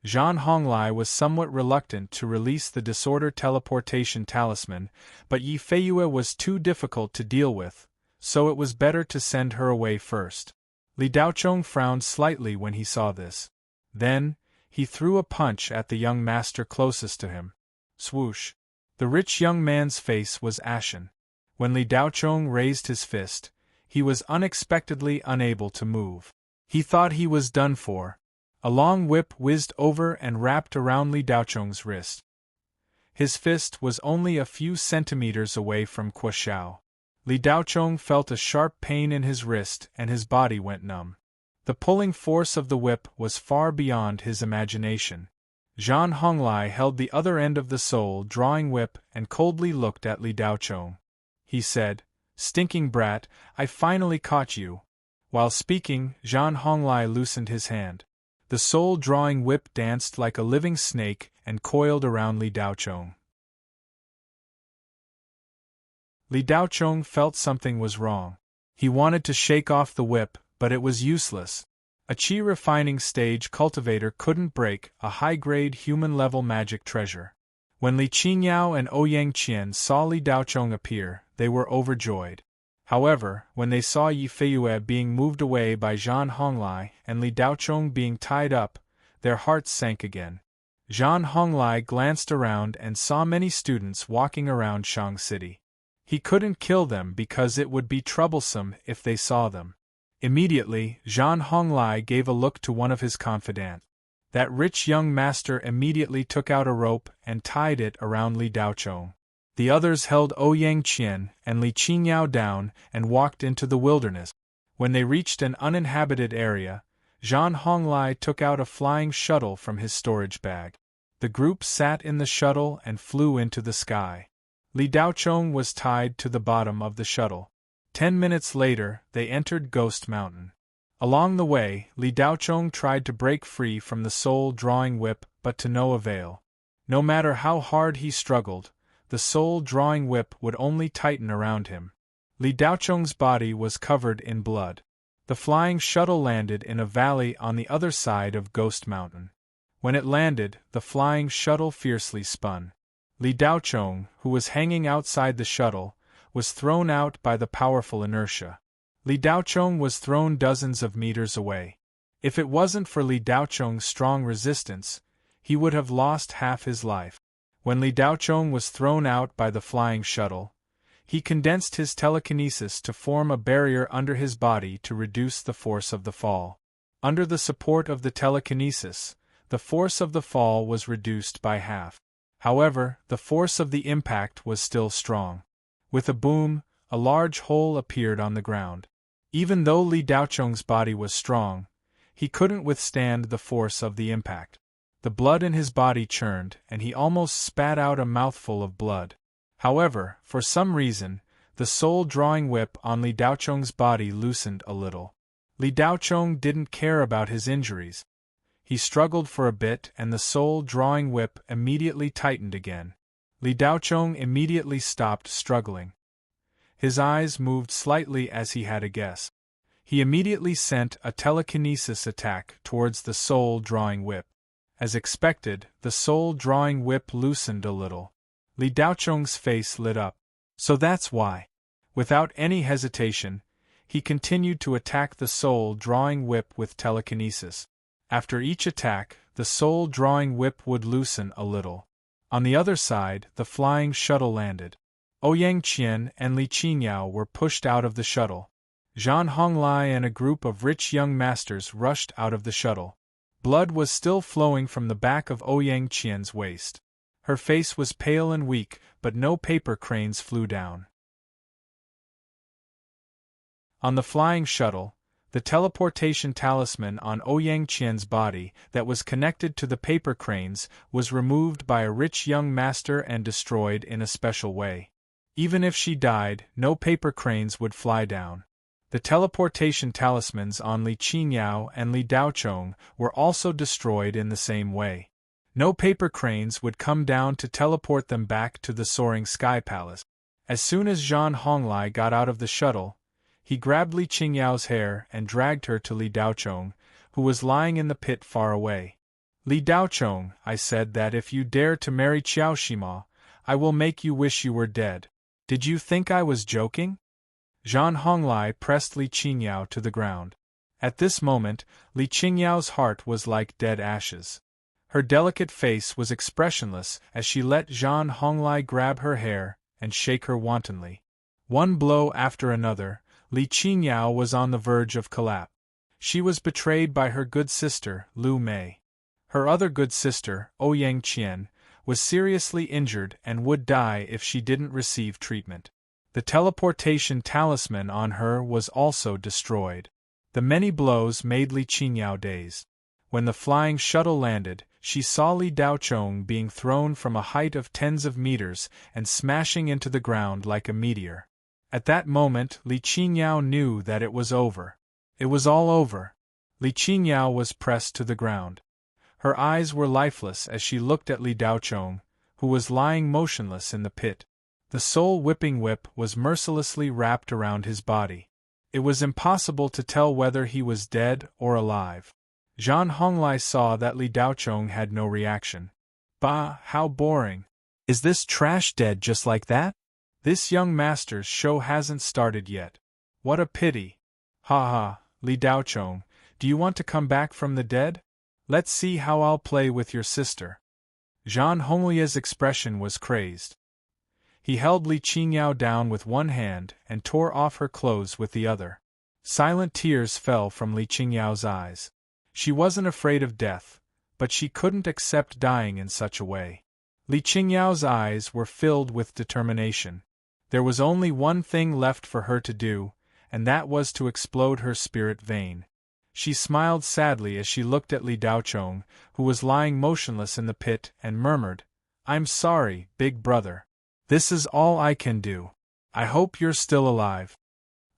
Zhan Honglai was somewhat reluctant to release the disorder teleportation talisman, but Yi Feiyue was too difficult to deal with, so it was better to send her away first. Li Daochong frowned slightly when he saw this. Then, he threw a punch at the young master closest to him. Swoosh! The rich young man's face was ashen. When Li Daochong raised his fist, he was unexpectedly unable to move. He thought he was done for. A long whip whizzed over and wrapped around Li Daochong's wrist. His fist was only a few centimeters away from Kuo-Xiao. Li Daochong felt a sharp pain in his wrist and his body went numb. The pulling force of the whip was far beyond his imagination. Zhan Honglai held the other end of the soul-drawing whip and coldly looked at Li Daochong. He said, "Stinking brat, I finally caught you." While speaking, Zhan Honglai loosened his hand. The soul-drawing whip danced like a living snake and coiled around Li Daochong. Li Daochong felt something was wrong. He wanted to shake off the whip, but it was useless. A chi refining stage cultivator couldn't break a high-grade human-level magic treasure. When Li Qinyao and Ouyang Qian saw Li Daochong appear, they were overjoyed. However, when they saw Yi Feiyue being moved away by Zhan Honglai and Li Daochong being tied up, their hearts sank again. Zhan Honglai glanced around and saw many students walking around Shang City. He couldn't kill them because it would be troublesome if they saw them. Immediately, Zhan Honglai gave a look to one of his confidants. That rich young master immediately took out a rope and tied it around Li Daochong. The others held Ouyang Qian and Li Qinyao down and walked into the wilderness. When they reached an uninhabited area, Zhan Honglai took out a flying shuttle from his storage bag. The group sat in the shuttle and flew into the sky. Li Daochong was tied to the bottom of the shuttle. 10 minutes later, they entered Ghost Mountain. Along the way, Li Daochong tried to break free from the soul-drawing whip, but to no avail. No matter how hard he struggled, the soul-drawing whip would only tighten around him. Li Daochong's body was covered in blood. The flying shuttle landed in a valley on the other side of Ghost Mountain. When it landed, the flying shuttle fiercely spun. Li Daochong, who was hanging outside the shuttle, was thrown out by the powerful inertia. Li Daochong was thrown dozens of meters away. If it wasn't for Li Daochong's strong resistance, he would have lost half his life. When Li Daochong was thrown out by the flying shuttle, he condensed his telekinesis to form a barrier under his body to reduce the force of the fall. Under the support of the telekinesis, the force of the fall was reduced by half. However, the force of the impact was still strong. With a boom, a large hole appeared on the ground. Even though Li Daochong's body was strong, he couldn't withstand the force of the impact. The blood in his body churned, and he almost spat out a mouthful of blood. However, for some reason, the soul-drawing whip on Li Daochong's body loosened a little. Li Daochong didn't care about his injuries. He struggled for a bit and the soul-drawing whip immediately tightened again. Li Daochong immediately stopped struggling. His eyes moved slightly as he had a guess. He immediately sent a telekinesis attack towards the soul-drawing whip. As expected, the soul-drawing whip loosened a little. Li Daochong's face lit up. So that's why. Without any hesitation, he continued to attack the soul-drawing whip with telekinesis. After each attack, the soul-drawing whip would loosen a little. On the other side, the flying shuttle landed. Ouyang Qian and Li Qingyao were pushed out of the shuttle. Zhan Honglai and a group of rich young masters rushed out of the shuttle. Blood was still flowing from the back of Ouyang Qian's waist. Her face was pale and weak, but no paper cranes flew down. On the flying shuttle, the teleportation talisman on Ouyang Qian's body that was connected to the paper cranes was removed by a rich young master and destroyed in a special way. Even if she died, no paper cranes would fly down. The teleportation talismans on Li Qingyao and Li Daochong were also destroyed in the same way. No paper cranes would come down to teleport them back to the soaring sky palace. As soon as Zhan Honglai got out of the shuttle, he grabbed Li Qingyao's hair and dragged her to Li Daochong, who was lying in the pit far away. Li Daochong, I said that if you dare to marry Qiao Shima, I will make you wish you were dead. Did you think I was joking? Zhan Honglai pressed Li Qingyao to the ground. At this moment, Li Qingyao's heart was like dead ashes. Her delicate face was expressionless as she let Zhan Honglai grab her hair and shake her wantonly. One blow after another, Li Qingyao was on the verge of collapse. She was betrayed by her good sister, Lu Mei. Her other good sister, Ouyang Qian, was seriously injured and would die if she didn't receive treatment. The teleportation talisman on her was also destroyed. The many blows made Li Qingyao dazed. When the flying shuttle landed, she saw Li Daochong being thrown from a height of tens of meters and smashing into the ground like a meteor. At that moment, Li Qingyao knew that it was over. It was all over. Li Qingyao was pressed to the ground. Her eyes were lifeless as she looked at Li Daochong, who was lying motionless in the pit. The soul-whipping whip was mercilessly wrapped around his body. It was impossible to tell whether he was dead or alive. Zhan Honglai saw that Li Daochong had no reaction. Bah, how boring. Is this trash dead just like that? This young master's show hasn't started yet. What a pity. Ha ha, Li Daochong, do you want to come back from the dead? Let's see how I'll play with your sister. Zhan Honglia's expression was crazed. He held Li Qingyao down with one hand and tore off her clothes with the other. Silent tears fell from Li Qingyao's eyes. She wasn't afraid of death, but she couldn't accept dying in such a way. Li Qingyao's eyes were filled with determination. There was only one thing left for her to do, and that was to explode her spirit vein. She smiled sadly as she looked at Li Daochong, who was lying motionless in the pit, and murmured, "I'm sorry, big brother. This is all I can do. I hope you're still alive."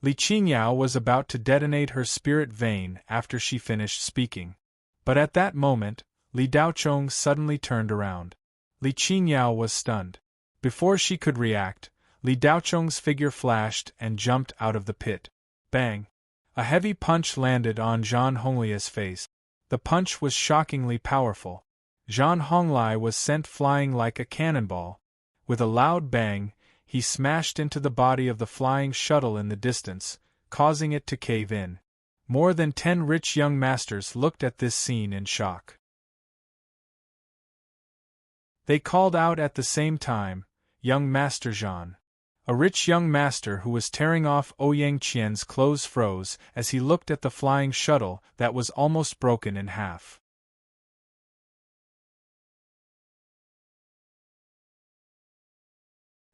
Li Qingyao was about to detonate her spirit vein after she finished speaking. But at that moment, Li Daochong suddenly turned around. Li Qingyao was stunned. Before she could react, Li Daochong's figure flashed and jumped out of the pit. Bang! A heavy punch landed on Zhan Honglia's face. The punch was shockingly powerful. Zhang Honglai was sent flying like a cannonball. With a loud bang, he smashed into the body of the flying shuttle in the distance, causing it to cave in. More than 10 rich young masters looked at this scene in shock. They called out at the same time, "Young Master Zhan!" A rich young master who was tearing off Ouyang Qian's clothes froze as he looked at the flying shuttle that was almost broken in half.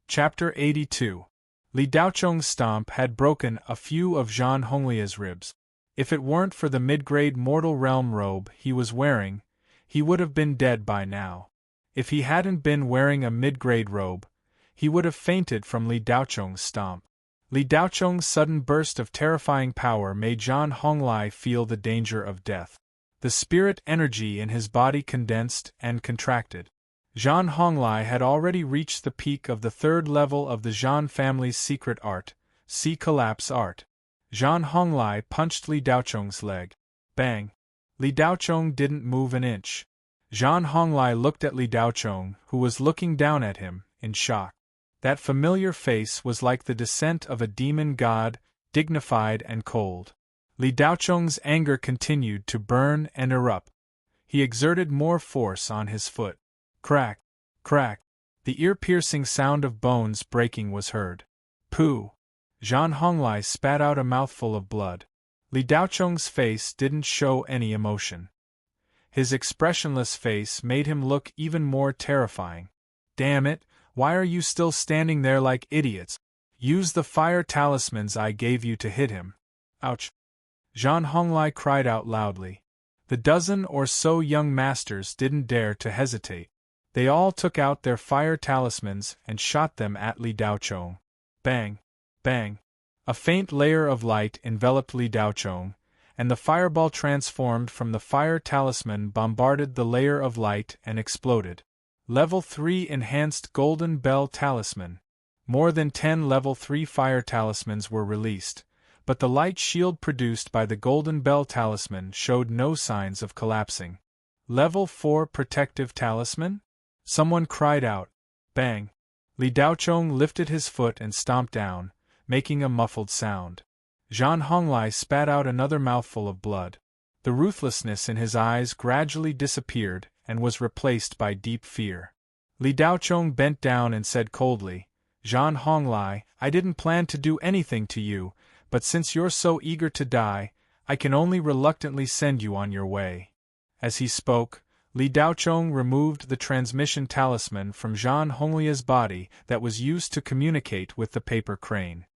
Chapter 82. Li Daochong's stomp had broken a few of Zhang Honglia's ribs. If it weren't for the mid-grade mortal realm robe he was wearing, he would have been dead by now. If he hadn't been wearing a mid-grade robe, he would have fainted from Li Daochong's stomp. Li Daochong's sudden burst of terrifying power made Zhang Honglai feel the danger of death. The spirit energy in his body condensed and contracted. Zhang Honglai had already reached the peak of the 3rd level of the Zhan family's secret art, Sea Collapse Art. Zhang Honglai punched Li Daochong's leg. Bang! Li Daochong didn't move an inch. Zhang Honglai looked at Li Daochong, who was looking down at him, in shock. That familiar face was like the descent of a demon god, dignified and cold. Li Daochong's anger continued to burn and erupt. He exerted more force on his foot. Crack! Crack! The ear-piercing sound of bones breaking was heard. Pooh! Zhang Honglai spat out a mouthful of blood. Li Daochong's face didn't show any emotion. His expressionless face made him look even more terrifying. Damn it! Why are you still standing there like idiots? Use the fire talismans I gave you to hit him. Ouch! Zhang Honglai cried out loudly. The dozen or so young masters didn't dare to hesitate. They all took out their fire talismans and shot them at Li Daochong. Bang! Bang! A faint layer of light enveloped Li Daochong, and the fireball transformed from the fire talisman bombarded the layer of light and exploded. Level 3 Enhanced Golden Bell Talisman. More than 10 Level 3 fire talismans were released, but the light shield produced by the Golden Bell Talisman showed no signs of collapsing. Level 4 Protective Talisman? Someone cried out. Bang! Li Daochong lifted his foot and stomped down, making a muffled sound. Zhang Honglai spat out another mouthful of blood. The ruthlessness in his eyes gradually disappeared and was replaced by deep fear. Li Daochong bent down and said coldly, Zhang Honglai, I didn't plan to do anything to you, but since you're so eager to die, I can only reluctantly send you on your way. As he spoke, Li Daochong removed the transmission talisman from Zhang Honglia's body that was used to communicate with the paper crane.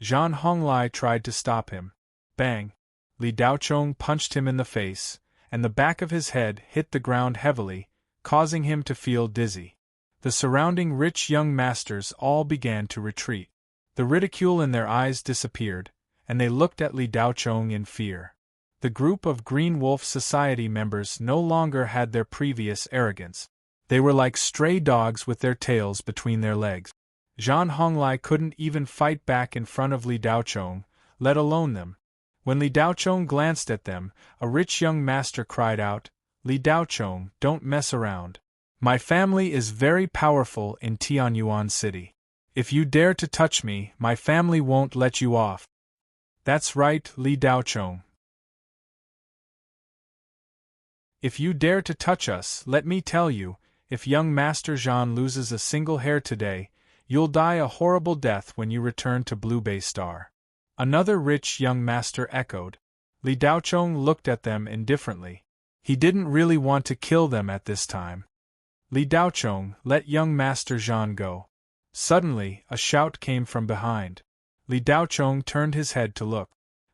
Zhang Honglai tried to stop him. Bang! Li Daochong punched him in the face, and the back of his head hit the ground heavily, causing him to feel dizzy. The surrounding rich young masters all began to retreat. The ridicule in their eyes disappeared, and they looked at Li Daochong in fear. The group of Green Wolf Society members no longer had their previous arrogance. They were like stray dogs with their tails between their legs. Zhang Honglai couldn't even fight back in front of Li Daochong, let alone them. When Li Daochong glanced at them, a rich young master cried out, Li Daochong, don't mess around. My family is very powerful in Tianyuan City. If you dare to touch me, my family won't let you off. That's right, Li Daochong. If you dare to touch us, let me tell you, if young Master Zhan loses a single hair today, you'll die a horrible death when you return to Blue Bay Star. Another rich young master echoed. Li Daochong looked at them indifferently. He didn't really want to kill them at this time. Li Daochong, let young Master Zhan go. Suddenly, a shout came from behind. Li Daochong turned his head to look.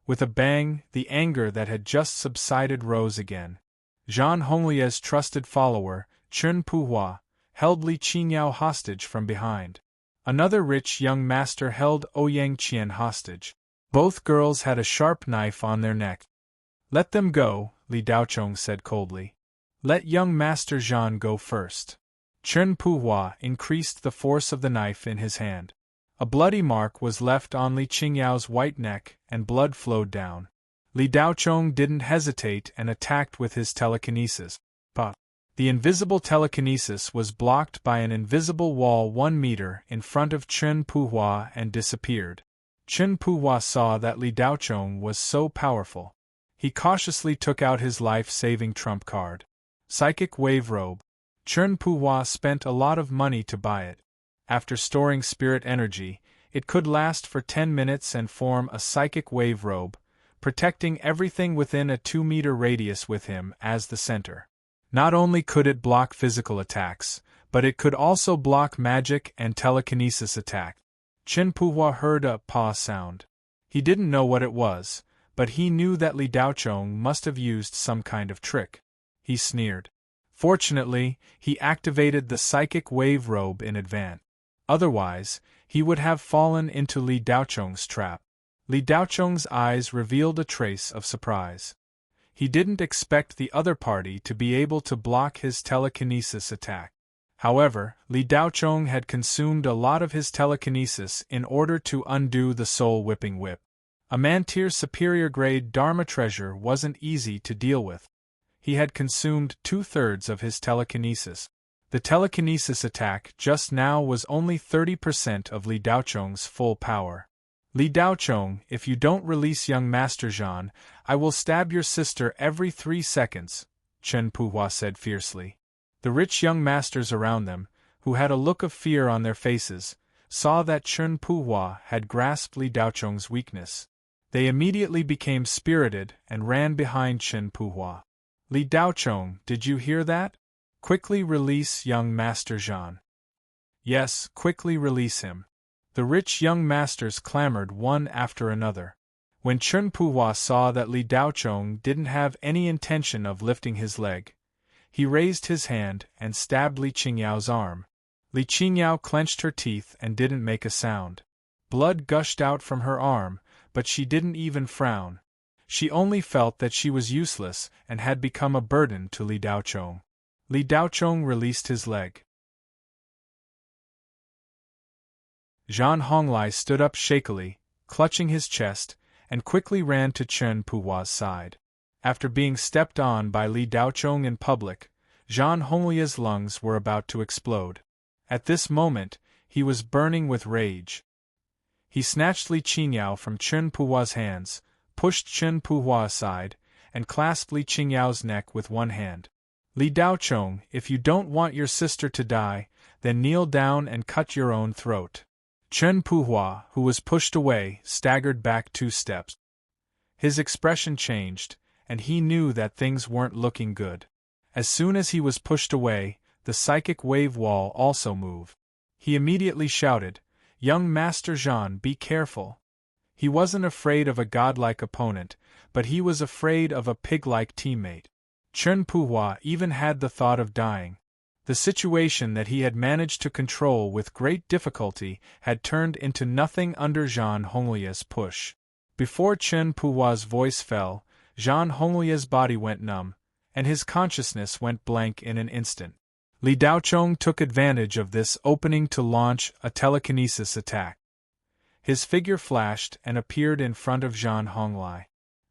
With a bang, the anger that had just subsided rose again. Zhang Honglia's trusted follower, Chen Puhua, held Li Qingyao hostage from behind. Another rich young master held Ouyang Qian hostage. Both girls had a sharp knife on their neck. Let them go, Li Daochong said coldly. Let young Master Zhan go first. Chen Puhua increased the force of the knife in his hand. A bloody mark was left on Li Qingyao's white neck and blood flowed down. Li Daochong didn't hesitate and attacked with his telekinesis. But The invisible telekinesis was blocked by an invisible wall 1 meter in front of Chen Puhua and disappeared. Chen Puhua saw that Li Daochong was so powerful. He cautiously took out his life-saving trump card. Psychic Wave Robe. Chen Puhua spent a lot of money to buy it. After storing spirit energy, it could last for 10 minutes and form a psychic wave robe, protecting everything within a 2-meter radius with him as the center. Not only could it block physical attacks, but it could also block magic and telekinesis attack. Chen Puhua heard a paw sound. He didn't know what it was, but he knew that Li Daochong must have used some kind of trick. He sneered. Fortunately, he activated the psychic wave robe in advance. Otherwise, he would have fallen into Li Daochong's trap. Li Daochong's eyes revealed a trace of surprise. He didn't expect the other party to be able to block his telekinesis attack. However, Li Daochong had consumed a lot of his telekinesis in order to undo the soul-whipping whip. A man-tier superior-grade Dharma treasure wasn't easy to deal with. He had consumed 2/3 of his telekinesis. The telekinesis attack just now was only 30% of Li Daochong's full power. Li Daochong, if you don't release young Master Zhan, I will stab your sister every 3 seconds, Chen Puhua said fiercely. The rich young masters around them, who had a look of fear on their faces, saw that Chen Puhua had grasped Li Daochong's weakness. They immediately became spirited and ran behind Chen Puhua. Li Daochong, did you hear that? Quickly release young Master Zhan. Yes, quickly release him. The rich young masters clamored one after another. When Chen Puhua saw that Li Daochong didn't have any intention of lifting his leg, he raised his hand and stabbed Li Qingyao's arm. Li Qingyao clenched her teeth and didn't make a sound. Blood gushed out from her arm, but she didn't even frown. She only felt that she was useless and had become a burden to Li Daochong. Li Daochong released his leg. Zhan Honglai stood up shakily, clutching his chest, and quickly ran to Chen Puhua's side. After being stepped on by Li Daochong in public, Zhan Honglia's lungs were about to explode. At this moment, he was burning with rage. He snatched Li Qingyao from Chen Puhua's hands, pushed Chen Puhua aside, and clasped Li Qingyao's neck with one hand. Li Daochong, if you don't want your sister to die, then kneel down and cut your own throat. Chen Puhua, who was pushed away, staggered back 2 steps. His expression changed, and he knew that things weren't looking good. As soon as he was pushed away, the psychic wave wall also moved. He immediately shouted, "Young Master Zhan, be careful." He wasn't afraid of a godlike opponent, but he was afraid of a pig-like teammate. Chen Puhua even had the thought of dying. The situation that he had managed to control with great difficulty had turned into nothing under Zhan Honglia's push. Before Chen Puhua's voice fell, Zhan Honglia's body went numb, and his consciousness went blank in an instant. Li Daochong took advantage of this opening to launch a telekinesis attack. His figure flashed and appeared in front of Zhan Honglai.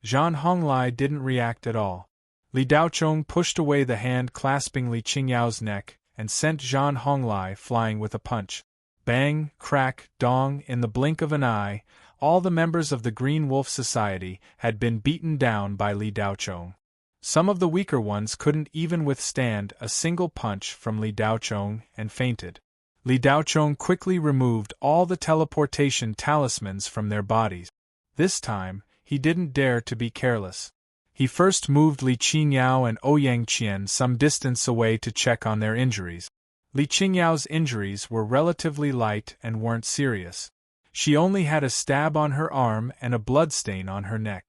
Zhan Honglai didn't react at all. Li Daochong pushed away the hand clasping Li Qingyao's neck and sent Zhan Honglai flying with a punch. Bang, crack, dong, in the blink of an eye, all the members of the Green Wolf Society had been beaten down by Li Daochong. Some of the weaker ones couldn't even withstand a single punch from Li Daochong and fainted. Li Daochong quickly removed all the teleportation talismans from their bodies. This time, he didn't dare to be careless. He first moved Li Qingyao and Ouyang Qian some distance away to check on their injuries. Li Qingyao's injuries were relatively light and weren't serious. She only had a stab on her arm and a bloodstain on her neck.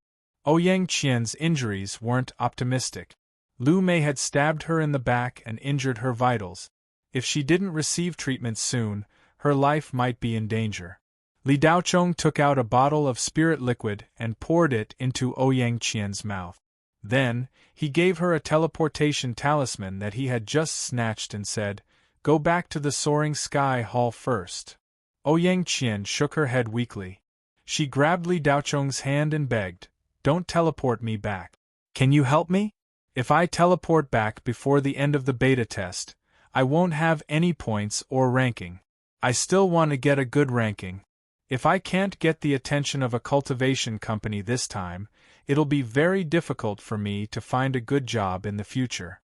Ouyang Qian's injuries weren't optimistic. Lu Mei had stabbed her in the back and injured her vitals. If she didn't receive treatment soon, her life might be in danger. Li Daochong took out a bottle of spirit liquid and poured it into Ouyang Qian's mouth. Then, he gave her a teleportation talisman that he had just snatched and said, "Go back to the Soaring Sky Hall first." Ouyang Qian shook her head weakly. She grabbed Li Daochong's hand and begged, "Don't teleport me back. Can you help me?" If I teleport back before the end of the beta test, I won't have any points or ranking. I still want to get a good ranking. If I can't get the attention of a cultivation company this time, it'll be very difficult for me to find a good job in the future.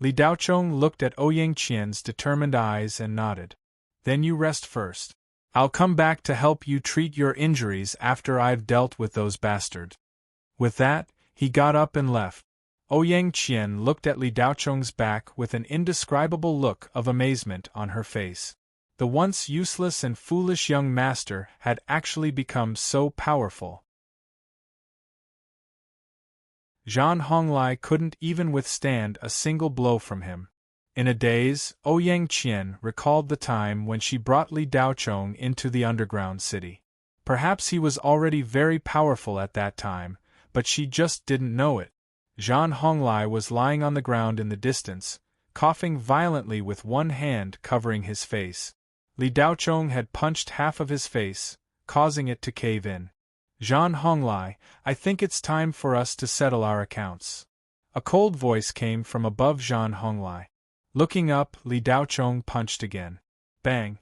Li Daochong looked at Ouyang Qian's determined eyes and nodded. Then you rest first. I'll come back to help you treat your injuries after I've dealt with those bastards. With that, he got up and left. Ouyang Qian looked at Li Daochong's back with an indescribable look of amazement on her face. The once useless and foolish young master had actually become so powerful. Zhan Honglai couldn't even withstand a single blow from him. In a daze, Ouyang Qian recalled the time when she brought Li Daochong into the underground city. Perhaps he was already very powerful at that time, but she just didn't know it. Zhan Honglai was lying on the ground in the distance, coughing violently with one hand covering his face. Li Daochong had punched half of his face, causing it to cave in. Zhan Honglai, I think it's time for us to settle our accounts. A cold voice came from above Zhan Honglai. Looking up, Li Daochong punched again. Bang!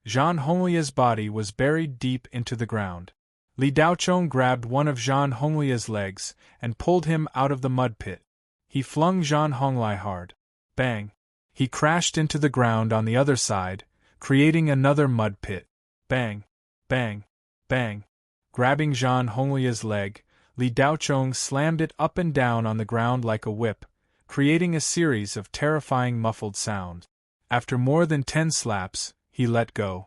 Zhan Honglia's body was buried deep into the ground. Li Daochong grabbed one of Zhan Honglia's legs and pulled him out of the mud pit. He flung Zhan Honglai hard. Bang! He crashed into the ground on the other side, creating another mud pit. Bang! Bang! Bang! Grabbing Zhan Honglia's leg, Li Daochong slammed it up and down on the ground like a whip, creating a series of terrifying muffled sounds. After more than 10 slaps, he let go.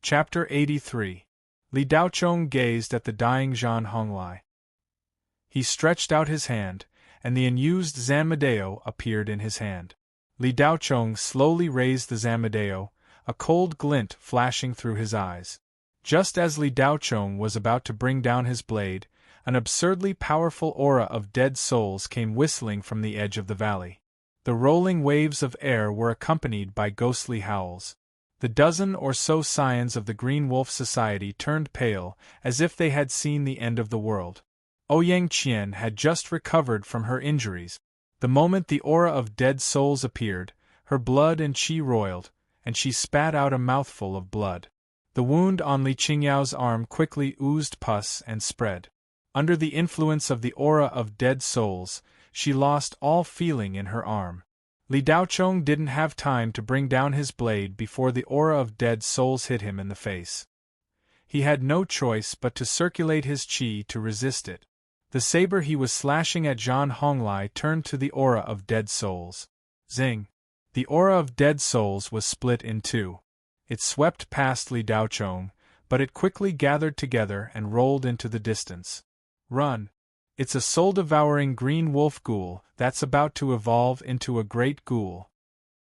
Chapter 83. Li Daochong gazed at the dying Zhan Honglai. He stretched out his hand, and the unused Zanmadeo appeared in his hand. Li Daochong slowly raised the Zanmadeo, a cold glint flashing through his eyes. Just as Li Daochong was about to bring down his blade, an absurdly powerful aura of dead souls came whistling from the edge of the valley. The rolling waves of air were accompanied by ghostly howls. The dozen or so scions of the Green Wolf Society turned pale, as if they had seen the end of the world. Ouyang Qian had just recovered from her injuries. The moment the aura of dead souls appeared, her blood and qi roiled, and she spat out a mouthful of blood. The wound on Li Qingyao's arm quickly oozed pus and spread. Under the influence of the aura of dead souls, she lost all feeling in her arm. Li Daochong didn't have time to bring down his blade before the aura of dead souls hit him in the face. He had no choice but to circulate his qi to resist it. The saber he was slashing at Zhan Honglai turned to the aura of dead souls. Zing! The aura of dead souls was split in two. It swept past Li Daochong, but it quickly gathered together and rolled into the distance. Run! It's a soul-devouring green wolf ghoul that's about to evolve into a great ghoul.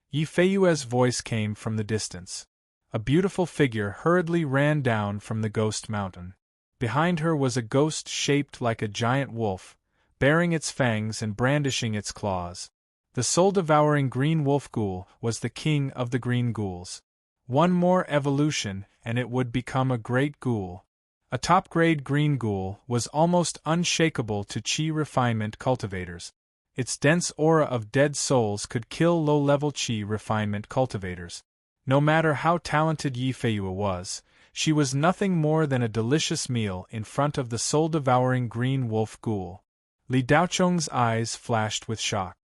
Yi Feiyue's voice came from the distance. A beautiful figure hurriedly ran down from the ghost mountain. Behind her was a ghost shaped like a giant wolf, baring its fangs and brandishing its claws. The soul-devouring green wolf ghoul was the king of the green ghouls. One more evolution and it would become a great ghoul. A top-grade green ghoul was almost unshakable to qi refinement cultivators. Its dense aura of dead souls could kill low-level qi refinement cultivators. No matter how talented Yi Feiyue was, she was nothing more than a delicious meal in front of the soul-devouring green wolf ghoul. Li Daochong's eyes flashed with shock.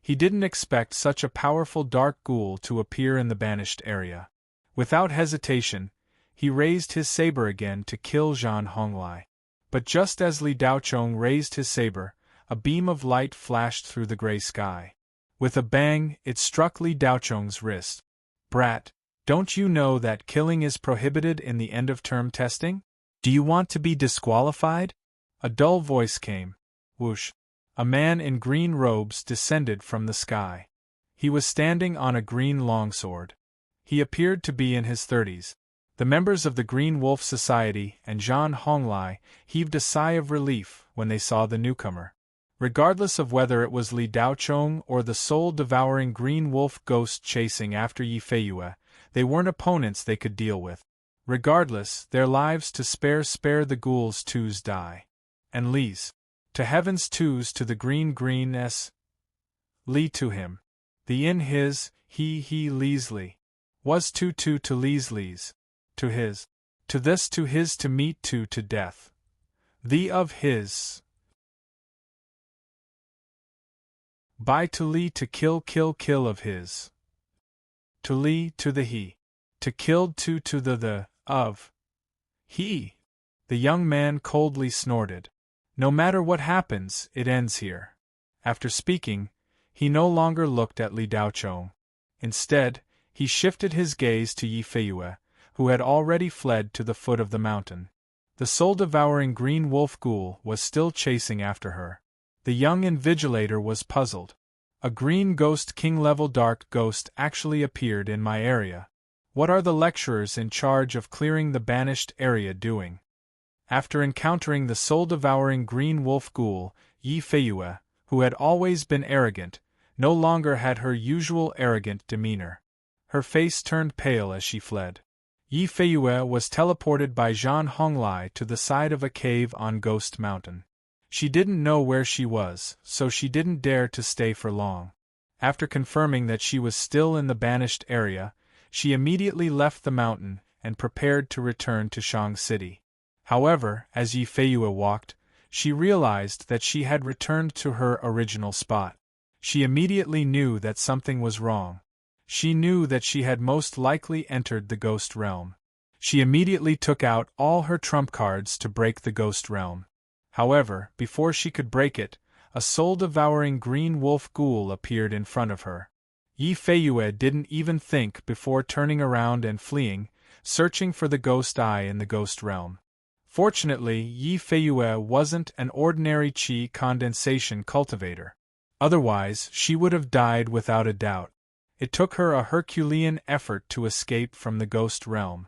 He didn't expect such a powerful dark ghoul to appear in the banished area. Without hesitation, he raised his saber again to kill Zhan Honglai. But just as Li Daochong raised his saber, a beam of light flashed through the gray sky. With a bang, it struck Li Daochong's wrist. Brat, don't you know that killing is prohibited in the end-of-term testing? Do you want to be disqualified? A dull voice came. Whoosh! A man in green robes descended from the sky. He was standing on a green longsword. He appeared to be in his 30s. The members of the Green Wolf Society and Zhan Honglai heaved a sigh of relief when they saw the newcomer. Regardless of whether it was Li Daochong or the soul-devouring green wolf ghost chasing after Yi Feiyue, they weren't opponents they could deal with. Regardless, their lives to spare the ghouls twos die. And Lee's. To heaven's twos to the green s. Lee to him. The in his, he Lee's Lee. Was to Lee's. To his. To this to his to meet to death. The of his. By to Lee to kill of his. To Lee to the he. To killed to the of. He. The young man coldly snorted. No matter what happens, it ends here. After speaking, he no longer looked at Li Daochong. Instead, he shifted his gaze to Yi Feiyue, who had already fled to the foot of the mountain. The soul-devouring green wolf ghoul was still chasing after her. The young invigilator was puzzled. A green ghost king-level dark ghost actually appeared in my area. What are the lecturers in charge of clearing the banished area doing? After encountering the soul-devouring green wolf ghoul, Yi Feiyue, who had always been arrogant, no longer had her usual arrogant demeanor. Her face turned pale as she fled. Yi Feiyue was teleported by Zhan Honglai to the side of a cave on Ghost Mountain. She didn't know where she was, so she didn't dare to stay for long. After confirming that she was still in the banished area, she immediately left the mountain and prepared to return to Shang City. However, as Yi Feiyue walked, she realized that she had returned to her original spot. She immediately knew that something was wrong. She knew that she had most likely entered the ghost realm. She immediately took out all her trump cards to break the ghost realm. However, before she could break it, a soul-devouring green wolf ghoul appeared in front of her. Yi Feiyue didn't even think before turning around and fleeing, searching for the ghost eye in the ghost realm. Fortunately, Yi Feiyue wasn't an ordinary qi condensation cultivator. Otherwise, she would have died without a doubt. It took her a Herculean effort to escape from the ghost realm.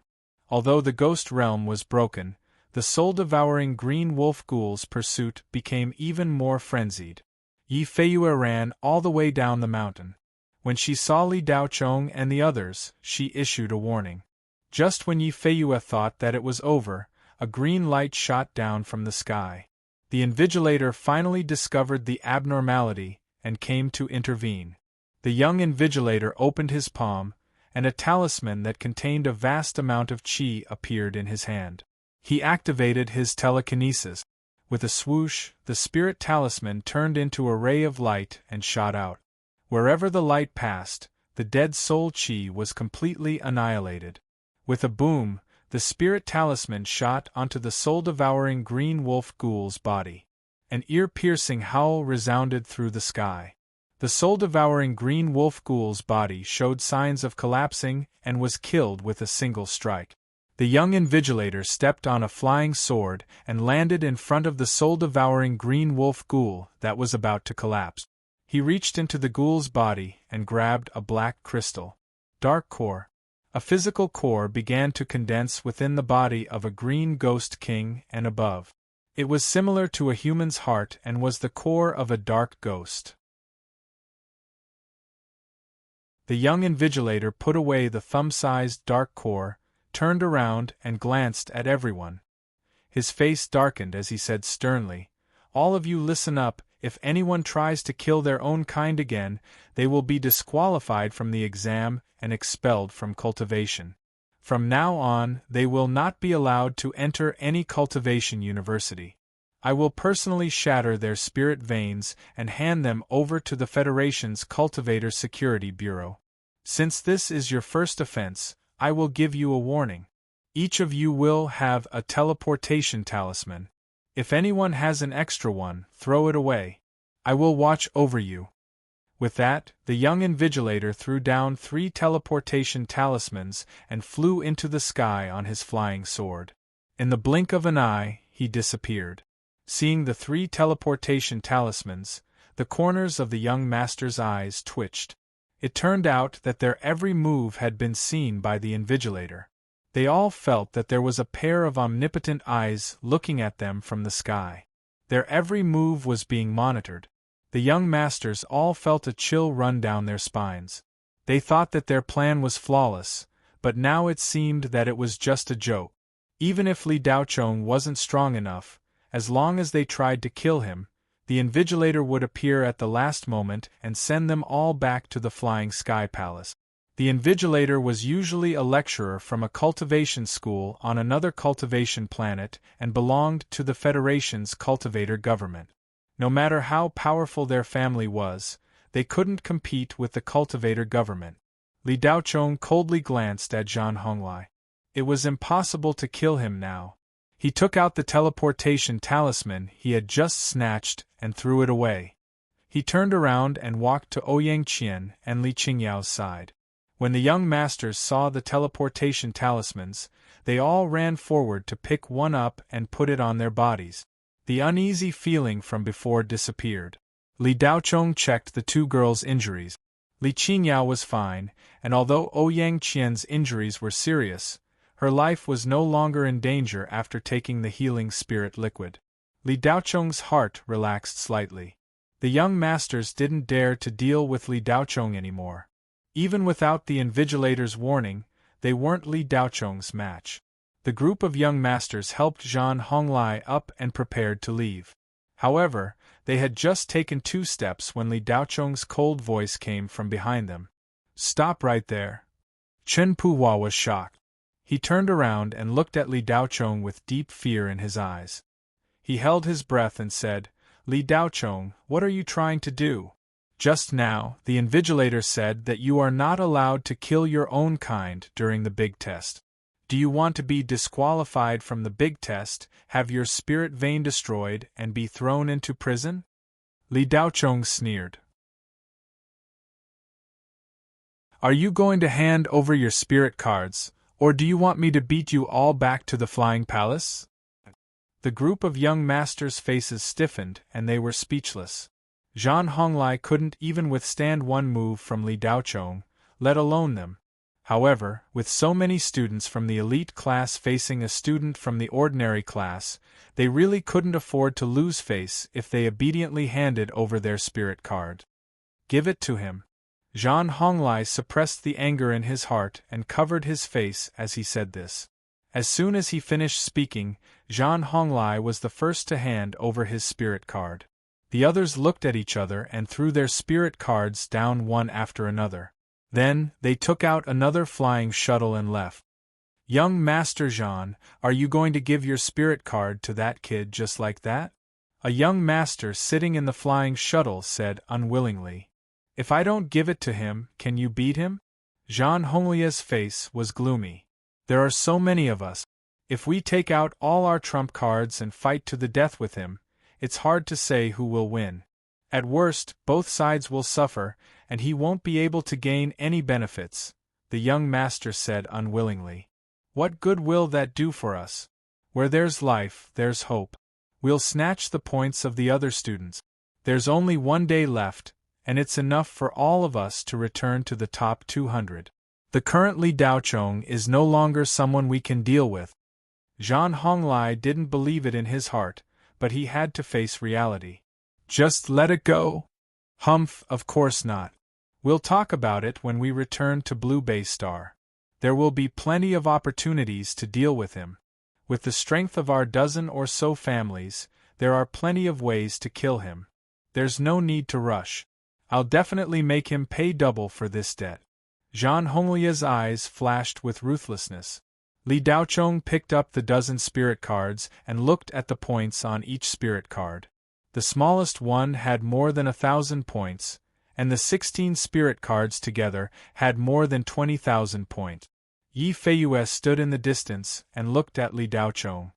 Although the ghost realm was broken, the soul-devouring green wolf ghoul's pursuit became even more frenzied. Yi Feiyue ran all the way down the mountain. When she saw Li Daochong and the others, she issued a warning. Just when Yi Feiyue thought that it was over, a green light shot down from the sky. The invigilator finally discovered the abnormality and came to intervene. The young invigilator opened his palm, and a talisman that contained a vast amount of qi appeared in his hand. He activated his telekinesis. With a swoosh, the spirit talisman turned into a ray of light and shot out. Wherever the light passed, the dead soul qi was completely annihilated. With a boom, the spirit talisman shot onto the soul-devouring green wolf ghoul's body. An ear-piercing howl resounded through the sky. The soul-devouring green wolf ghoul's body showed signs of collapsing and was killed with a single strike. The young invigilator stepped on a flying sword and landed in front of the soul-devouring green wolf ghoul that was about to collapse. He reached into the ghoul's body and grabbed a black crystal. Dark core. A physical core began to condense within the body of a green ghost king and above. It was similar to a human's heart and was the core of a dark ghost. The young invigilator put away the thumb-sized dark core, turned around and glanced at everyone. His face darkened as he said sternly, "All of you listen up, if anyone tries to kill their own kind again, they will be disqualified from the exam and expelled from cultivation. From now on, they will not be allowed to enter any cultivation university. I will personally shatter their spirit veins and hand them over to the Federation's Cultivator Security Bureau. Since this is your first offense, I will give you a warning. Each of you will have a teleportation talisman. If anyone has an extra one, throw it away. I will watch over you." With that, the young invigilator threw down 3 teleportation talismans and flew into the sky on his flying sword. In the blink of an eye, he disappeared. Seeing the 3 teleportation talismans, the corners of the young master's eyes twitched. It turned out that their every move had been seen by the invigilator. They all felt that there was a pair of omnipotent eyes looking at them from the sky. Their every move was being monitored. The young masters all felt a chill run down their spines. They thought that their plan was flawless, but now it seemed that it was just a joke. Even if Li Daochong wasn't strong enough, as long as they tried to kill him, the invigilator would appear at the last moment and send them all back to the Flying Sky Palace. The invigilator was usually a lecturer from a cultivation school on another cultivation planet and belonged to the Federation's cultivator government. No matter how powerful their family was, they couldn't compete with the cultivator government. Li Daochong coldly glanced at Zhang Honglai. It was impossible to kill him now. He took out the teleportation talisman he had just snatched and threw it away. He turned around and walked to Ouyang Qian and Li Qingyao's side. When the young masters saw the teleportation talismans, they all ran forward to pick one up and put it on their bodies. The uneasy feeling from before disappeared. Li Daochong checked the two girls' injuries. Li Qingyao was fine, and although Ouyang Qian's injuries were serious, her life was no longer in danger after taking the healing spirit liquid. Li Daochong's heart relaxed slightly. The young masters didn't dare to deal with Li Daochong anymore. Even without the invigilator's warning, they weren't Li Daochong's match. The group of young masters helped Zhang Honglai up and prepared to leave. However, they had just taken 2 steps when Li Daochong's cold voice came from behind them. "Stop right there." Chen Puhua was shocked. He turned around and looked at Li Daochong with deep fear in his eyes. He held his breath and said, "Li Daochong, what are you trying to do? Just now, the invigilator said that you are not allowed to kill your own kind during the big test. Do you want to be disqualified from the big test, have your spirit vein destroyed, and be thrown into prison?" Li Daochong sneered. "Are you going to hand over your spirit cards, or do you want me to beat you all back to the Flying Palace?" The group of young masters' faces stiffened and they were speechless. Zhang Honglai couldn't even withstand one move from Li Daochong, let alone them. However, with so many students from the elite class facing a student from the ordinary class, they really couldn't afford to lose face if they obediently handed over their spirit card. "Give it to him." Zhang Honglai suppressed the anger in his heart and covered his face as he said this. As soon as he finished speaking, Zhang Honglai was the first to hand over his spirit card. The others looked at each other and threw their spirit cards down one after another. Then, they took out another flying shuttle and left. "Young Master Zhang, are you going to give your spirit card to that kid just like that?" A young master sitting in the flying shuttle said unwillingly. "If I don't give it to him, can you beat him?" Zhang Honglia's face was gloomy. "There are so many of us. If we take out all our trump cards and fight to the death with him, it's hard to say who will win. At worst, both sides will suffer, and he won't be able to gain any benefits," the young master said unwillingly. "What good will that do for us? Where there's life, there's hope. We'll snatch the points of the other students. There's only 1 day left, and it's enough for all of us to return to the top 200. The current Li Daochong is no longer someone we can deal with." Zhang Honglai didn't believe it in his heart, but he had to face reality. "Just let it go?" "Humph, of course not. We'll talk about it when we return to Blue Bay Star. There will be plenty of opportunities to deal with him. With the strength of our dozen or so families, there are plenty of ways to kill him. There's no need to rush. I'll definitely make him pay double for this debt." Zhang Honglia's eyes flashed with ruthlessness. Li Daochong picked up the dozen spirit cards and looked at the points on each spirit card. The smallest one had more than 1,000 points, and the 16 spirit cards together had more than 20,000 points. Yi Feiyue stood in the distance and looked at Li Daochong.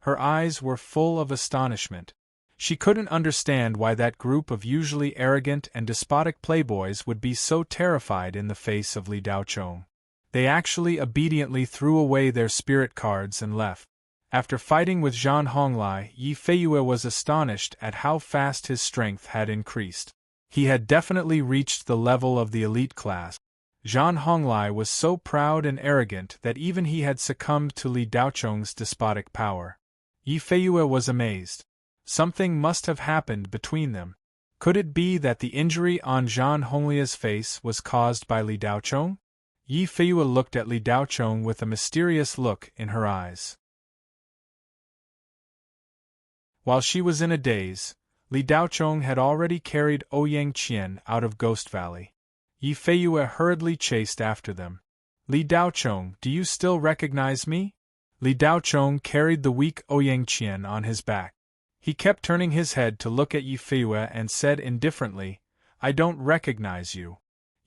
Her eyes were full of astonishment. She couldn't understand why that group of usually arrogant and despotic playboys would be so terrified in the face of Li Daochong. They actually obediently threw away their spirit cards and left. After fighting with Zhang Honglai, Yi Feiyue was astonished at how fast his strength had increased. He had definitely reached the level of the elite class. Zhang Honglai was so proud and arrogant that even he had succumbed to Li Daochong's despotic power. Yi Feiyue was amazed. Something must have happened between them. Could it be that the injury on Zhang Honglia's face was caused by Li Daochong? Yi Feiyue looked at Li Daochong with a mysterious look in her eyes. While she was in a daze, Li Daochong had already carried Ouyang Qian out of Ghost Valley. Yi Feiyue hurriedly chased after them. Li Daochong, do you still recognize me? Li Daochong carried the weak Ouyang Qian on his back. He kept turning his head to look at Yi Feiyue and said indifferently, I don't recognize you.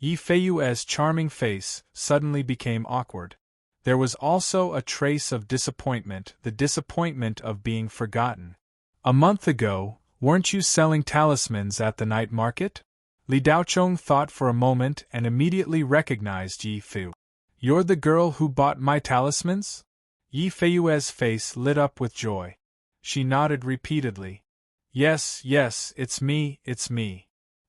Yi Feiyue's charming face suddenly became awkward. There was also a trace of disappointment, the disappointment of being forgotten. A month ago, weren't you selling talismans at the night market? Li Daochong thought for a moment and immediately recognized Yi Feiyue. You're the girl who bought my talismans? Yi Feiyue's face lit up with joy. She nodded repeatedly. Yes, it's me.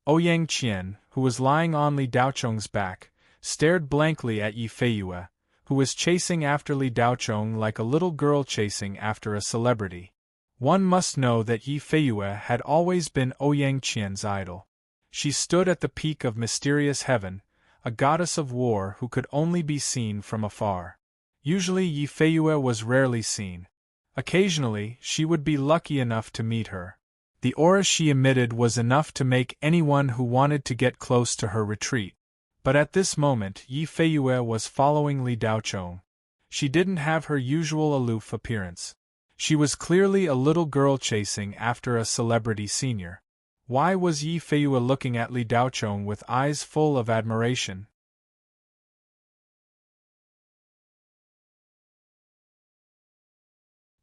Ouyang Qian, who was lying on Li Daochong's back, stared blankly at Yi Feiyue, who was chasing after Li Daochong like a little girl chasing after a celebrity. One must know that Yi Feiyue had always been Ouyang Qian's idol. She stood at the peak of mysterious heaven, a goddess of war who could only be seen from afar. Usually Yi Feiyue was rarely seen. Occasionally, she would be lucky enough to meet her. The aura she emitted was enough to make anyone who wanted to get close to her retreat. But at this moment Yi Feiyue was following Li Daochong. She didn't have her usual aloof appearance. She was clearly a little girl chasing after a celebrity senior. Why was Yi Feiyue looking at Li Daochong with eyes full of admiration?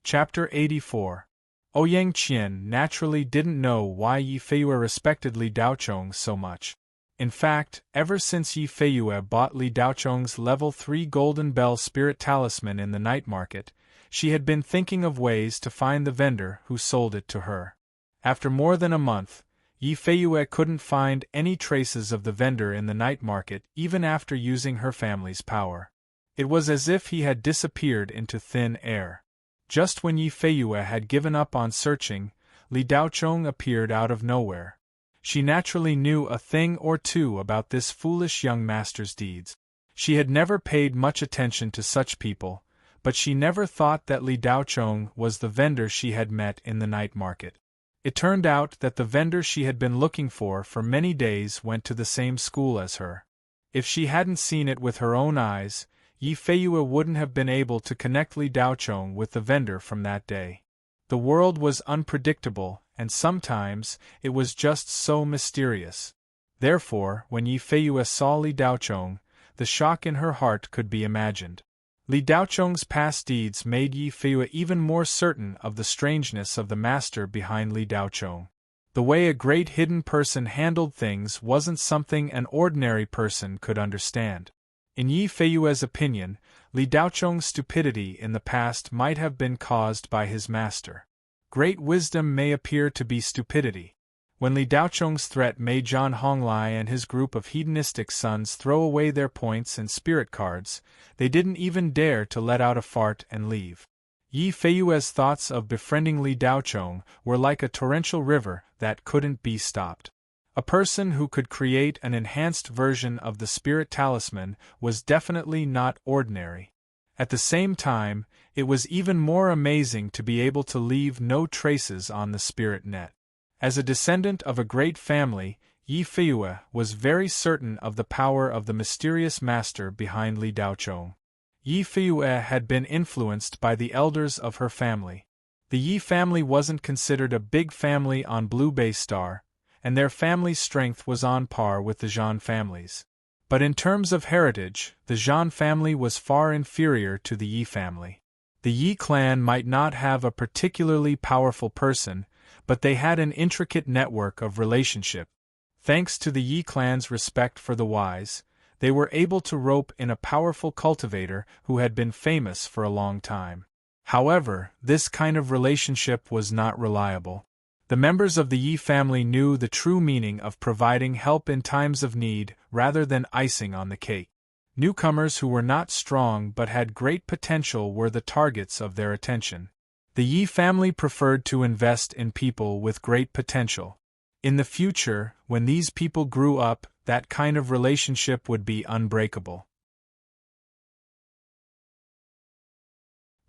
Chapter 84. Ouyang Qian naturally didn't know why Yi Feiyue respected Li Daochong so much. In fact, ever since Yi Feiyue bought Li Daochong's level 3 Golden Bell Spirit Talisman in the night market, she had been thinking of ways to find the vendor who sold it to her. After more than a month, Yi Feiyue couldn't find any traces of the vendor in the night market even after using her family's power. It was as if he had disappeared into thin air. Just when Yi Feiyue had given up on searching, Li Daochong appeared out of nowhere. She naturally knew a thing or two about this foolish young master's deeds. She had never paid much attention to such people, but she never thought that Li Daochong was the vendor she had met in the night market. It turned out that the vendor she had been looking for many days went to the same school as her. If she hadn't seen it with her own eyes, Yi Feiyue wouldn't have been able to connect Li Daochong with the vendor from that day. The world was unpredictable, and sometimes it was just so mysterious. Therefore, when Yi Feiyue saw Li Daochong, the shock in her heart could be imagined. Li Daochong's past deeds made Yi Feiyue even more certain of the strangeness of the master behind Li Daochong. The way a great hidden person handled things wasn't something an ordinary person could understand. In Yi Feiyue's opinion, Li Daochong's stupidity in the past might have been caused by his master. Great wisdom may appear to be stupidity. When Li Daochong's threat made Zhan Honglai and his group of hedonistic sons throw away their points and spirit cards, they didn't even dare to let out a fart and leave. Yi Feiyue's thoughts of befriending Li Daochong were like a torrential river that couldn't be stopped. A person who could create an enhanced version of the spirit talisman was definitely not ordinary. At the same time, it was even more amazing to be able to leave no traces on the spirit net. As a descendant of a great family, Yi Feiyue was very certain of the power of the mysterious master behind Li Daochong. Yi Feiyue had been influenced by the elders of her family. The Yi family wasn't considered a big family on Blue Bay Star, and their family's strength was on par with the Zhan family's. But in terms of heritage, the Zhan family was far inferior to the Yi family. The Yi clan might not have a particularly powerful person, but they had an intricate network of relationship. Thanks to the Yi clan's respect for the wise, they were able to rope in a powerful cultivator who had been famous for a long time. However, this kind of relationship was not reliable. The members of the Yi family knew the true meaning of providing help in times of need rather than icing on the cake. Newcomers who were not strong but had great potential were the targets of their attention. The Yi family preferred to invest in people with great potential. In the future, when these people grew up, that kind of relationship would be unbreakable.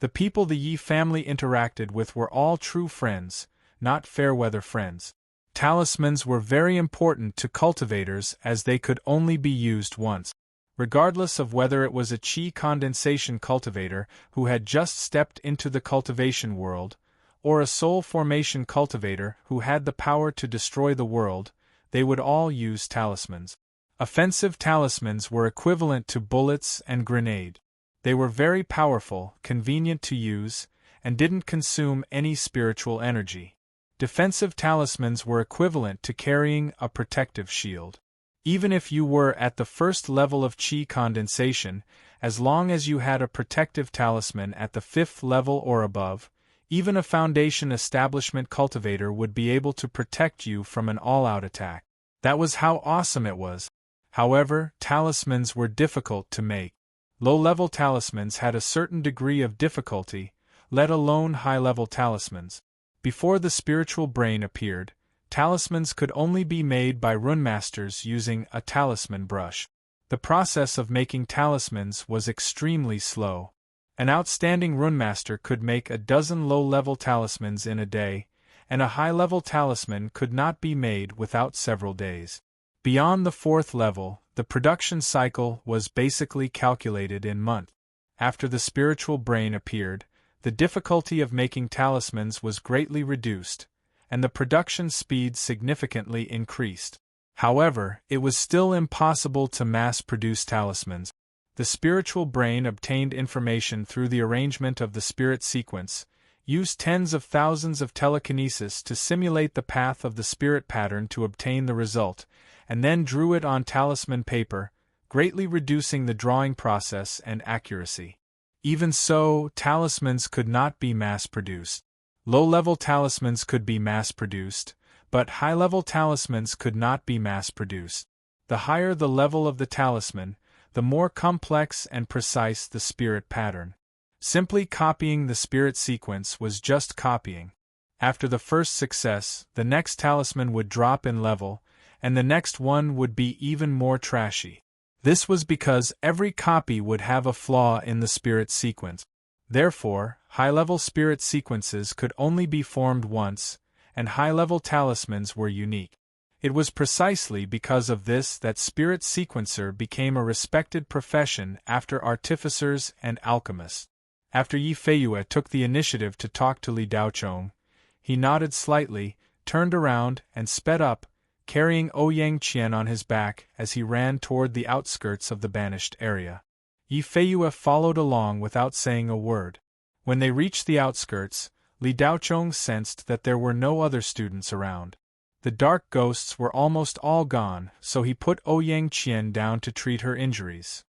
The people the Yi family interacted with were all true friends, not fair-weather friends. Talismans were very important to cultivators as they could only be used once. Regardless of whether it was a qi condensation cultivator who had just stepped into the cultivation world, or a soul formation cultivator who had the power to destroy the world, they would all use talismans. Offensive talismans were equivalent to bullets and grenade. They were very powerful, convenient to use, and didn't consume any spiritual energy. Defensive talismans were equivalent to carrying a protective shield. Even if you were at the first level of qi condensation, as long as you had a protective talisman at the 5th level or above, even a foundation establishment cultivator would be able to protect you from an all-out attack. That was how awesome it was. However, talismans were difficult to make. Low-level talismans had a certain degree of difficulty, let alone high-level talismans. Before the spiritual brain appeared, talismans could only be made by runemasters using a talisman brush. The process of making talismans was extremely slow. An outstanding runemaster could make a dozen low-level talismans in a day, and a high-level talisman could not be made without several days. Beyond the 4th level, the production cycle was basically calculated in months. After the spiritual brain appeared, the difficulty of making talismans was greatly reduced, and the production speed significantly increased. However, it was still impossible to mass-produce talismans. The spiritual brain obtained information through the arrangement of the spirit sequence, used tens of thousands of telekinesis to simulate the path of the spirit pattern to obtain the result, and then drew it on talisman paper, greatly reducing the drawing process and accuracy. Even so, talismans could not be mass-produced. Low-level talismans could be mass-produced, but high-level talismans could not be mass-produced. The higher the level of the talisman, the more complex and precise the spirit pattern. Simply copying the spirit sequence was just copying. After the first success, the next talisman would drop in level, and the next one would be even more trashy. This was because every copy would have a flaw in the spirit sequence. Therefore, high-level spirit sequences could only be formed once, and high-level talismans were unique. It was precisely because of this that spirit sequencer became a respected profession after artificers and alchemists. After Yi Feiyue took the initiative to talk to Li Daochong, he nodded slightly, turned around, and sped up, carrying Ouyang Qian on his back as he ran toward the outskirts of the banished area. Yi Feiyue followed along without saying a word. When they reached the outskirts, Li Daochong sensed that there were no other students around. The dark ghosts were almost all gone, so he put Ouyang Qian down to treat her injuries.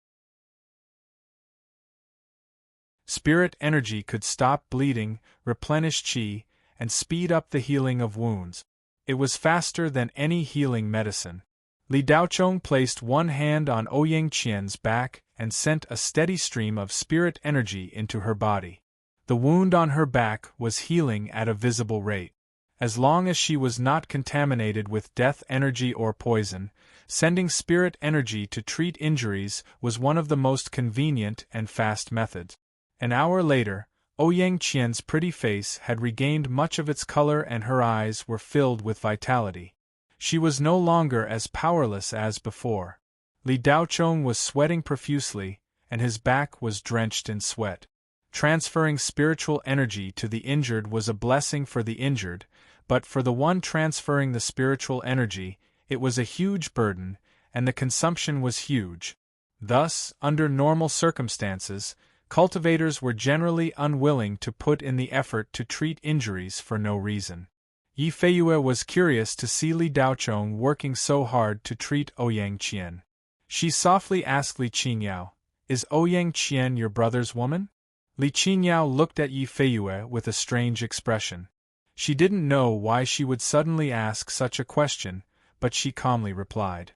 Spirit energy could stop bleeding, replenish qi, and speed up the healing of wounds. It was faster than any healing medicine. Li Daochong placed one hand on Ouyang Qian's back and sent a steady stream of spirit energy into her body. The wound on her back was healing at a visible rate. As long as she was not contaminated with death energy or poison, sending spirit energy to treat injuries was one of the most convenient and fast methods. An hour later, Ouyang Qian's pretty face had regained much of its color and her eyes were filled with vitality. She was no longer as powerless as before. Li Daochong was sweating profusely, and his back was drenched in sweat. Transferring spiritual energy to the injured was a blessing for the injured, but for the one transferring the spiritual energy, it was a huge burden, and the consumption was huge. Thus, under normal circumstances, cultivators were generally unwilling to put in the effort to treat injuries for no reason. Yi Feiyue was curious to see Li Daochong working so hard to treat Ouyang Qian. She softly asked Li Qingyao, "Is Ouyang Qian your brother's woman?" Li Qingyao looked at Yi Feiyue with a strange expression. She didn't know why she would suddenly ask such a question, but she calmly replied,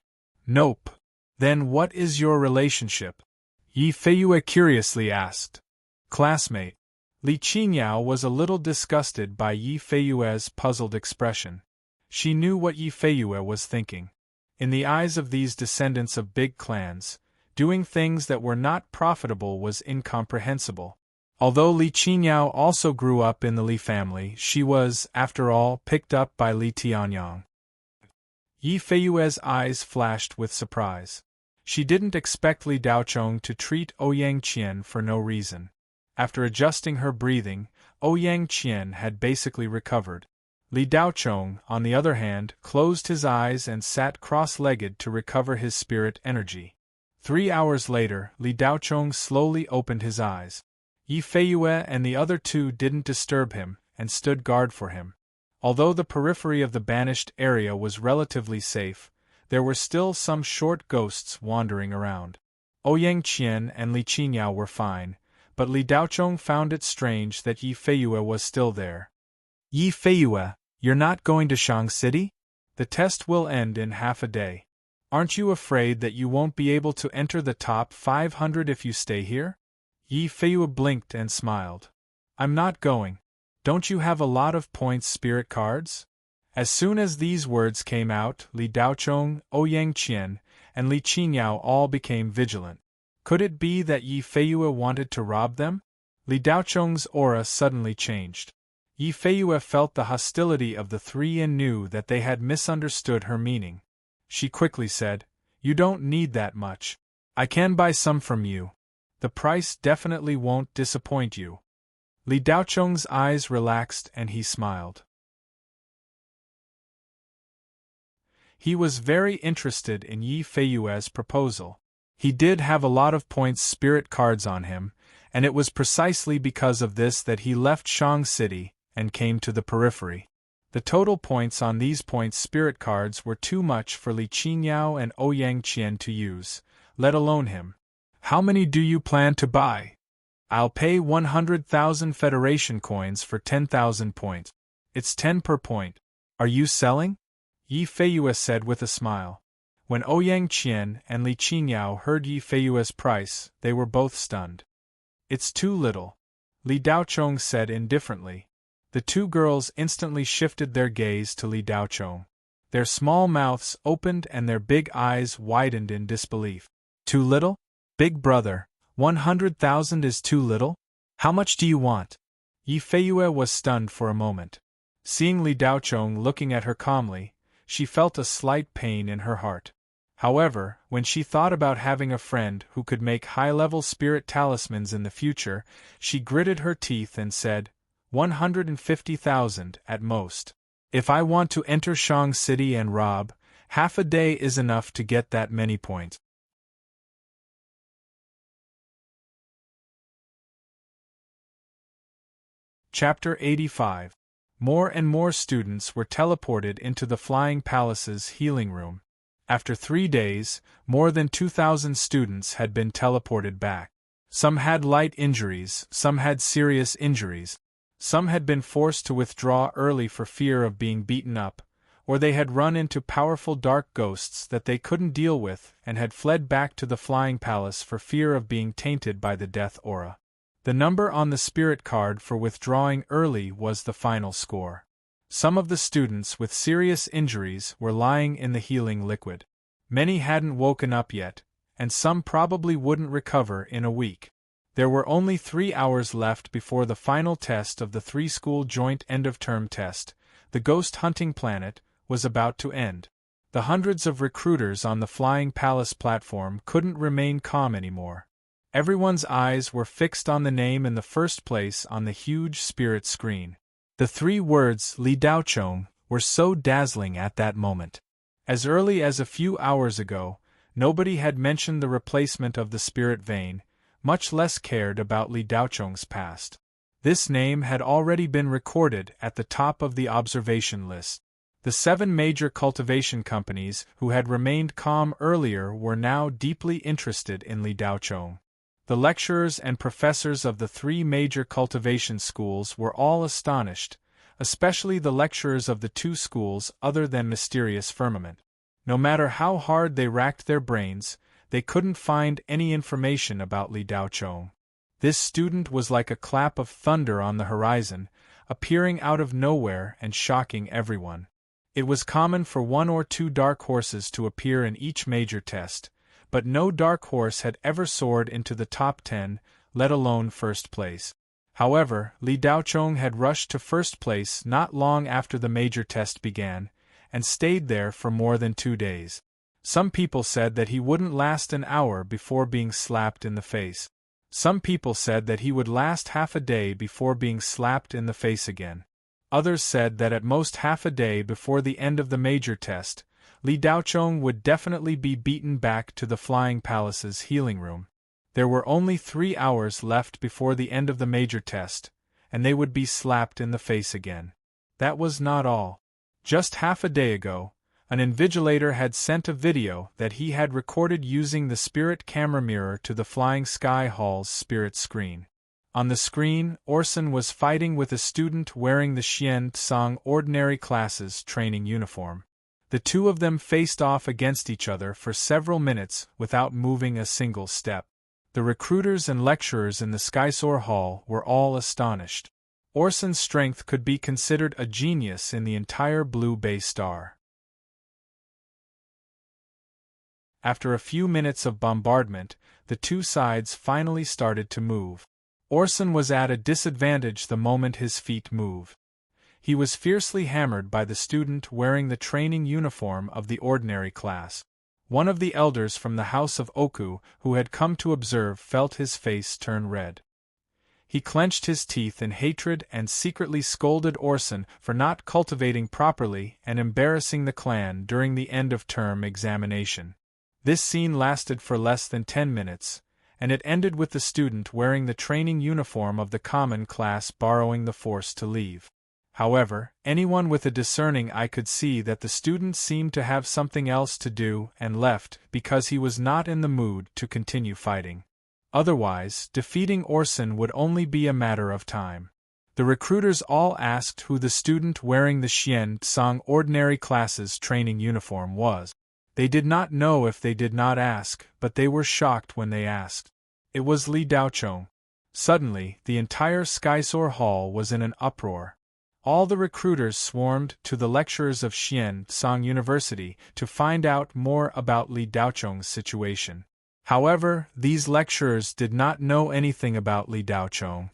"Nope." "Then what is your relationship?" Yi Feiyue curiously asked. "Classmate." Li Qingyao was a little disgusted by Yi Feiyue's puzzled expression. She knew what Yi Feiyue was thinking. In the eyes of these descendants of big clans, doing things that were not profitable was incomprehensible. Although Li Qingyao also grew up in the Li family, she was, after all, picked up by Li Tianyang. Yi Feiyue's eyes flashed with surprise. She didn't expect Li Daochong to treat Ouyang Qian for no reason. After adjusting her breathing, Ouyang Qian had basically recovered. Li Daochong, on the other hand, closed his eyes and sat cross-legged to recover his spirit energy. 3 hours later, Li Daochong slowly opened his eyes. Yi Feiyue and the other two didn't disturb him, and stood guard for him. Although the periphery of the banished area was relatively safe, there were still some short ghosts wandering around. Ouyang Qian and Li Qingyao were fine, but Li Daochong found it strange that Yi Feiyue was still there. Yi Feiyue, you're not going to Shang City? The test will end in half a day. Aren't you afraid that you won't be able to enter the top 500 if you stay here? Yi Feiyue blinked and smiled. I'm not going. Don't you have a lot of points spirit cards? As soon as these words came out, Li Daochong, Ouyang Qian, and Li Qingyao all became vigilant. Could it be that Yi Feiyue wanted to rob them? Li Daochong's aura suddenly changed. Yi Feiyue felt the hostility of the three and knew that they had misunderstood her meaning. She quickly said, "You don't need that much. I can buy some from you. The price definitely won't disappoint you." Li Daochong's eyes relaxed and he smiled. He was very interested in Yi Feiyue's proposal. He did have a lot of points spirit cards on him, and it was precisely because of this that he left Shang City and came to the periphery. The total points on these points spirit cards were too much for Li Qingyao and Ouyang Qian to use, let alone him. "How many do you plan to buy?" "I'll pay 100,000 Federation coins for 10,000 points. It's 10 per point. Are you selling?" Yi Feiyue said with a smile. When Ouyang Qian and Li Qingyao heard Yi Feiyue's price, they were both stunned. "It's too little," Li Daochong said indifferently. The two girls instantly shifted their gaze to Li Daochong. Their small mouths opened and their big eyes widened in disbelief. "Too little? Big brother, 100,000 is too little? How much do you want?" Yi Feiyue was stunned for a moment. Seeing Li Daochong looking at her calmly, she felt a slight pain in her heart. However, when she thought about having a friend who could make high-level spirit talismans in the future, she gritted her teeth and said, 150,000 at most. If I want to enter Shang City and rob, half a day is enough to get that many points. Chapter 85. More and more students were teleported into the Flying Palace's healing room. After 3 days, more than 2,000 students had been teleported back. Some had light injuries, some had serious injuries. Some had been forced to withdraw early for fear of being beaten up, or they had run into powerful dark ghosts that they couldn't deal with and had fled back to the Flying Palace for fear of being tainted by the death aura. The number on the spirit card for withdrawing early was the final score. Some of the students with serious injuries were lying in the healing liquid. Many hadn't woken up yet, and some probably wouldn't recover in a week. There were only 3 hours left before the final test of the 3-school joint end-of-term test. The ghost hunting planet was about to end. The hundreds of recruiters on the Flying Palace platform couldn't remain calm anymore. Everyone's eyes were fixed on the name in the first place on the huge spirit screen. The 3 words Li Daochong were so dazzling at that moment. As early as a few hours ago, nobody had mentioned the replacement of the spirit vein, much less cared about Li Daochong's past. This name had already been recorded at the top of the observation list. The 7 major cultivation companies who had remained calm earlier were now deeply interested in Li Daochong. The lecturers and professors of the 3 major cultivation schools were all astonished, especially the lecturers of the 2 schools other than Mysterious Firmament. No matter how hard they racked their brains, they couldn't find any information about Li Daochong. This student was like a clap of thunder on the horizon, appearing out of nowhere and shocking everyone. It was common for 1 or 2 dark horses to appear in each major test, but no dark horse had ever soared into the top 10, let alone first place. However, Li Daochong had rushed to first place not long after the major test began, and stayed there for more than 2 days. Some people said that he wouldn't last an hour before being slapped in the face. Some people said that he would last half a day before being slapped in the face again. Others said that at most half a day before the end of the major test, Li Daochong would definitely be beaten back to the Flying Palace's healing room. There were only 3 hours left before the end of the major test, and they would be slapped in the face again. That was not all. Just half a day ago, an invigilator had sent a video that he had recorded using the spirit camera mirror to the Flying Sky Hall's spirit screen. On the screen, Orson was fighting with a student wearing the Xian Tsang Ordinary Classes training uniform. The two of them faced off against each other for several minutes without moving a single step. The recruiters and lecturers in the Skysoar Hall were all astonished. Orson's strength could be considered a genius in the entire Blue Bay Star. After a few minutes of bombardment, the two sides finally started to move. Orson was at a disadvantage the moment his feet moved. He was fiercely hammered by the student wearing the training uniform of the ordinary class. One of the elders from the house of Oku who had come to observe felt his face turn red. He clenched his teeth in hatred and secretly scolded Orson for not cultivating properly and embarrassing the clan during the end-of-term examination. This scene lasted for less than 10 minutes, and it ended with the student wearing the training uniform of the common class borrowing the force to leave. However, anyone with a discerning eye could see that the student seemed to have something else to do and left because he was not in the mood to continue fighting. Otherwise, defeating Orson would only be a matter of time. The recruiters all asked who the student wearing the Xian Tsang Ordinary Classes training uniform was. They did not know if they did not ask, but they were shocked when they asked. It was Li Daochong. Suddenly, the entire Skysoar Hall was in an uproar. All the recruiters swarmed to the lecturers of Xian Tsang University to find out more about Li Daochong's situation. However, these lecturers did not know anything about Li Daochong.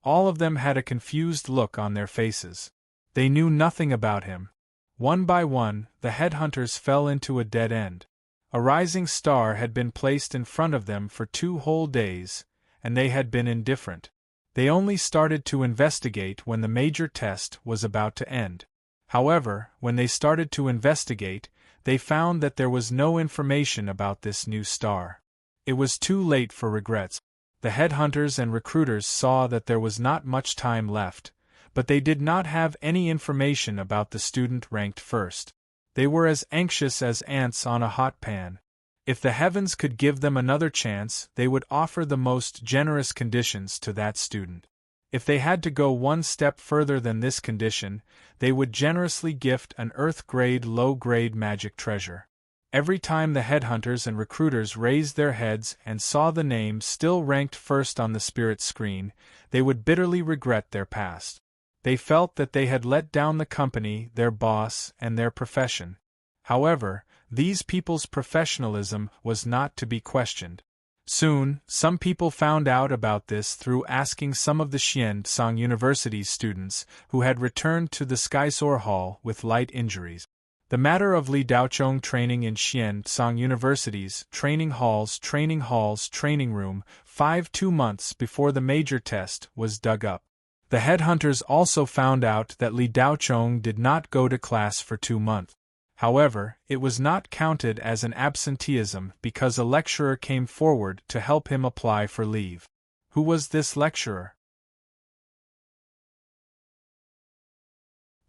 All of them had a confused look on their faces. They knew nothing about him. One by one, the headhunters fell into a dead end. A rising star had been placed in front of them for 2 whole days, and they had been indifferent. They only started to investigate when the major test was about to end. However, when they started to investigate, they found that there was no information about this new star. It was too late for regrets. The headhunters and recruiters saw that there was not much time left, but they did not have any information about the student ranked first. They were as anxious as ants on a hot pan. If the heavens could give them another chance, they would offer the most generous conditions to that student. If they had to go one step further than this condition, they would generously gift an Earth-grade low-grade magic treasure. Every time the headhunters and recruiters raised their heads and saw the name still ranked first on the spirit screen, they would bitterly regret their past. They felt that they had let down the company, their boss, and their profession. However, these people's professionalism was not to be questioned. Soon, some people found out about this through asking some of the Xian Tsang University's students who had returned to the Skysoar Hall with light injuries. The matter of Li Daochong training in Xian Tsang University's training room 2 months before the major test was dug up. The headhunters also found out that Li Daochong did not go to class for 2 months. However, it was not counted as an absenteeism because a lecturer came forward to help him apply for leave. Who was this lecturer?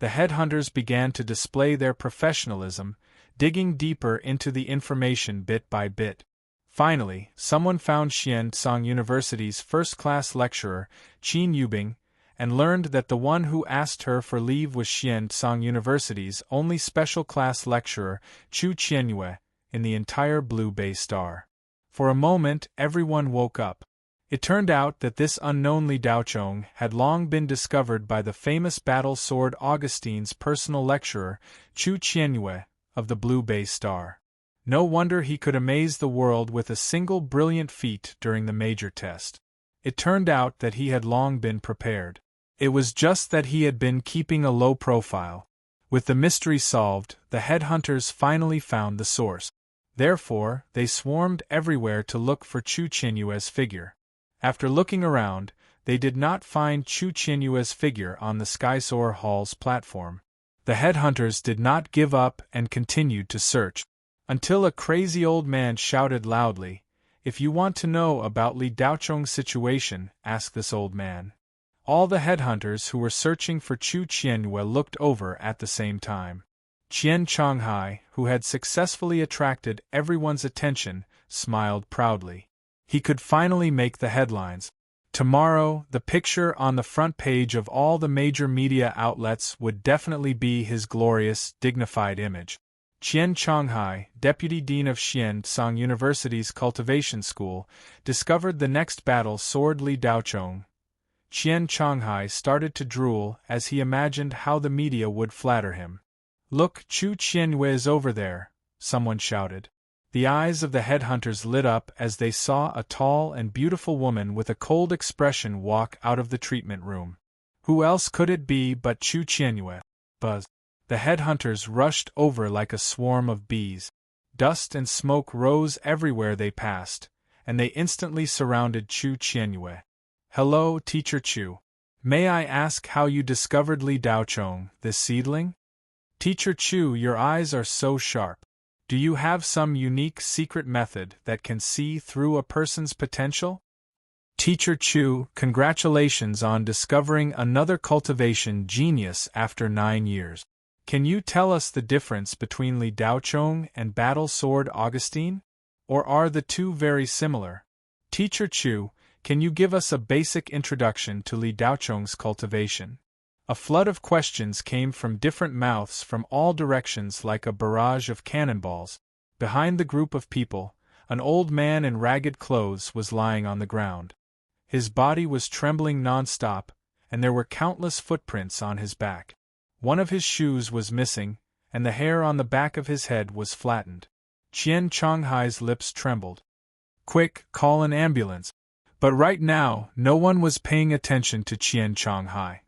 The headhunters began to display their professionalism, digging deeper into the information bit by bit. Finally, someone found Xian Tsang University's first-class lecturer, Qin Yubing, and learned that the one who asked her for leave was Xian Tsang University's only special class lecturer, Chu Qianyue, in the entire Blue Bay Star. For a moment, everyone woke up. It turned out that this unknown Li Daochong had long been discovered by the famous battle sword Augustine's personal lecturer, Chu Qianyue, of the Blue Bay Star. No wonder he could amaze the world with a single brilliant feat during the major test. It turned out that he had long been prepared. It was just that he had been keeping a low profile. With the mystery solved, the headhunters finally found the source. Therefore, they swarmed everywhere to look for Chu Qianyue's figure. After looking around, they did not find Chu Qianyue's figure on the Skysoar Hall's platform. The headhunters did not give up and continued to search, until a crazy old man shouted loudly, "If you want to know about Li Daochong's situation, ask this old man." All the headhunters who were searching for Chu Qianyue looked over at the same time. Qian Chonghai, who had successfully attracted everyone's attention, smiled proudly. He could finally make the headlines. Tomorrow, the picture on the front page of all the major media outlets would definitely be his glorious, dignified image. Qian Chonghai, deputy dean of Xiansong University's Cultivation School, discovered the next battle sword Li Daochong. Qian Chonghai started to drool as he imagined how the media would flatter him. "Look, Chu Qianyue is over there," someone shouted. The eyes of the headhunters lit up as they saw a tall and beautiful woman with a cold expression walk out of the treatment room. Who else could it be but Chu Qianyue? Buzz. The headhunters rushed over like a swarm of bees. Dust and smoke rose everywhere they passed, and they instantly surrounded Chu Qianyue. "Hello, Teacher Chu. May I ask how you discovered Li Daochong, this seedling?" "Teacher Chu, your eyes are so sharp. Do you have some unique secret method that can see through a person's potential?" "Teacher Chu, congratulations on discovering another cultivation genius after 9 years. Can you tell us the difference between Li Daochong and Battle Sword Augustine? Or are the two very similar? Teacher Chu, can you give us a basic introduction to Li Daochong's cultivation?" A flood of questions came from different mouths from all directions like a barrage of cannonballs. Behind the group of people, an old man in ragged clothes was lying on the ground. His body was trembling non-stop, and there were countless footprints on his back. One of his shoes was missing, and the hair on the back of his head was flattened. Qian Chonghai's lips trembled. "Quick, call an ambulance." But right now, no one was paying attention to Qian Chonghai.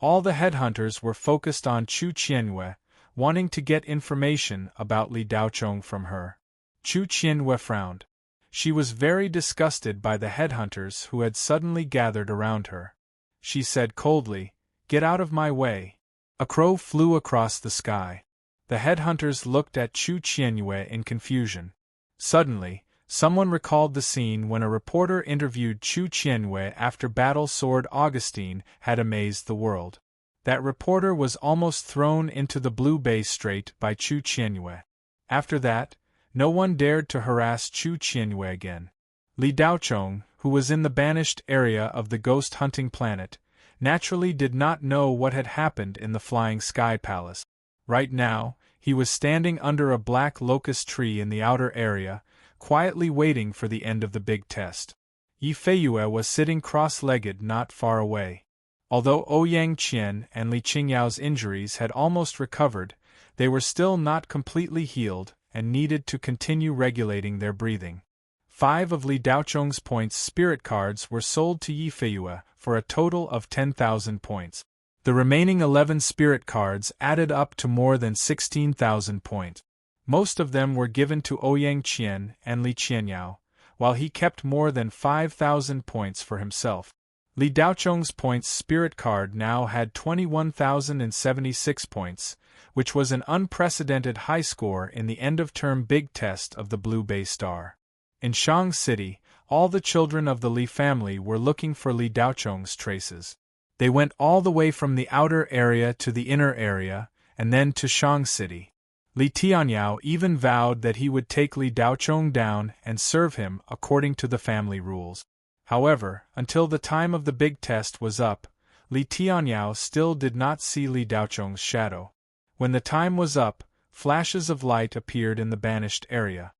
All the headhunters were focused on Chu Qianyue, wanting to get information about Li Daochong from her. Chu Qianyue frowned. She was very disgusted by the headhunters who had suddenly gathered around her. She said coldly, "Get out of my way." A crow flew across the sky. The headhunters looked at Chu Qianyue in confusion. Suddenly, someone recalled the scene when a reporter interviewed Chu Qianyue after Battle Sword Augustine had amazed the world. That reporter was almost thrown into the Blue Bay Strait by Chu Qianyue. After that, no one dared to harass Chu Qianyue again. Li Daochong, who was in the banished area of the ghost hunting planet, naturally did not know what had happened in the Flying Sky Palace. Right now, he was standing under a black locust tree in the outer area, quietly waiting for the end of the big test. Yi Feiyue was sitting cross-legged not far away. Although Ouyang Qian and Li Qingyao's injuries had almost recovered, they were still not completely healed and needed to continue regulating their breathing. 5 of Li Daochong's points spirit cards were sold to Yi Feiyue for a total of 10,000 points. The remaining 11 spirit cards added up to more than 16,000 points. Most of them were given to Ouyang Qian and Li Qianyao, while he kept more than 5,000 points for himself. Li Daochong's points spirit card now had 21,076 points, which was an unprecedented high score in the end-of-term big test of the Blue Bay Star. In Shang City, all the children of the Li family were looking for Li Daochong's traces. They went all the way from the outer area to the inner area, and then to Shang City. Li Tianyao even vowed that he would take Li Daochong down and serve him according to the family rules. However, until the time of the big test was up, Li Tianyao still did not see Li Daochong's shadow. When the time was up, flashes of light appeared in the banished area.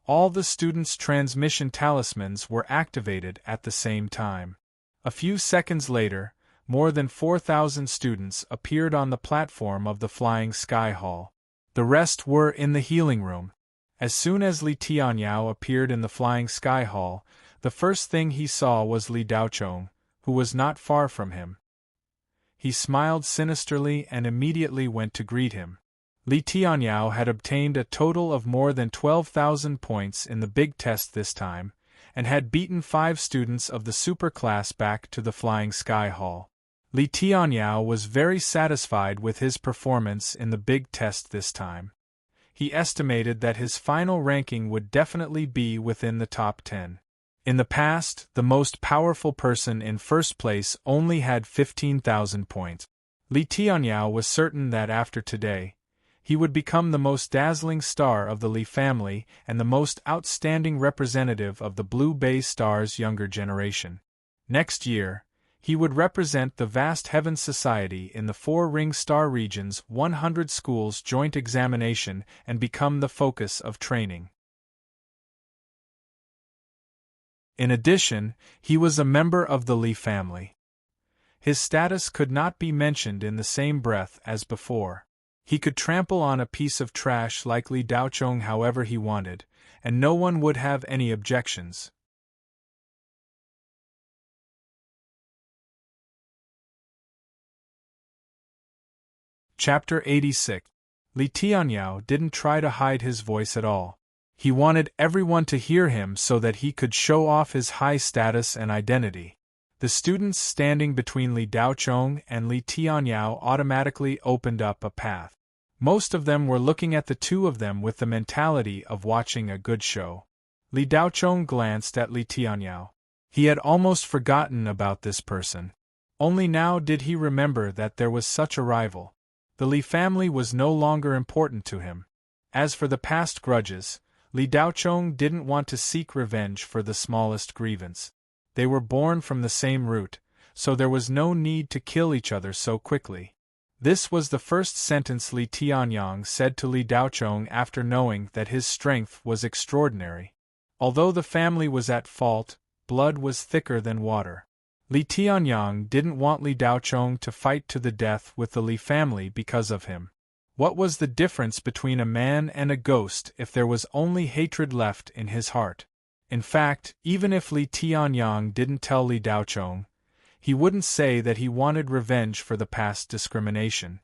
All the students' transmission talismans were activated at the same time. A few seconds later, more than 4,000 students appeared on the platform of the Flying Sky Hall. The rest were in the healing room. As soon as Li Tianyao appeared in the flying sky hall, the first thing he saw was Li Daochong, who was not far from him. He smiled sinisterly and immediately went to greet him. Li Tianyao had obtained a total of more than 12,000 points in the big test this time, and had beaten 5 students of the super class back to the flying sky hall. Li Tianyao was very satisfied with his performance in the big test this time. He estimated that his final ranking would definitely be within the top 10. In the past, the most powerful person in first place only had 15,000 points. Li Tianyao was certain that after today, he would become the most dazzling star of the Li family and the most outstanding representative of the Blue Bay Star's younger generation. Next year, he would represent the vast Heaven Society in the 4-ring star region's 100 schools joint examination and become the focus of training. In addition, he was a member of the Li family. His status could not be mentioned in the same breath as before. He could trample on a piece of trash like Li Daochong however he wanted, and no one would have any objections. Chapter 86. Li Tianyao didn't try to hide his voice at all. He wanted everyone to hear him so that he could show off his high status and identity. The students standing between Li Daochong and Li Tianyao automatically opened up a path. Most of them were looking at the two of them with the mentality of watching a good show. Li Daochong glanced at Li Tianyao. He had almost forgotten about this person. Only now did he remember that there was such a rival. The Li family was no longer important to him. As for the past grudges, Li Daochong didn't want to seek revenge for the smallest grievance. They were born from the same root, so there was no need to kill each other so quickly. This was the first sentence Li Tianyao said to Li Daochong after knowing that his strength was extraordinary. Although the family was at fault, blood was thicker than water. Li Tianyao didn't want Li Daochong to fight to the death with the Li family because of him. What was the difference between a man and a ghost if there was only hatred left in his heart? In fact, even if Li Tianyao didn't tell Li Daochong, he wouldn't say that he wanted revenge for the past discrimination.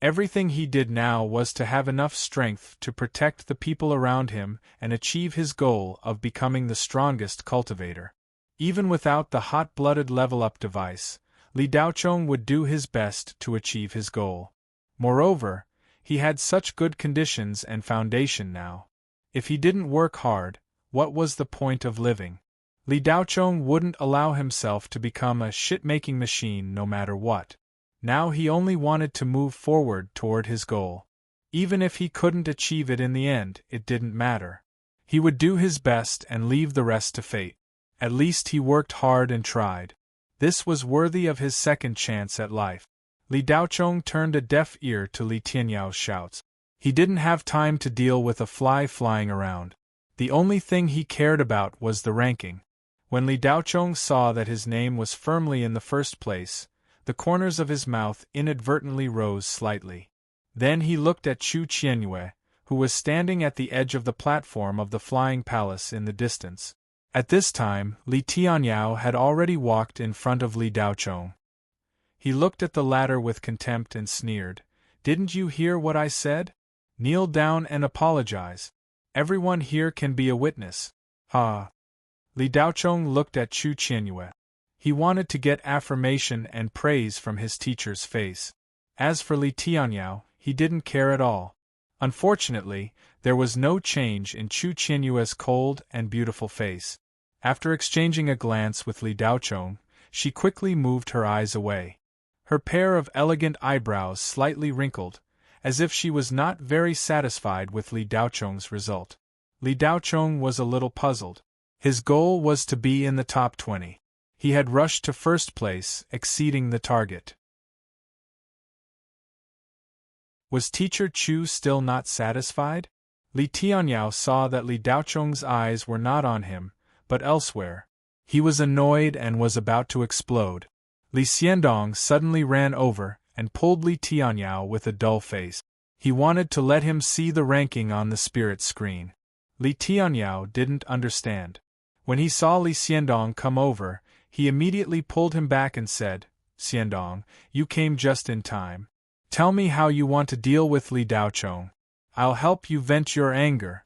Everything he did now was to have enough strength to protect the people around him and achieve his goal of becoming the strongest cultivator. Even without the hot-blooded level-up device, Li Daochong would do his best to achieve his goal. Moreover, he had such good conditions and foundation now. If he didn't work hard, what was the point of living? Li Daochong wouldn't allow himself to become a shit-making machine no matter what. Now he only wanted to move forward toward his goal. Even if he couldn't achieve it in the end, it didn't matter. He would do his best and leave the rest to fate. At least he worked hard and tried. This was worthy of his second chance at life. Li Daochong turned a deaf ear to Li Tianyao's shouts. He didn't have time to deal with a fly flying around. The only thing he cared about was the ranking. When Li Daochong saw that his name was firmly in the first place, the corners of his mouth inadvertently rose slightly. Then he looked at Chu Qianyue, who was standing at the edge of the platform of the flying palace in the distance. At this time, Li Tianyao had already walked in front of Li Daochong. He looked at the latter with contempt and sneered. "Didn't you hear what I said? Kneel down and apologize. Everyone here can be a witness." "Ha!" Li Daochong looked at Chu Qianyue. He wanted to get affirmation and praise from his teacher's face. As for Li Tianyao, he didn't care at all. Unfortunately, there was no change in Chu Qianyue's cold and beautiful face. After exchanging a glance with Li Daochong, she quickly moved her eyes away. Her pair of elegant eyebrows slightly wrinkled, as if she was not very satisfied with Li Daochong's result. Li Daochong was a little puzzled. His goal was to be in the top 20. He had rushed to first place, exceeding the target. Was Teacher Chu still not satisfied? Li Tianyao saw that Li Daochong's eyes were not on him, but elsewhere. He was annoyed and was about to explode. Li Xiandong suddenly ran over and pulled Li Tianyao with a dull face. He wanted to let him see the ranking on the spirit screen. Li Tianyao didn't understand. When he saw Li Xiandong come over, he immediately pulled him back and said, "Xiandong, you came just in time. Tell me how you want to deal with Li Daochong. I'll help you vent your anger."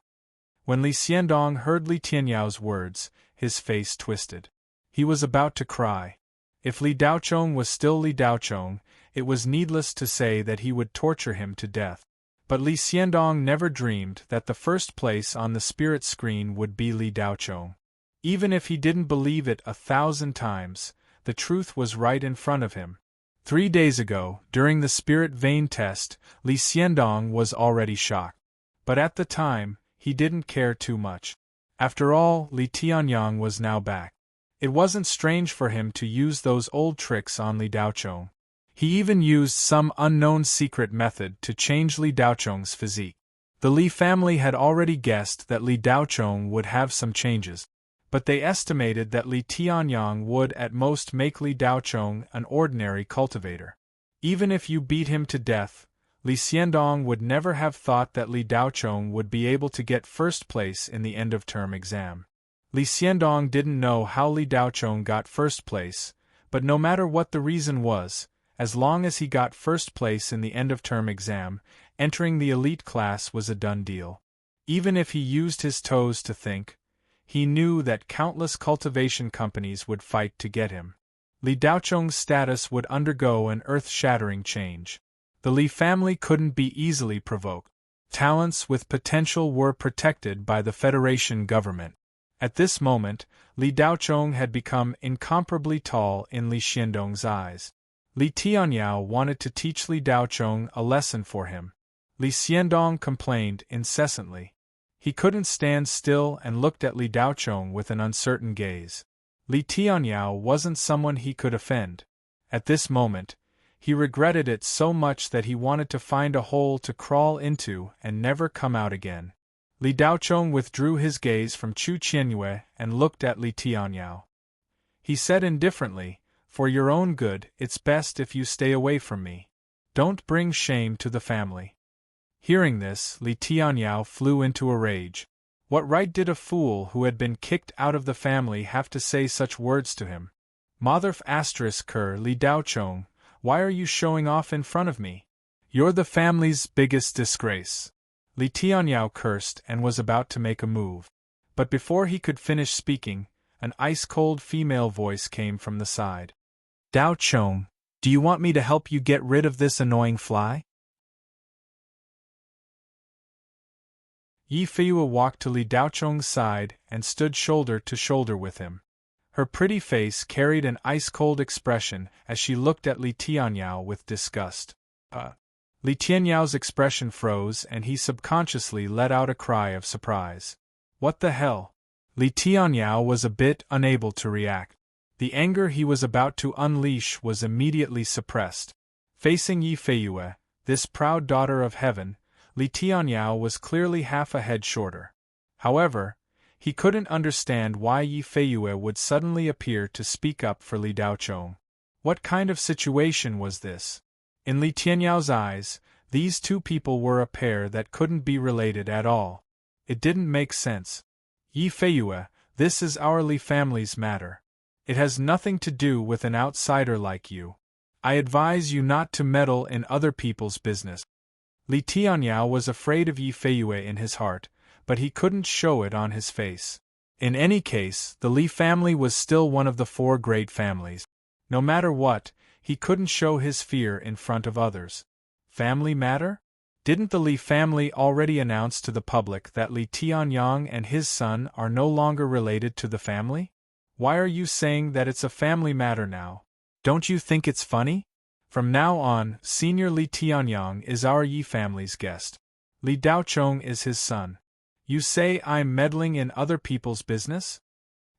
When Li Xiandong heard Li Tianyao's words, his face twisted. He was about to cry. If Li Daochong was still Li Daochong, it was needless to say that he would torture him to death. But Li Xiandong never dreamed that the first place on the spirit screen would be Li Daochong. Even if he didn't believe it 1,000 times, the truth was right in front of him. 3 days ago, during the spirit vein test, Li Xiandong was already shocked. But at the time, he didn't care too much. After all, Li Tianyang was now back. It wasn't strange for him to use those old tricks on Li Daochong. He even used some unknown secret method to change Li Daochong's physique. The Li family had already guessed that Li Daochong would have some changes, but they estimated that Li Tianyang would at most make Li Daochong an ordinary cultivator. Even if you beat him to death, Li Xiandong would never have thought that Li Daochong would be able to get first place in the end-of-term exam. Li Xiandong didn't know how Li Daochong got first place, but no matter what the reason was, as long as he got first place in the end-of-term exam, entering the elite class was a done deal. Even if he used his toes to think, he knew that countless cultivation companies would fight to get him. Li Daochong's status would undergo an earth-shattering change. The Li family couldn't be easily provoked. Talents with potential were protected by the Federation government. At this moment, Li Daochong had become incomparably tall in Li Xiandong's eyes. Li Tianyao wanted to teach Li Daochong a lesson for him. Li Xiandong complained incessantly. He couldn't stand still and looked at Li Daochong with an uncertain gaze. Li Tianyao wasn't someone he could offend. At this moment, he regretted it so much that he wanted to find a hole to crawl into and never come out again. Li Daochong withdrew his gaze from Chu Qianyue and looked at Li Tianyao. He said indifferently, "For your own good, it's best if you stay away from me. Don't bring shame to the family." Hearing this, Li Tianyao flew into a rage. What right did a fool who had been kicked out of the family have to say such words to him? Motherf ****, Li Daochong, why are you showing off in front of me? You're the family's biggest disgrace. Li Tianyao cursed and was about to make a move. But before he could finish speaking, an ice-cold female voice came from the side. "Daochong, do you want me to help you get rid of this annoying fly?" Yi Feiyue walked to Li Daochong's side and stood shoulder to shoulder with him. Her pretty face carried an ice-cold expression as she looked at Li Tianyao with disgust. Li Tianyao's expression froze and he subconsciously let out a cry of surprise. What the hell? Li Tianyao was a bit unable to react. The anger he was about to unleash was immediately suppressed. Facing Yi Feiyue, this proud daughter of heaven, Li Tianyao was clearly half a head shorter. However, he couldn't understand why Yi Feiyue would suddenly appear to speak up for Li Daochong. What kind of situation was this? In Li Tianyao's eyes, these two people were a pair that couldn't be related at all. It didn't make sense. Yi Feiyue, this is our Li family's matter. It has nothing to do with an outsider like you. I advise you not to meddle in other people's business. Li Tianyao was afraid of Yi Feiyue in his heart, but he couldn't show it on his face. In any case, the Li family was still one of the 4 great families. No matter what, he couldn't show his fear in front of others. Family matter? Didn't the Li family already announce to the public that Li Tianyang and his son are no longer related to the family? Why are you saying that it's a family matter now? Don't you think it's funny? From now on, Senior Li Tianyang is our Yi family's guest. Li Daochong is his son. You say I'm meddling in other people's business?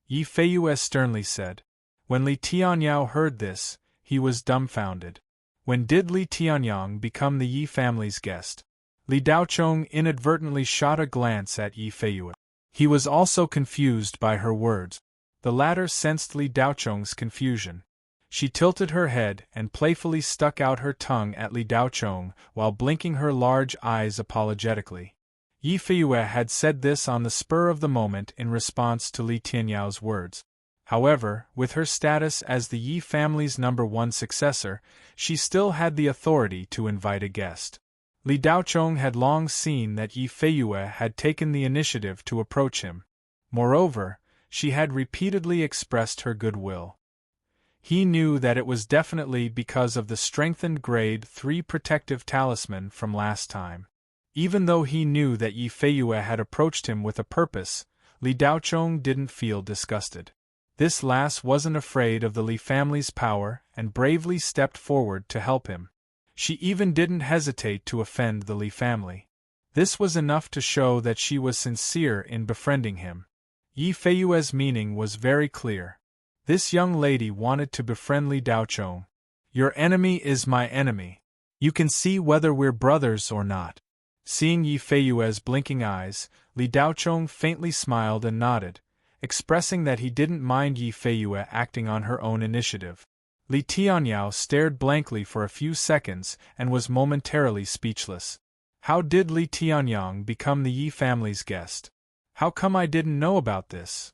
Yi Feiyue sternly said. When Li Tianyao heard this, he was dumbfounded. When did Li Tianyang become the Yi family's guest? Li Daochong inadvertently shot a glance at Yi Feiyue. He was also confused by her words. The latter sensed Li Daochong's confusion. She tilted her head and playfully stuck out her tongue at Li Daochong while blinking her large eyes apologetically. Yi Feiyue had said this on the spur of the moment in response to Li Tianyao words. However, with her status as the Yi family's #1 successor, she still had the authority to invite a guest. Li Daochong had long seen that Yi Feiyue had taken the initiative to approach him. Moreover, she had repeatedly expressed her goodwill. He knew that it was definitely because of the strengthened Grade 3 protective talisman from last time. Even though he knew that Yi Feiyue had approached him with a purpose, Li Daochong didn't feel disgusted. This lass wasn't afraid of the Li family's power and bravely stepped forward to help him. She even didn't hesitate to offend the Li family. This was enough to show that she was sincere in befriending him. Yi Feiyue's meaning was very clear. This young lady wanted to befriend Li Daochong. Your enemy is my enemy. You can see whether we're brothers or not. Seeing Yi Feiyue's blinking eyes, Li Daochong faintly smiled and nodded, expressing that he didn't mind Yi Feiyue acting on her own initiative. Li Tianyao stared blankly for a few seconds and was momentarily speechless. How did Li Tianyang become the Yi family's guest? How come I didn't know about this?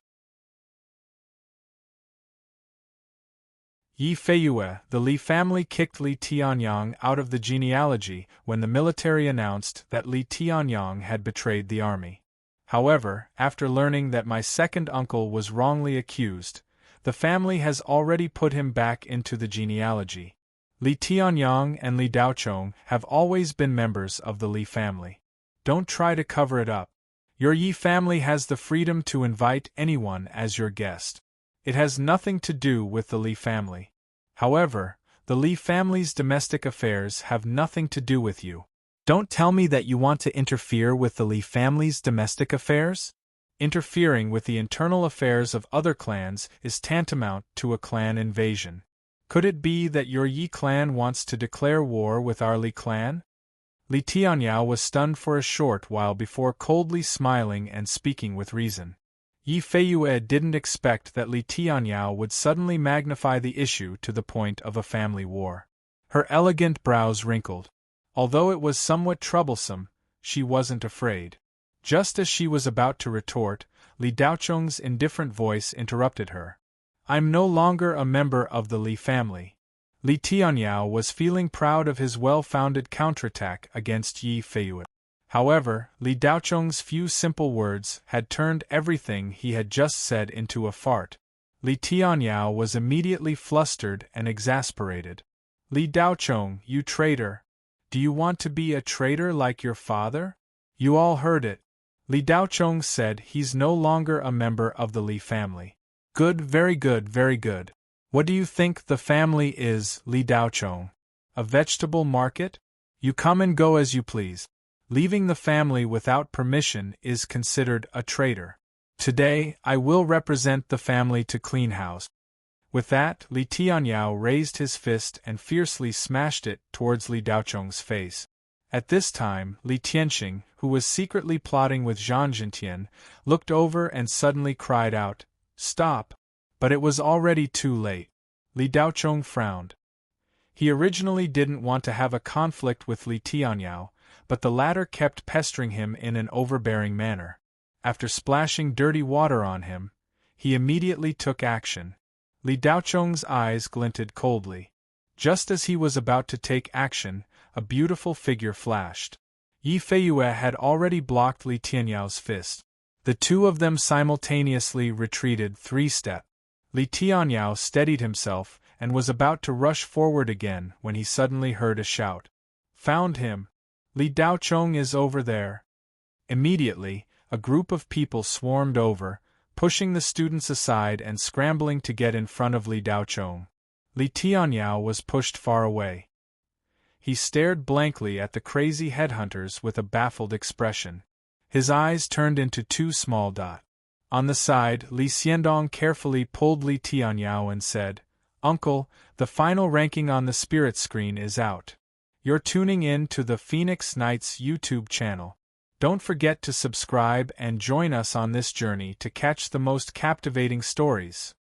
Yi Feiyue, the Li family kicked Li Tianyang out of the genealogy when the military announced that Li Tianyang had betrayed the army. However, after learning that my second uncle was wrongly accused, the family has already put him back into the genealogy. Li Tianyang and Li Daochong have always been members of the Li family. Don't try to cover it up. Your Yi family has the freedom to invite anyone as your guest. It has nothing to do with the Li family. However, the Li family's domestic affairs have nothing to do with you. Don't tell me that you want to interfere with the Li family's domestic affairs? Interfering with the internal affairs of other clans is tantamount to a clan invasion. Could it be that your Yi clan wants to declare war with our Li clan? Li Tianyao was stunned for a short while before coldly smiling and speaking with reason. Yi Feiyue didn't expect that Li Tianyao would suddenly magnify the issue to the point of a family war. Her elegant brows wrinkled. Although it was somewhat troublesome, she wasn't afraid. Just as she was about to retort, Li Daochong's indifferent voice interrupted her. I'm no longer a member of the Li family. Li Tianyao was feeling proud of his well-founded counterattack against Yi Feiyue. However, Li Daochong's few simple words had turned everything he had just said into a fart. Li Tianyao was immediately flustered and exasperated. Li Daochong, you traitor! Do you want to be a traitor like your father? You all heard it. Li Daochong said he's no longer a member of the Li family. Good, very good, very good. What do you think the family is, Li Daochong? A vegetable market? You come and go as you please. Leaving the family without permission is considered a traitor. Today, I will represent the family to clean house. With that, Li Tianyao raised his fist and fiercely smashed it towards Li Daochong's face. At this time, Li Tianxing, who was secretly plotting with Zhang Jintian, looked over and suddenly cried out, "Stop!" But it was already too late. Li Daochong frowned. He originally didn't want to have a conflict with Li Tianyao, but the latter kept pestering him in an overbearing manner. After splashing dirty water on him, he immediately took action. Li Daochong's eyes glinted coldly. Just as he was about to take action, a beautiful figure flashed. Yi Feiyue had already blocked Li Tianyao's fist. The two of them simultaneously retreated 3 steps. Li Tianyao steadied himself and was about to rush forward again when he suddenly heard a shout. Found him! Li Daochong is over there! Immediately, a group of people swarmed over, pushing the students aside and scrambling to get in front of Li Daochong. Li Tianyao was pushed far away. He stared blankly at the crazy headhunters with a baffled expression. His eyes turned into 2 small dots. On the side, Li Xiandong carefully pulled Li Tianyao and said, "Uncle, the final ranking on the spirit screen is out. You're tuning in to the Phoenix Knights YouTube channel. Don't forget to subscribe and join us on this journey to catch the most captivating stories."